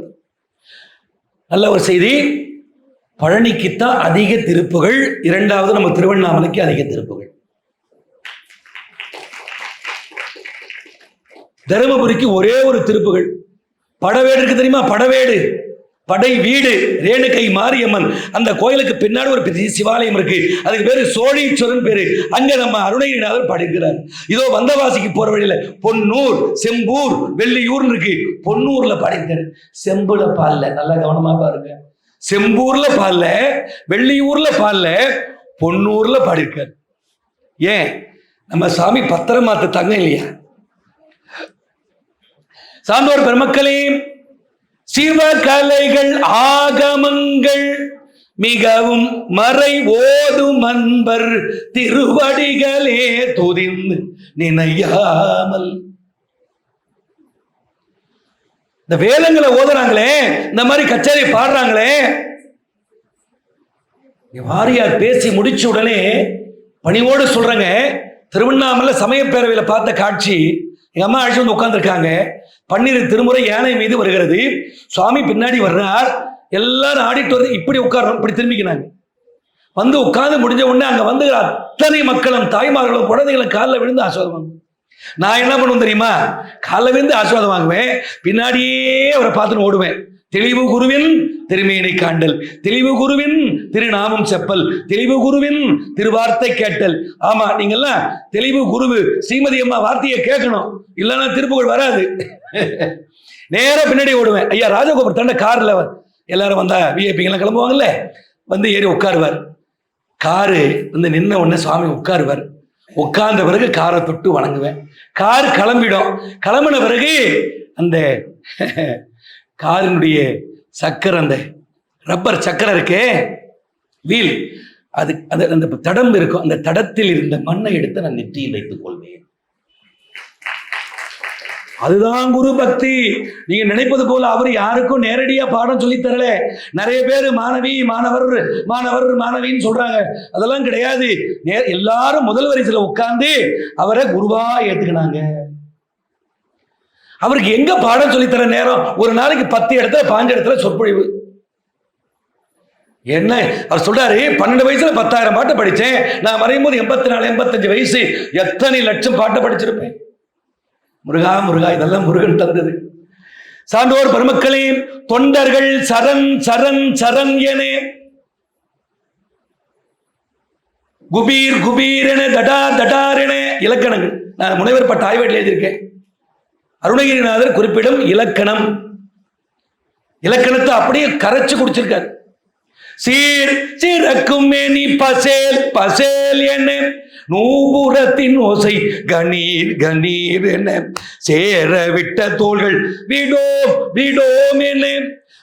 நல்ல ஒரு செய்தி. பழனிக்குத்தான் அதிக திருப்புகள், 2வது நம்ம திருவண்ணாமலைக்கு அதிக திருப்புகள். தருமபுரிக்கு ஒரே ஒரு திருப்புகள். படவேடு இருக்கு தெரியுமா? படவேடு, படை வீடு, ரேணுகை மாரியம்மன். அந்த கோயிலுக்கு பின்னாடி ஒரு பெரிய சிவாலயம் இருக்கு, அதுக்கு பேரு சோழீஸ்வரன் பேரு. அங்க நம்ம அருணகிரிநாதர் பாடியிருக்கிறார். இதோ வந்தவாசிக்கு போற வழியில பொன்னூர், செம்பூர், வெள்ளியூர் இருக்கு. பொன்னூர்ல பாடியிருக்காரு, செம்புல பால்ல. நல்லா கவனமா பாருங்க, செம்பூர்ல பால்ல, வெள்ளியூர்ல பால்ல, பொன்னூர்ல பாடியிருக்காரு. ஏன்? நம்ம சாமி பத்திரமாத்த தங்க இல்லையா? சான்றோர் பெருமக்களே, சிவகலைகள் ஆகமங்கள் மிகவும் மறை ஓதும் அன்பர் திருவடிகளே துதிந்து நினையாமல். இந்த வேதங்களை ஓதுறாங்களே, இந்த மாதிரி கச்சேரி பாடுறாங்களே, வாரியார் பேசி முடிச்ச உடனே பணிவோடு சொல்றாங்க, திருவண்ணாமலை சமய பேரவையில் பார்த்த காட்சி. எங்க அம்மா அழைச்சு வந்து உட்கார்ந்துருக்காங்க. 12 திருமுறை யானை மீது வருகிறது. சுவாமி பின்னாடி வர்றார். எல்லாரும் ஆடிட்டு வந்து இப்படி உட்கார்றோம், இப்படி திரும்பிக்கினாங்க. வந்து உட்கார்ந்து முடிஞ்ச உடனே அங்க வந்து அத்தனை மக்களும், தாய்மார்களும், குழந்தைகளும் காலில் விழுந்து ஆசீர்வாதம் வாங்குவேன். நான் என்ன பண்ணுவேன் தெரியுமா? காலில் விழுந்து ஆசீர்வாதம் வாங்குவேன், பின்னாடியே அவரை பார்த்துன்னு ஓடுவேன். தெளிவு குருவின் திருமேனை காண்டல், தெளிவு குருவின் திருநாமம் செப்பல், தெளிவு குருவின் திருவார்த்தை கேட்டல். ஆமா, நீங்கெல்லாம் தெளிவு குருவு ஸ்ரீமதி அம்மா வார்த்தையை கேட்கணும், இல்லைன்னா திருப்புகழ் வராது. நேரம் பின்னாடி ஓடுவேன். ஐயா ராஜகோபுர தண்ட கார்ல எல்லாரும் வந்தா விஐபிங்கெல்லாம் கிளம்புவாங்கல்ல, வந்து ஏறி உட்காருவார். காரு வந்து நின்ன உடனே சுவாமி உட்காருவார். உட்கார்ந்த பிறகு காரை தொட்டு வணங்குவேன். கார் கிளம்பிடும். கிளம்பின பிறகு அந்த காரினுடைய சக்கரை, அந்த ரப்பர் சக்கரை இருக்கே, வீல், அது அந்த தடம் இருக்கும். அந்த தடத்தில் இருந்த மண்ணை எடுத்து நான் நெற்றியில் வைத்துக் கொள்வேன். அதுதான் குரு பக்தி. நீங்க நினைப்பது போல அவர் யாருக்கும் நேரடியா பாடம் சொல்லி தரல. நிறைய பேர் மாணவி, மாணவர், மாணவர், மாணவின்னு சொல்றாங்க. அதெல்லாம் கிடையாது. எல்லாரும் முதல் வரிசையில் உட்கார்ந்து அவரை குருவா ஏத்துக்கினாங்க. அவருக்கு எங்க பாடம் சொல்லித்தர நேரம்? ஒரு நாளைக்கு 10 இடத்துல 5 இடத்துல சொற்பொழிவு. என்ன அவர் சொல்றாரு, 12 வயசுல 10,000 பாட்டு படிச்சேன். நான் மறையும் போது 84, 85 வயசு, எத்தனை லட்சம் பாட்டு படிச்சிருப்பேன். முருகா முருகா, இதெல்லாம் முருகன் தந்தது. சான்றோர் பெருமக்களே, தொண்டர்கள் சரண் சரண் சரண் என குபீர் குபீர் என தடார் தடார் என இலக்கணங்கள் நான் முனைவர் பட்ட ஆய்வேட்டில் எழுதியிருக்கேன். அருணகிரிநாதர் குறிப்பிடும் இலக்கணம், இலக்கணத்தை அப்படியே கரைச்சு குடிச்சிருக்காரு. சீர் சீரக்கும் மேனி பசேல் பசேல் என நூபுரத்தின் ஓசை கணீர் கணீர் என சேர விட்ட தோள்கள் விடோ விடோம் என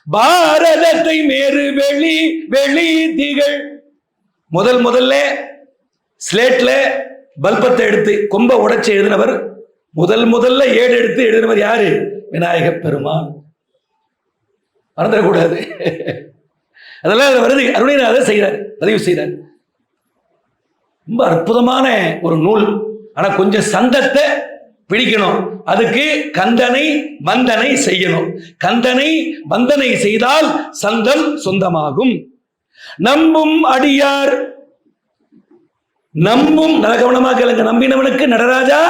பாரதத்தை மேறு வெளி வெளி திகழ். முதல்ல ஸ்லேட்ல பல்பத்தை எடுத்து கொம்ப உடைச்சு எழுதினவர், முதல்ல ஏடு எடுத்து எழுதினவர் யாரு? விநாயக பெருமான். மறந்துடக்கூடாது. அதெல்லாம் வருது, அருணகிரிநாதர் செய்கிறார், பதிவு செய்கிறார். ரொம்ப அற்புதமான ஒரு நூல். ஆனா கொஞ்சம் சந்தத்தை பிடிக்கணும். அதுக்கு கந்தனை வந்தனை செய்யணும். கந்தனை வந்தனை செய்தால் சந்தம் சொந்தமாகும். நம்பும் அடியார், நம்பும், நல்ல கவனமாக கேளுங்க, நம்பினவனுக்கு நடராஜா,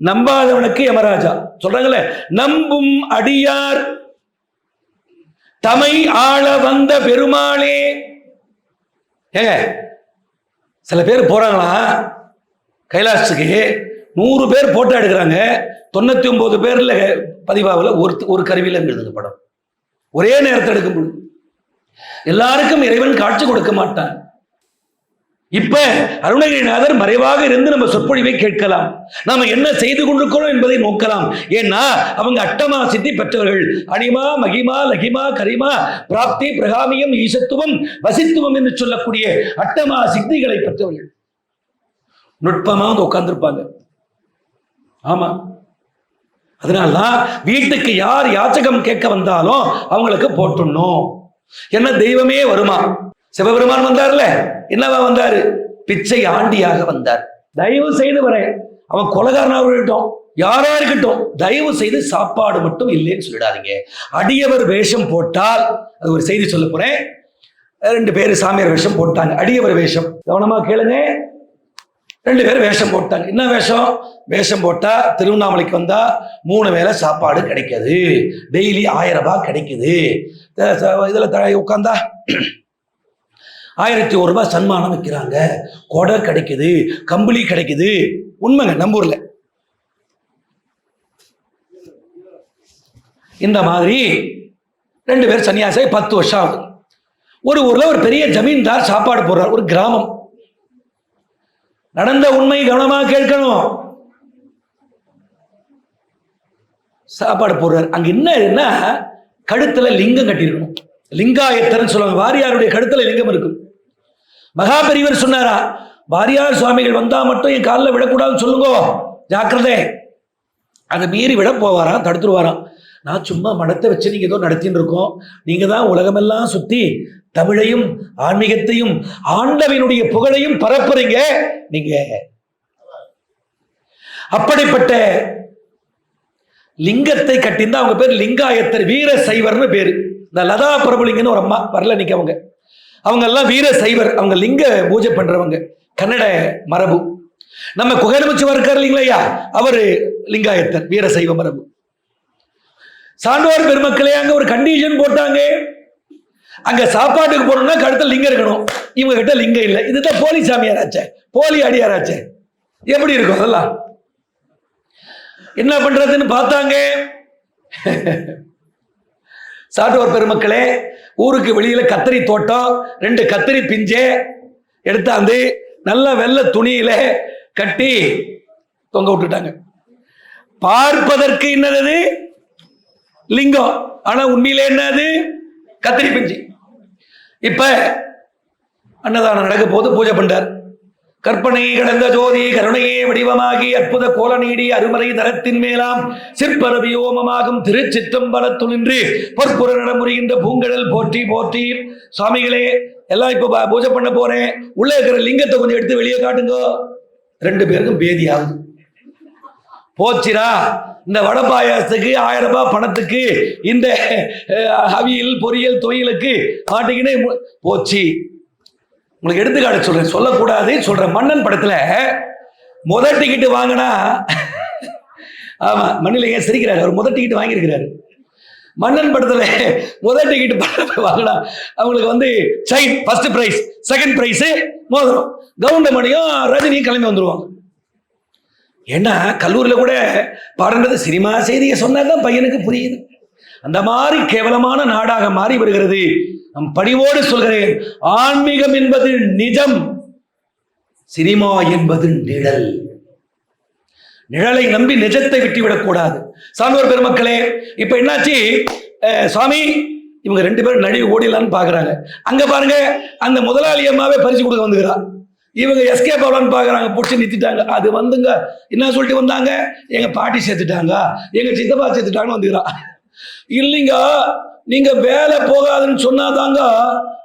நம்பாதவனுக்கு யமராஜா சொல்றாங்களே. நம்பும் அடியார் தமை ஆள வந்த பெருமாளே. ஏங்க சில பேர் போறாங்களா கைலாசத்துக்கு, 100 பேர் போட்டோ எடுக்கிறாங்க, 99 பேர்ல பதிவாவில் ஒரு கருவியில் இருந்தது படம். ஒரே நேரத்தில் எடுக்கும் எல்லாருக்கும் இறைவன் காட்சி கொடுக்க மாட்டான். இப்ப அருணகிரிநாதர் மறைவாக இருந்து நம்ம சொற்பொழிவை கேட்கலாம், நாம என்ன செய்து கொண்டிருக்கிறோம் என்பதை நோக்கலாம். ஏன்னா அவங்க அட்டமா சித்தி பெற்றவர்கள். அனிமா மகிமா லகிமா கரிமா பிராப்தி பிரகாமியம் ஈசத்துவம் வசித்துவம் என்று சொல்லக்கூடிய அட்டமா சித்திகளை பெற்றவர்கள். நுட்பமா உட்கார்ந்துருப்பாங்க. ஆமா, அதனால்தான் வீட்டுக்கு யார் யாச்சகம் கேட்க வந்தாலும் அவங்களுக்கு போட்டுடணும். என்ன தெய்வமே வருமா? சிவபெருமான் வந்தார்ல, என்னவா வந்தாரு? பிச்சை ஆண்டியாக வந்தார். தயவு செய்து வரேன், அவன் கொலைகாரனாக இருக்கட்டும், யாரா இருக்கட்டும், தயவு செய்து சாப்பாடு மட்டும் இல்லைன்னு சொல்லிடாதீங்க. அடியவர் வேஷம் போட்டால், அது ஒரு செய்தி சொல்ல போறேன். 2 பேர் சாமியார் வேஷம் போட்டாங்க, அடியவர் வேஷம். கவனமா கேளுங்க, 2 பேர் வேஷம் போட்டாங்க. என்ன வேஷம்? வேஷம் போட்டா திருவண்ணாமலைக்கு வந்தா 3 வேளை சாப்பாடு கிடைக்குது, டெய்லி 1000 ரூபாய் கிடைக்குது. இதுல உட்காந்தா 1001 ரூபாய் சன்மானம் வைக்கிறாங்க, கொடை கிடைக்குது, கம்பளி கிடைக்குது. உண்மைங்க, நம்பூர்ல இந்த மாதிரி 2 பேர் சன்னியாசி 10 வருஷம் ஆகுது. ஒரு ஊர்ல ஒரு பெரிய ஜமீன்தார் சாப்பாடு போடுறார். ஒரு கிராமம் நடந்த உண்மை கவனமாக கேட்கணும். சாப்பாடு போடுறார். அங்க என்ன கழுத்துல லிங்கம் கட்டியிருக்கணும். லிங்காயத்தர்ன்னு சொல்லுவாங்க. வாரியாருடைய கழுத்துல லிங்கம் இருக்கும். மகாபெரிவர் சொன்னாரா, வாரியார் சுவாமிகள் வந்தா மட்டும் என் காலில் விடக்கூடாதுன்னு சொல்லுங்க, ஜாக்கிரதை. அதை மீறி விட போவாராம், தடுத்துருவாராம். நான் சும்மா மடத்தை வச்சு நீங்க ஏதோ நடத்தின்னு இருக்கோம், நீங்க தான் உலகமெல்லாம் சுத்தி தமிழையும் ஆன்மீகத்தையும் ஆண்டவனுடைய புகழையும் பரப்புறீங்க நீங்க. அப்படிப்பட்ட லிங்கத்தை கட்டிந்தா அவங்க பேர் லிங்காயத்தர், வீர சைவர்னு பேரு. இந்த லதா பிரபுலிங்கன்னு ஒரு அம்மா வரல நிக்க, அவங்க எல்லாம் வீர சைவர். அவங்க லிங்க பூஜை பண்றவங்க, கன்னட மரபு. நம்ம குகைரமுச்சுவர் இருக்கார் இல்லைங்களா, அவரு லிங்காயத்தர், வீர சைவ மரபு. சான்றோர் பெருமக்களே, அங்க ஒரு கண்டிஷன் போட்டாங்க, அங்க சாப்பாட்டுக்கு போனோம்னா கழுத்துல லிங்கம் இருக்கணும். இவங்க கிட்ட லிங்கம் இல்லை. இதுதான் போலி சாமியாராச்சே, போலி அடியாராச்சே, எப்படி இருக்கும்? அதெல்லாம் என்ன பண்றதுன்னு பார்த்தாங்க. சான்றோர் பெருமக்களே, ஊருக்கு வெளியில கத்திரி தோட்டம், 2 கத்திரி பிஞ்சே எடுத்தாந்து நல்ல வெள்ளை துணியில கட்டி தொங்க விட்டுட்டாங்க. பார்ப்பதற்கு என்னது லிங்கம், ஆனா உண்மையில என்னது கத்திரி பிஞ்சு. இப்ப அன்னதானம் நடக்க போது பூஜை பண்றார். கற்பனை கடந்த ஜோதி கருணையே வடிவமாகி அற்புத கோல நீடி அருமறை தரத்தின் மேலாம் சிற்பர வியோமமாகும் திருச்சிற்றம்பலத்துளின்று பொற்புற நடமுறைகின்ற பூங்கடல் போற்றி போற்றி. சுவாமிகளே, எல்லாம் இப்ப பூஜை பண்ண போறேன், உள்ள இருக்கிற லிங்கத்தை கொஞ்சம் எடுத்து வெளியே காட்டுங்க. 2 பேருக்கும் பேதி ஆகுது. போச்சிரா, இந்த வடை பாயாசத்துக்கு 1000 ரூபாய் பணத்துக்கு இந்த அவியல் பொரியல் தொழிலுக்கு மாட்டிக்கினே போச்சு. உங்களுக்கு எடுத்துக்காட்டு சொல்றேன், சொல்லக்கூடாது சொல்றேன். மன்னன் படத்துல முதல் டிக்கெட் வாங்கினா, ஆமா மண்ணில ஏன் சிரிக்கிறாரு, அவர் முதல் டிக்கெட் வாங்கியிருக்கிறாரு. மன்னன் படத்துல முதல் டிக்கெட் வாங்கினா அவங்களுக்கு chain first prize, second prize மோதிரம். கவுண்டமணியும் ரஜினியும் கிளம்பி வந்துருவாங்க. ஏன்னா கல்லூரியில கூட பாடுறது சினிமா செய்தியை சொன்னாதான் பையனுக்கு புரியுது. அந்த மாதிரி கேவலமான நாடாக மாறி வருகிறது. நம் பணிவோடு சொல்கிறேன், ஆன்மீகம் என்பது நிஜம், சினிமா என்பது நிழல். நிழலை நம்பி நிஜத்தை விட்டுவிடக் கூடாது. சான்றோர் பெருமக்களே, இப்ப என்னாச்சு, சுவாமி இவங்க 2 பேரும் நழுவி ஓடிடலான்னு பாக்குறாங்க. அங்க பாருங்க, அந்த முதலாளி அம்மாவே பரிசு கொடுக்க வந்துக்கிறா. இவங்க எஸ்கேப் ஆகலான்னு பாக்குறாங்க, பிடிச்சி நிறுத்திட்டாங்க. அது வந்துங்க என்ன சொல்லிட்டு வந்தாங்க, எங்க பாட்டி சேர்த்துட்டாங்க, எங்க சித்தப்பா சேர்த்துட்டாங்கன்னு வந்துக்கிறா. இல்லைங்க, நீங்க வேலை போகாதுன்னு சொன்னாதாங்க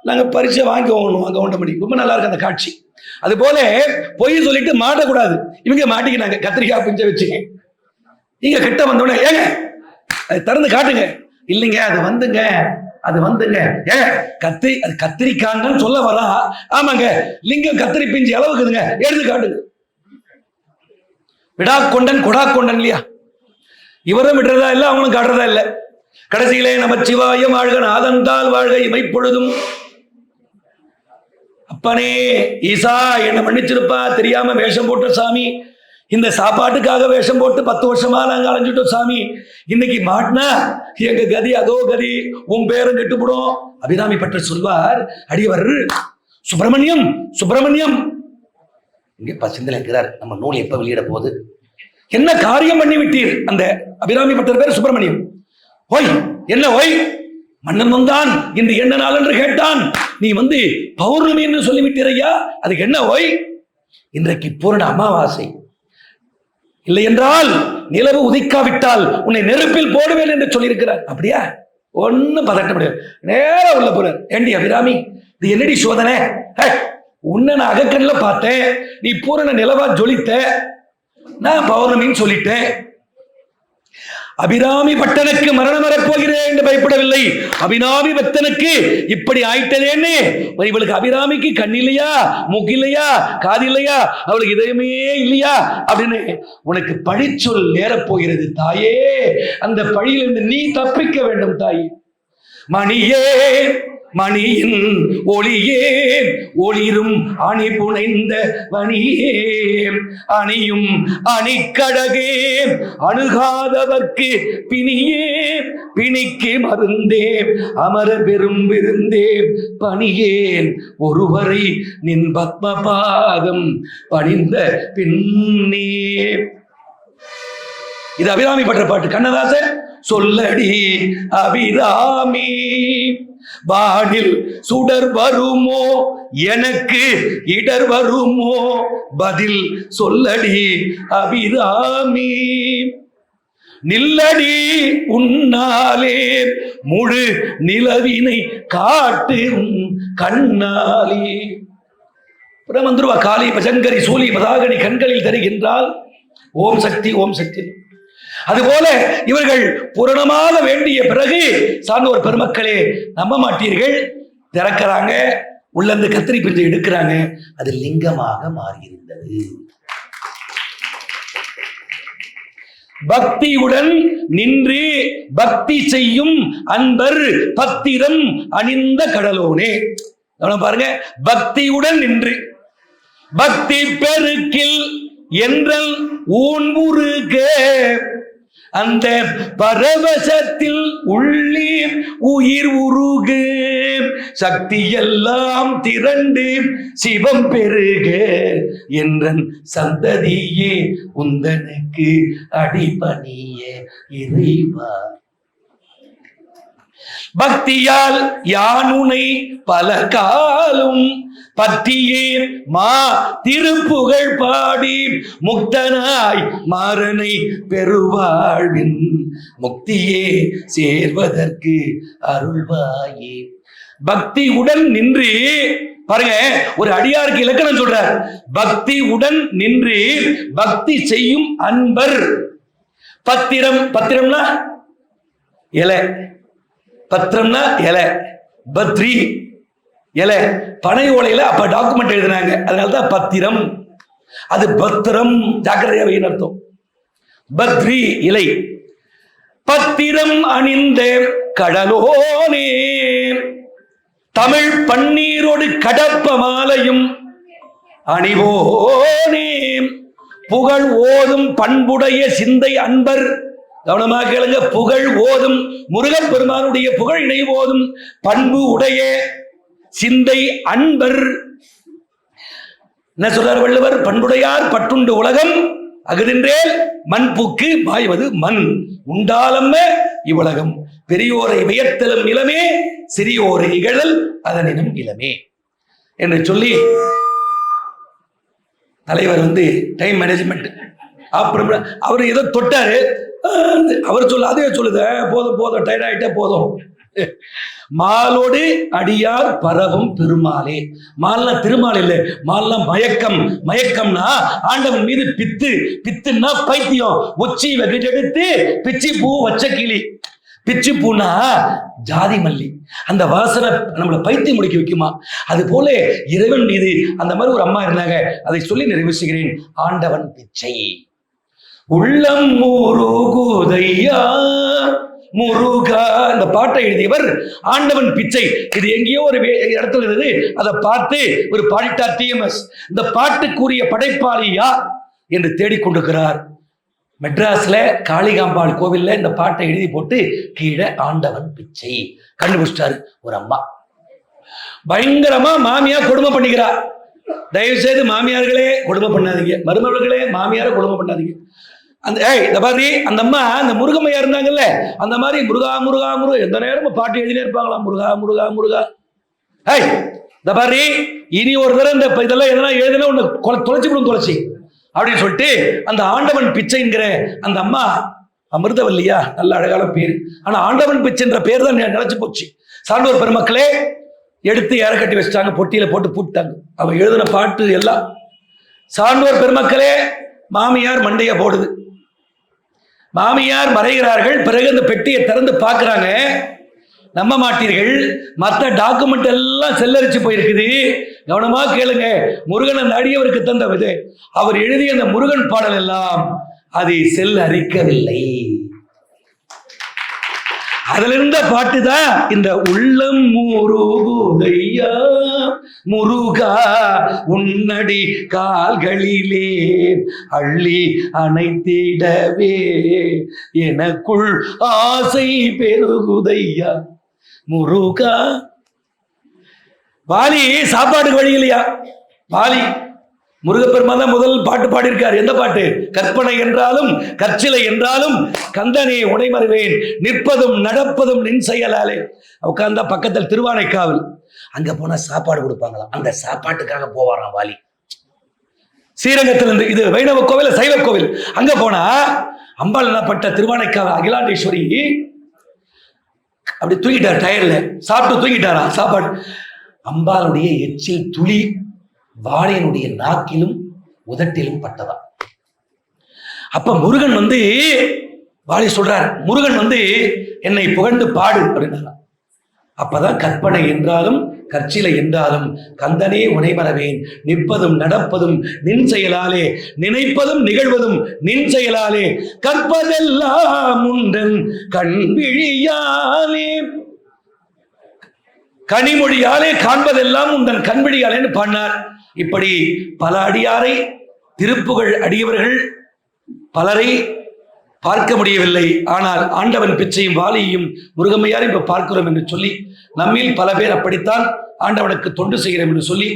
நாங்க பரிசை வாங்கி வாங்கணும். அங்க ஒன்றை மணி ரொம்ப நல்லா இருக்கு அந்த காட்சி. அது போல பொய் சொல்லிட்டு மாட்டக்கூடாது. இவங்க மாட்டிக்கினாங்க கத்திரிக்காய் பிஞ்ச வச்சு. நீங்க கிட்ட வந்தோடனே ஏங்க அது திறந்து காட்டுங்க. இல்லைங்க அது வந்துங்க ஏங்க அது கத்திரிக்காங்கன்னு சொல்ல வரா. ஆமாங்க லிங்கம் கத்திரி பிஞ்சு அளவுக்குதுங்க, எடுத்து காட்டுங்க. விடா கொண்டன் கொடா கொண்டன் இல்லையா? இவரும் விடுறதா இல்லை, அவங்களும் காட்டுறதா இல்லை. கடைசியிலே நமச்சிவாய வாழ்க நாதந்தால் வாழ்க இமைப்பொழுதும். அப்பனே ஈசா என்ன மன்னிச்சிருப்பா, தெரியாம வேஷம் போட்ட சாமி, இந்த சாப்பாட்டுக்காக வேஷம் போட்டு 10 வருஷமா நாங்க அலைஞ்சிட்டோம் சாமி. இன்னைக்கு மாட்டினா எங்க கதி அதோ கதி, உன் பேரும் கெட்டுப்படும். அபிராமி பட்டர் சொல்வார், அடியவர் சுப்பிரமணியம் சுப்பிரமணியம். இங்க சிந்தனை இருக்கிறார், நம்ம நூல் எப்ப வெளியிட போகுது, என்ன காரியம் பண்ணி விட்டீர்? அந்த அபிராமி பட்டர் பேர் சுப்பிரமணியம். ஓய் என்ன ஓய், மன்னன் வந்தான் இன்று என்ன நாள் என்று கேட்டான், நீ பௌர்ணமி என்று சொல்லிவிட்டீரையா, அதுக்கு என்ன ஓய்? இன்றைக்கு பூரண அமாவாசை, இல்லை என்றால் நிலவு உதிக்காவிட்டால் உன்னை நெருப்பில் போடுவேன் என்று சொல்லியிருக்கிறார். அப்படியா? ஒன்னும் பதட்ட முடியாது, நேரா உள்ள போறார். ஏண்டி அபிராமி, இது என்னடி சோதனை? உன்னை நான் அகக்கண்ணில் பார்த்தேன், நீ பூரண நிலவா ஜொலித்த, நான் பௌர்ணமின்னு சொல்லிட்டேன். அபிராமி பட்டனுக்கு மரணம் வரப்போகிறேன் என்று பயப்படவில்லை. அபிராமி பக்தனுக்கு இப்படி ஆயிட்டதேன்னு, இவளுக்கு அபிராமிக்கு கண் இல்லையா, மூக்கு இல்லையா, காது இல்லையா, அவளுக்கு இதயமே இல்லையா அப்படின்னு உனக்கு பழிச்சொல் நேரப்போகிறது தாயே. அந்த பழியிலிருந்து நீ தப்பிக்க வேண்டும் தாயே. மணியே மணியின் ஒளியே ஒளிரும் அணி புனைந்த வணியே அணியும் அணிக்கடகே அணுகாதவர்க்கு பிணியே பிணிக்கு மருந்தே அமர பெரும் விருந்தே பணியேன் ஒருவரை நின் பத்மபாதம் பணிந்த பின்னே. இது அபிராமி பற்ற பாட்டு, கண்ணதாசன். சொல்லடி அபிராமி, வானில் சுடர் வருமோ எனக்கு இடர் வருமோ, பதில் சொல்லடி அபிராமி. நில்லடி உன்னாலே முழு நிலவினை காட்டு கண்ணாலே. வந்துருவா காளி பஜங்கரி சூலி பதாகனி கண்களில் தருகின்றால் ஓம் சக்தி ஓம் சக்தி. அதுபோல இவர்கள் பூரணமாக வேண்டிய பிறகு சார்ந்தோர் பெருமக்களே நம்ப மாட்டீர்கள், திறக்கிறாங்க, உள்ளந்து கத்திரி பிஞ்சை எடுக்கிறாங்க, அது லிங்கமாக மாறியிருந்தது. பக்தியுடன் நின்று பக்தி செய்யும் அன்பர் பத்திரம் அணிந்த கடலோனே. பாருங்க, பக்தியுடன் நின்று பக்தி பெருக்கில் என்றல் ஊன்புருக அந்த பரவசத்தில் உள்ளீர் உயிர் உருகு சக்தி எல்லாம் திரண்டு சிவம் பெருக என்றன் சந்ததியே உந்தனுக்கு அடிபணிய இறைவா. பக்தியால் யானுனை பல காலும் பற்றியே மா திருப்புகழ் பாடி முக்தனாய் மாறனை பெருவாழ்வின் முக்தியே சேர்வதற்கு அருள்வாயே. பக்தியுடன் நின்று பாருங்க, ஒரு அடியாருக்கு இலக்கணம் சொல்றார். பக்தியுடன் நின்று பக்தி செய்யும் அன்பர். பத்திரம், பத்திரம்னா இலை, பத்திரம்னா இலை, பத்ரி இலை, பனை ஓலையில அப்ப டாக்குமெண்ட் எழுதினாங்க, அதனாலதான் பத்திரம். அது பத்திரம், ஜாக்கிரதையா அர்த்தம். பத்ரி இலை. பத்திரம் அணிந்த கடலோனே தமிழ் பன்னீரோடு கடப்ப மாலையும் அணிவோனே புகழ் ஓதும் பண்புடைய சிந்தை அன்பர். கவனமாக கேளுங்க, புகழ் ஓதும் முருகன் பெருமானுடைய புகழ் இணை ஓதும் பண்பு உடைய சிந்தை அன்பர். என்ன சொல்றார் வள்ளுவர்? பண்புடையார் பட்டுண்டு உலகம் அகுதின்றேல் மண்புக்கு பாய்வது மண் உண்டாலம்ம இவ்வுலகம். பெரியோரை வியத்தலும் நிலமே சிறியோரை இகழல் அதனினும் இளமே என்று சொல்லி தலைவர் டைம் மேனேஜ்மெண்ட் அப்புறம் அவர் ஏதோ தொட்டாரு, அவர் சொல்ல அதே சொல்லுத போதும் போதும் டயர்ட் ஆயிட்டே போதும் மாலோடு அடியார் பரவும் பெருமாளே. மால்னா திருமால் இல்லை, மால்னா மயக்கம். மயக்கம்னா ஆண்டவன் மீது பித்து. பித்துன்னா பைத்தியம். உச்சி வெகிட்டெடுத்து பிச்சி பூ வச்ச கிளி. பிச்சி பூனா ஜாதி மல்லி, அந்த வாசனை நம்மளை பைத்தியம் முடிக்க வைக்குமா? அது போல இறைவன் மீது அந்த மாதிரி ஒரு அம்மா இருந்தாங்க. அதை சொல்லி நிறைவு செய்கிறேன். ஆண்டவன் பிச்சை. உள்ளம் முருகுதையா முருகா. இந்த பாட்டை எழுதியவர் ஆண்டவன் பிச்சை. இது எங்கேயோ ஒரு இடத்துல இருந்தது, அதை பார்த்து ஒரு பாடிட்டார் டிஎம்எஸ். இந்த பாட்டுக்குரிய படைப்பாளி யார் என்று தேடிக்கொண்டிருக்கிறார். மெட்ராஸ்ல காளிகாம்பாள் கோவில்ல இந்த பாட்டை எழுதி போட்டு கீழே ஆண்டவன் பிச்சை கண்டுபிடிச்சிட்டாரு. ஒரு அம்மா பயங்கரமா மாமியார் கொடுமை பண்ணிக்கிறார். தயவு செய்து மாமியார்களே கொடுமை பண்ணாதீங்க, மருமகளே மாமியார கொடுமை பண்ணாதீங்க. அந்த இந்த மாதிரி அந்த அம்மா அந்த முருகமையா இருந்தாங்கல்ல, அந்த மாதிரி முருகா முருகா முருகா எந்த நேரமும் பாட்டு எழுதினே இருப்பாங்களாம். முருகா முருகா முருகா. இந்த மாதிரி இனி ஒரு தடவை இந்த இதெல்லாம் எதனா எழுதுனா உன்னை தொலைச்சி விடும், தொலைச்சி அப்படின்னு சொல்லிட்டு அந்த ஆண்டவன் பிச்சைங்கிற அந்த அம்மா அமிர்தவல்லியா, நல்ல அழகான பேர். ஆனா ஆண்டவன் பிச்சைன்ற பேர் தான் நினைச்சு போச்சு. சான்றோர் பெருமக்களே எடுத்து ஏற கட்டி வச்சுட்டாங்க, பொட்டியில போட்டு பூட்டாங்க. அவன் எழுதின பாட்டு எல்லாம். சான்றோர் பெருமக்களே மாமியார் மண்டைய போடுது. மாமியார் மறைகிறார்கள். பிறகு அந்த பெட்டியை திறந்து பார்க்கிறாங்க. நம்ப மாட்டீர்கள், மற்ற டாக்குமெண்ட் எல்லாம் செல்லரிச்சு போயிருக்குது. கவனமா கேளுங்க. முருகன் அந்த அடியவருக்கு தந்த விதை, அவர் எழுதிய அந்த முருகன் பாடல் எல்லாம் அதை செல்லரிக்கவில்லை. அதுல இருந்த பாட்டு தான் இந்த உள்ளம் முருகுதையா முருகா உன்னடி கால்களிலே அள்ளி அணைத்திடவே எனக்குள் ஆசை பெருகுதையா முருகா. வாலி சாப்பாட்டுக்கு வழி இல்லையா? வாலி முருகப்பெருமான் தான் முதல் பாட்டு பாடியிருக்கார். எந்த பாட்டு? கற்பனை என்றாலும் கற்சிலை என்றாலும் கந்தனே உடைமறிவேன், நிற்பதும் நடப்பதும் நின் செயலாலே. உட்கார்ந்தா பக்கத்தில் திருவானைக்காவல், அங்க போனா சாப்பாடு கொடுப்பாங்களாம். அந்த சாப்பாட்டுக்காக போவாராம் வாலி. ஸ்ரீரங்கத்திலிருந்து, இது வைணவ கோவில் சைவ கோவில், அங்க போனா அம்பாள் என்னப்பட்ட திருவானைக்காவல் அகிலாண்டேஸ்வரி அப்படி தூங்கிட்டார். டயர்ல சாப்பிட்டு தூங்கிட்டாரா சாப்பாடு. அம்பாளுடைய எச்சில் துளி வாழையனுடைய நாக்கிலும் உதட்டிலும் பட்டதா. அப்ப முருகன் வந்து வாழை சொல்றார், முருகன் வந்து என்னை புகழ்ந்து பாடு அப்படின்னா. அப்பதான் கற்பனை என்றாலும் கற்சிலை என்றாலும் கந்தனே உனைமறவேன், நிற்பதும் நடப்பதும் நின் செயலாலே, நினைப்பதும் நிகழ்வதும் நின் செயலாலே, கற்பதெல்லாம் உண்டன் கண்விழியாலே, கனிமொழியாலே காண்பதெல்லாம் உந்தன் கண்விழியாலேன்னு பாடினார். இப்படி பல அடியாரை திருப்புகழ் அடியவர்கள் பலரை பார்க்க முடியவில்லை. ஆனால் ஆண்டவன் பிச்சையும் வாலியையும் முருகமையாரையும் இப்ப பார்க்கிறோம் என்று சொல்லி, நம்மில் பல பேர் அப்படித்தான் ஆண்டவனுக்கு தொண்டு செய்கிறோம் என்று சொல்லி,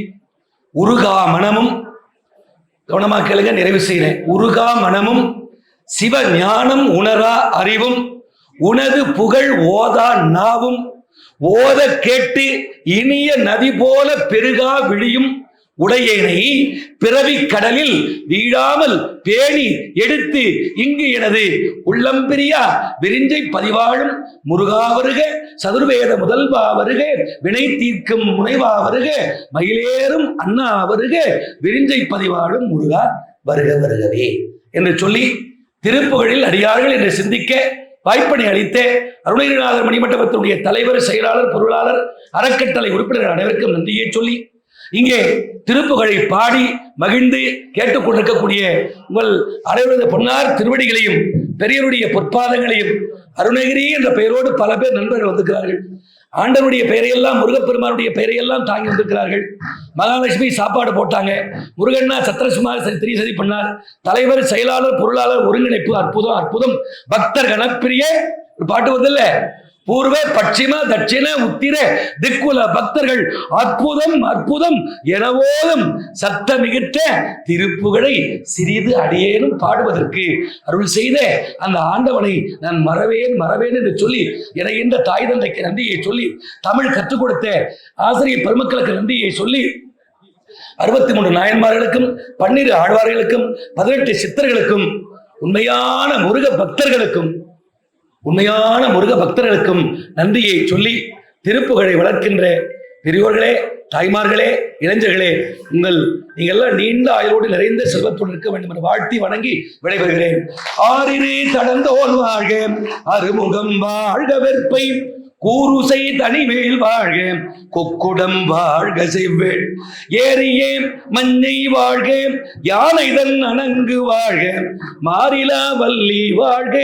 உருகா மனமும், கவனமா கேளுங்க, நிறைவு செய்கிறேன். உருகா மனமும் சிவ ஞானம் உணரா அறிவும் உனது புகழ் ஓதா நாவும் ஓத கேட்டு இனிய நதி போல பெருகா விழியும் உடையேனை பிறவி கடலில் வீழாமல் பேணி எடுத்து இங்கு எனது உள்ளம் பிரியா விரிஞ்சை பதிவாழும் முருகா வருக, சதுர்வேத முதல்வா வருக, வினை தீர்க்கும் முனைவா வருக, மயிலேறும் அண்ணா வருக, விரிஞ்சை பதிவாழும் முருகா வருக வருகவே என்று சொல்லி திருப்புகழில் அடியார்கள் என்று சிந்திக்க வாய்ப்பணி அளித்த அருணகிரிநாதர் மணிமண்டபத்தினுடைய தலைவர், செயலாளர், பொருளாளர், அறக்கட்டளை உறுப்பினர்கள் அனைவருக்கும் நன்றியை சொல்லி, இங்கே திருப்புகழை பாடி மகிழ்ந்து கேட்டுக்கொண்டிருக்கக்கூடிய உங்கள் அனைவரது பொன்னார் திருவடிகளையும் பெரியவருடைய பொற்பாதங்களையும், அருணகிரி என்ற பெயரோடு பல பேர் நண்பர்கள் வந்திருக்கிறார்கள். ஆண்டவருடைய பெயரையெல்லாம், முருகப்பெருமானுடைய பெயரையெல்லாம் தாங்கி வந்திருக்கிறார்கள். மகாலட்சுமி சாப்பாடு போட்டாங்க. முருகன்னா சத்திரசுமார் திரிசதி பண்ணார். தலைவர், செயலாளர், பொருளாளர் ஒருங்கிணைப்பு அற்புதம் அற்புதம். பக்தர் கணப்பிரிய ஒரு பாட்டு வருதில்ல, பூர்வ பட்சிம தட்சிண உத்திர திக்குல பக்தர்கள் அற்புதம் அற்புதம் எனவோதும் சத்த மிகுத்த திருப்புகழை சிறிது அடியேனும் பாடுவதற்கு அருள் செய்த அந்த ஆண்டவனை நான் மறவேன் மறவேன் என்று சொல்லி, என தாய் தந்தைக்கு நன்றியை சொல்லி, தமிழ் கற்றுக் கொடுத்த ஆசிரியர் பெருமக்களுக்கு நன்றியை சொல்லி, 63 நாயன்மார்களுக்கும் 12 ஆழ்வார்களுக்கும் 18 சித்தர்களுக்கும் உண்மையான முருக பக்தர்களுக்கும் உண்மையான முருக பக்தர்களுக்கும் நன்றியை சொல்லி திருப்புகழை வளர்க்கின்ற பெரியோர்களே, தாய்மார்களே, இளைஞர்களே, நீங்கள் எல்லாம் நீண்ட ஆயுளோடு நிறைந்த செல்வத்தோடு இருக்க வேண்டும் என்று வாழ்த்தி வணங்கி விடைபெறுகிறேன். ஆரிரு தடந்தோல் வாழ்க, அருமுகம் வாழ்க, வெற்பை கூறுசை தனிவேல் வாழ்க, கொக்குடம் வாழ்க, செவ்வேள் ஏரியே மஞ்சை வாழ்க, யானைதன் அணங்கு வாழ்க, மாறிலா வள்ளி வாழ்க,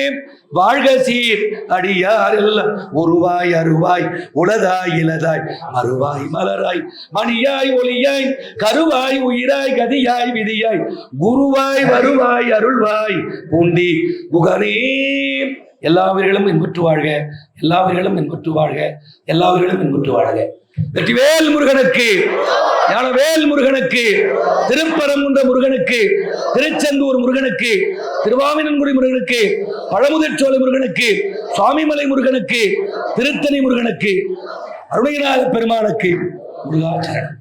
வாழ்க சீர் அடியார் எல்லாம் உருவாய் அருவாய் உளதாய் இலதாய் மறுவாய் மலராய் மணியாய் ஒளியாய் கருவாய் உயிராய் கதியாய் விதியாய் குருவாய் வருவாய் அருள்வாய் பூண்டி குகனே. எல்லா உயிர்களும் இன்புற்று வாழ்க, எல்லா உயிர்களும் இன்புற்று வாழ்க, எல்லா உயிர்களும் இன்புற்று வாழ்க. வெற்றிவேல் முருகனுக்கு, ஞானவேல் முருகனுக்கு, திருப்பரங்குன்ற முருகனுக்கு, திருச்செந்தூர் முருகனுக்கு, திருவாவினன்குடி முருகனுக்கு, பழமுதிர்ச்சோலை முருகனுக்கு, சுவாமிமலை முருகனுக்கு, திருத்தணி முருகனுக்கு, அருணகிரிநாத பெருமானுக்கு முருகாச்சரணம்.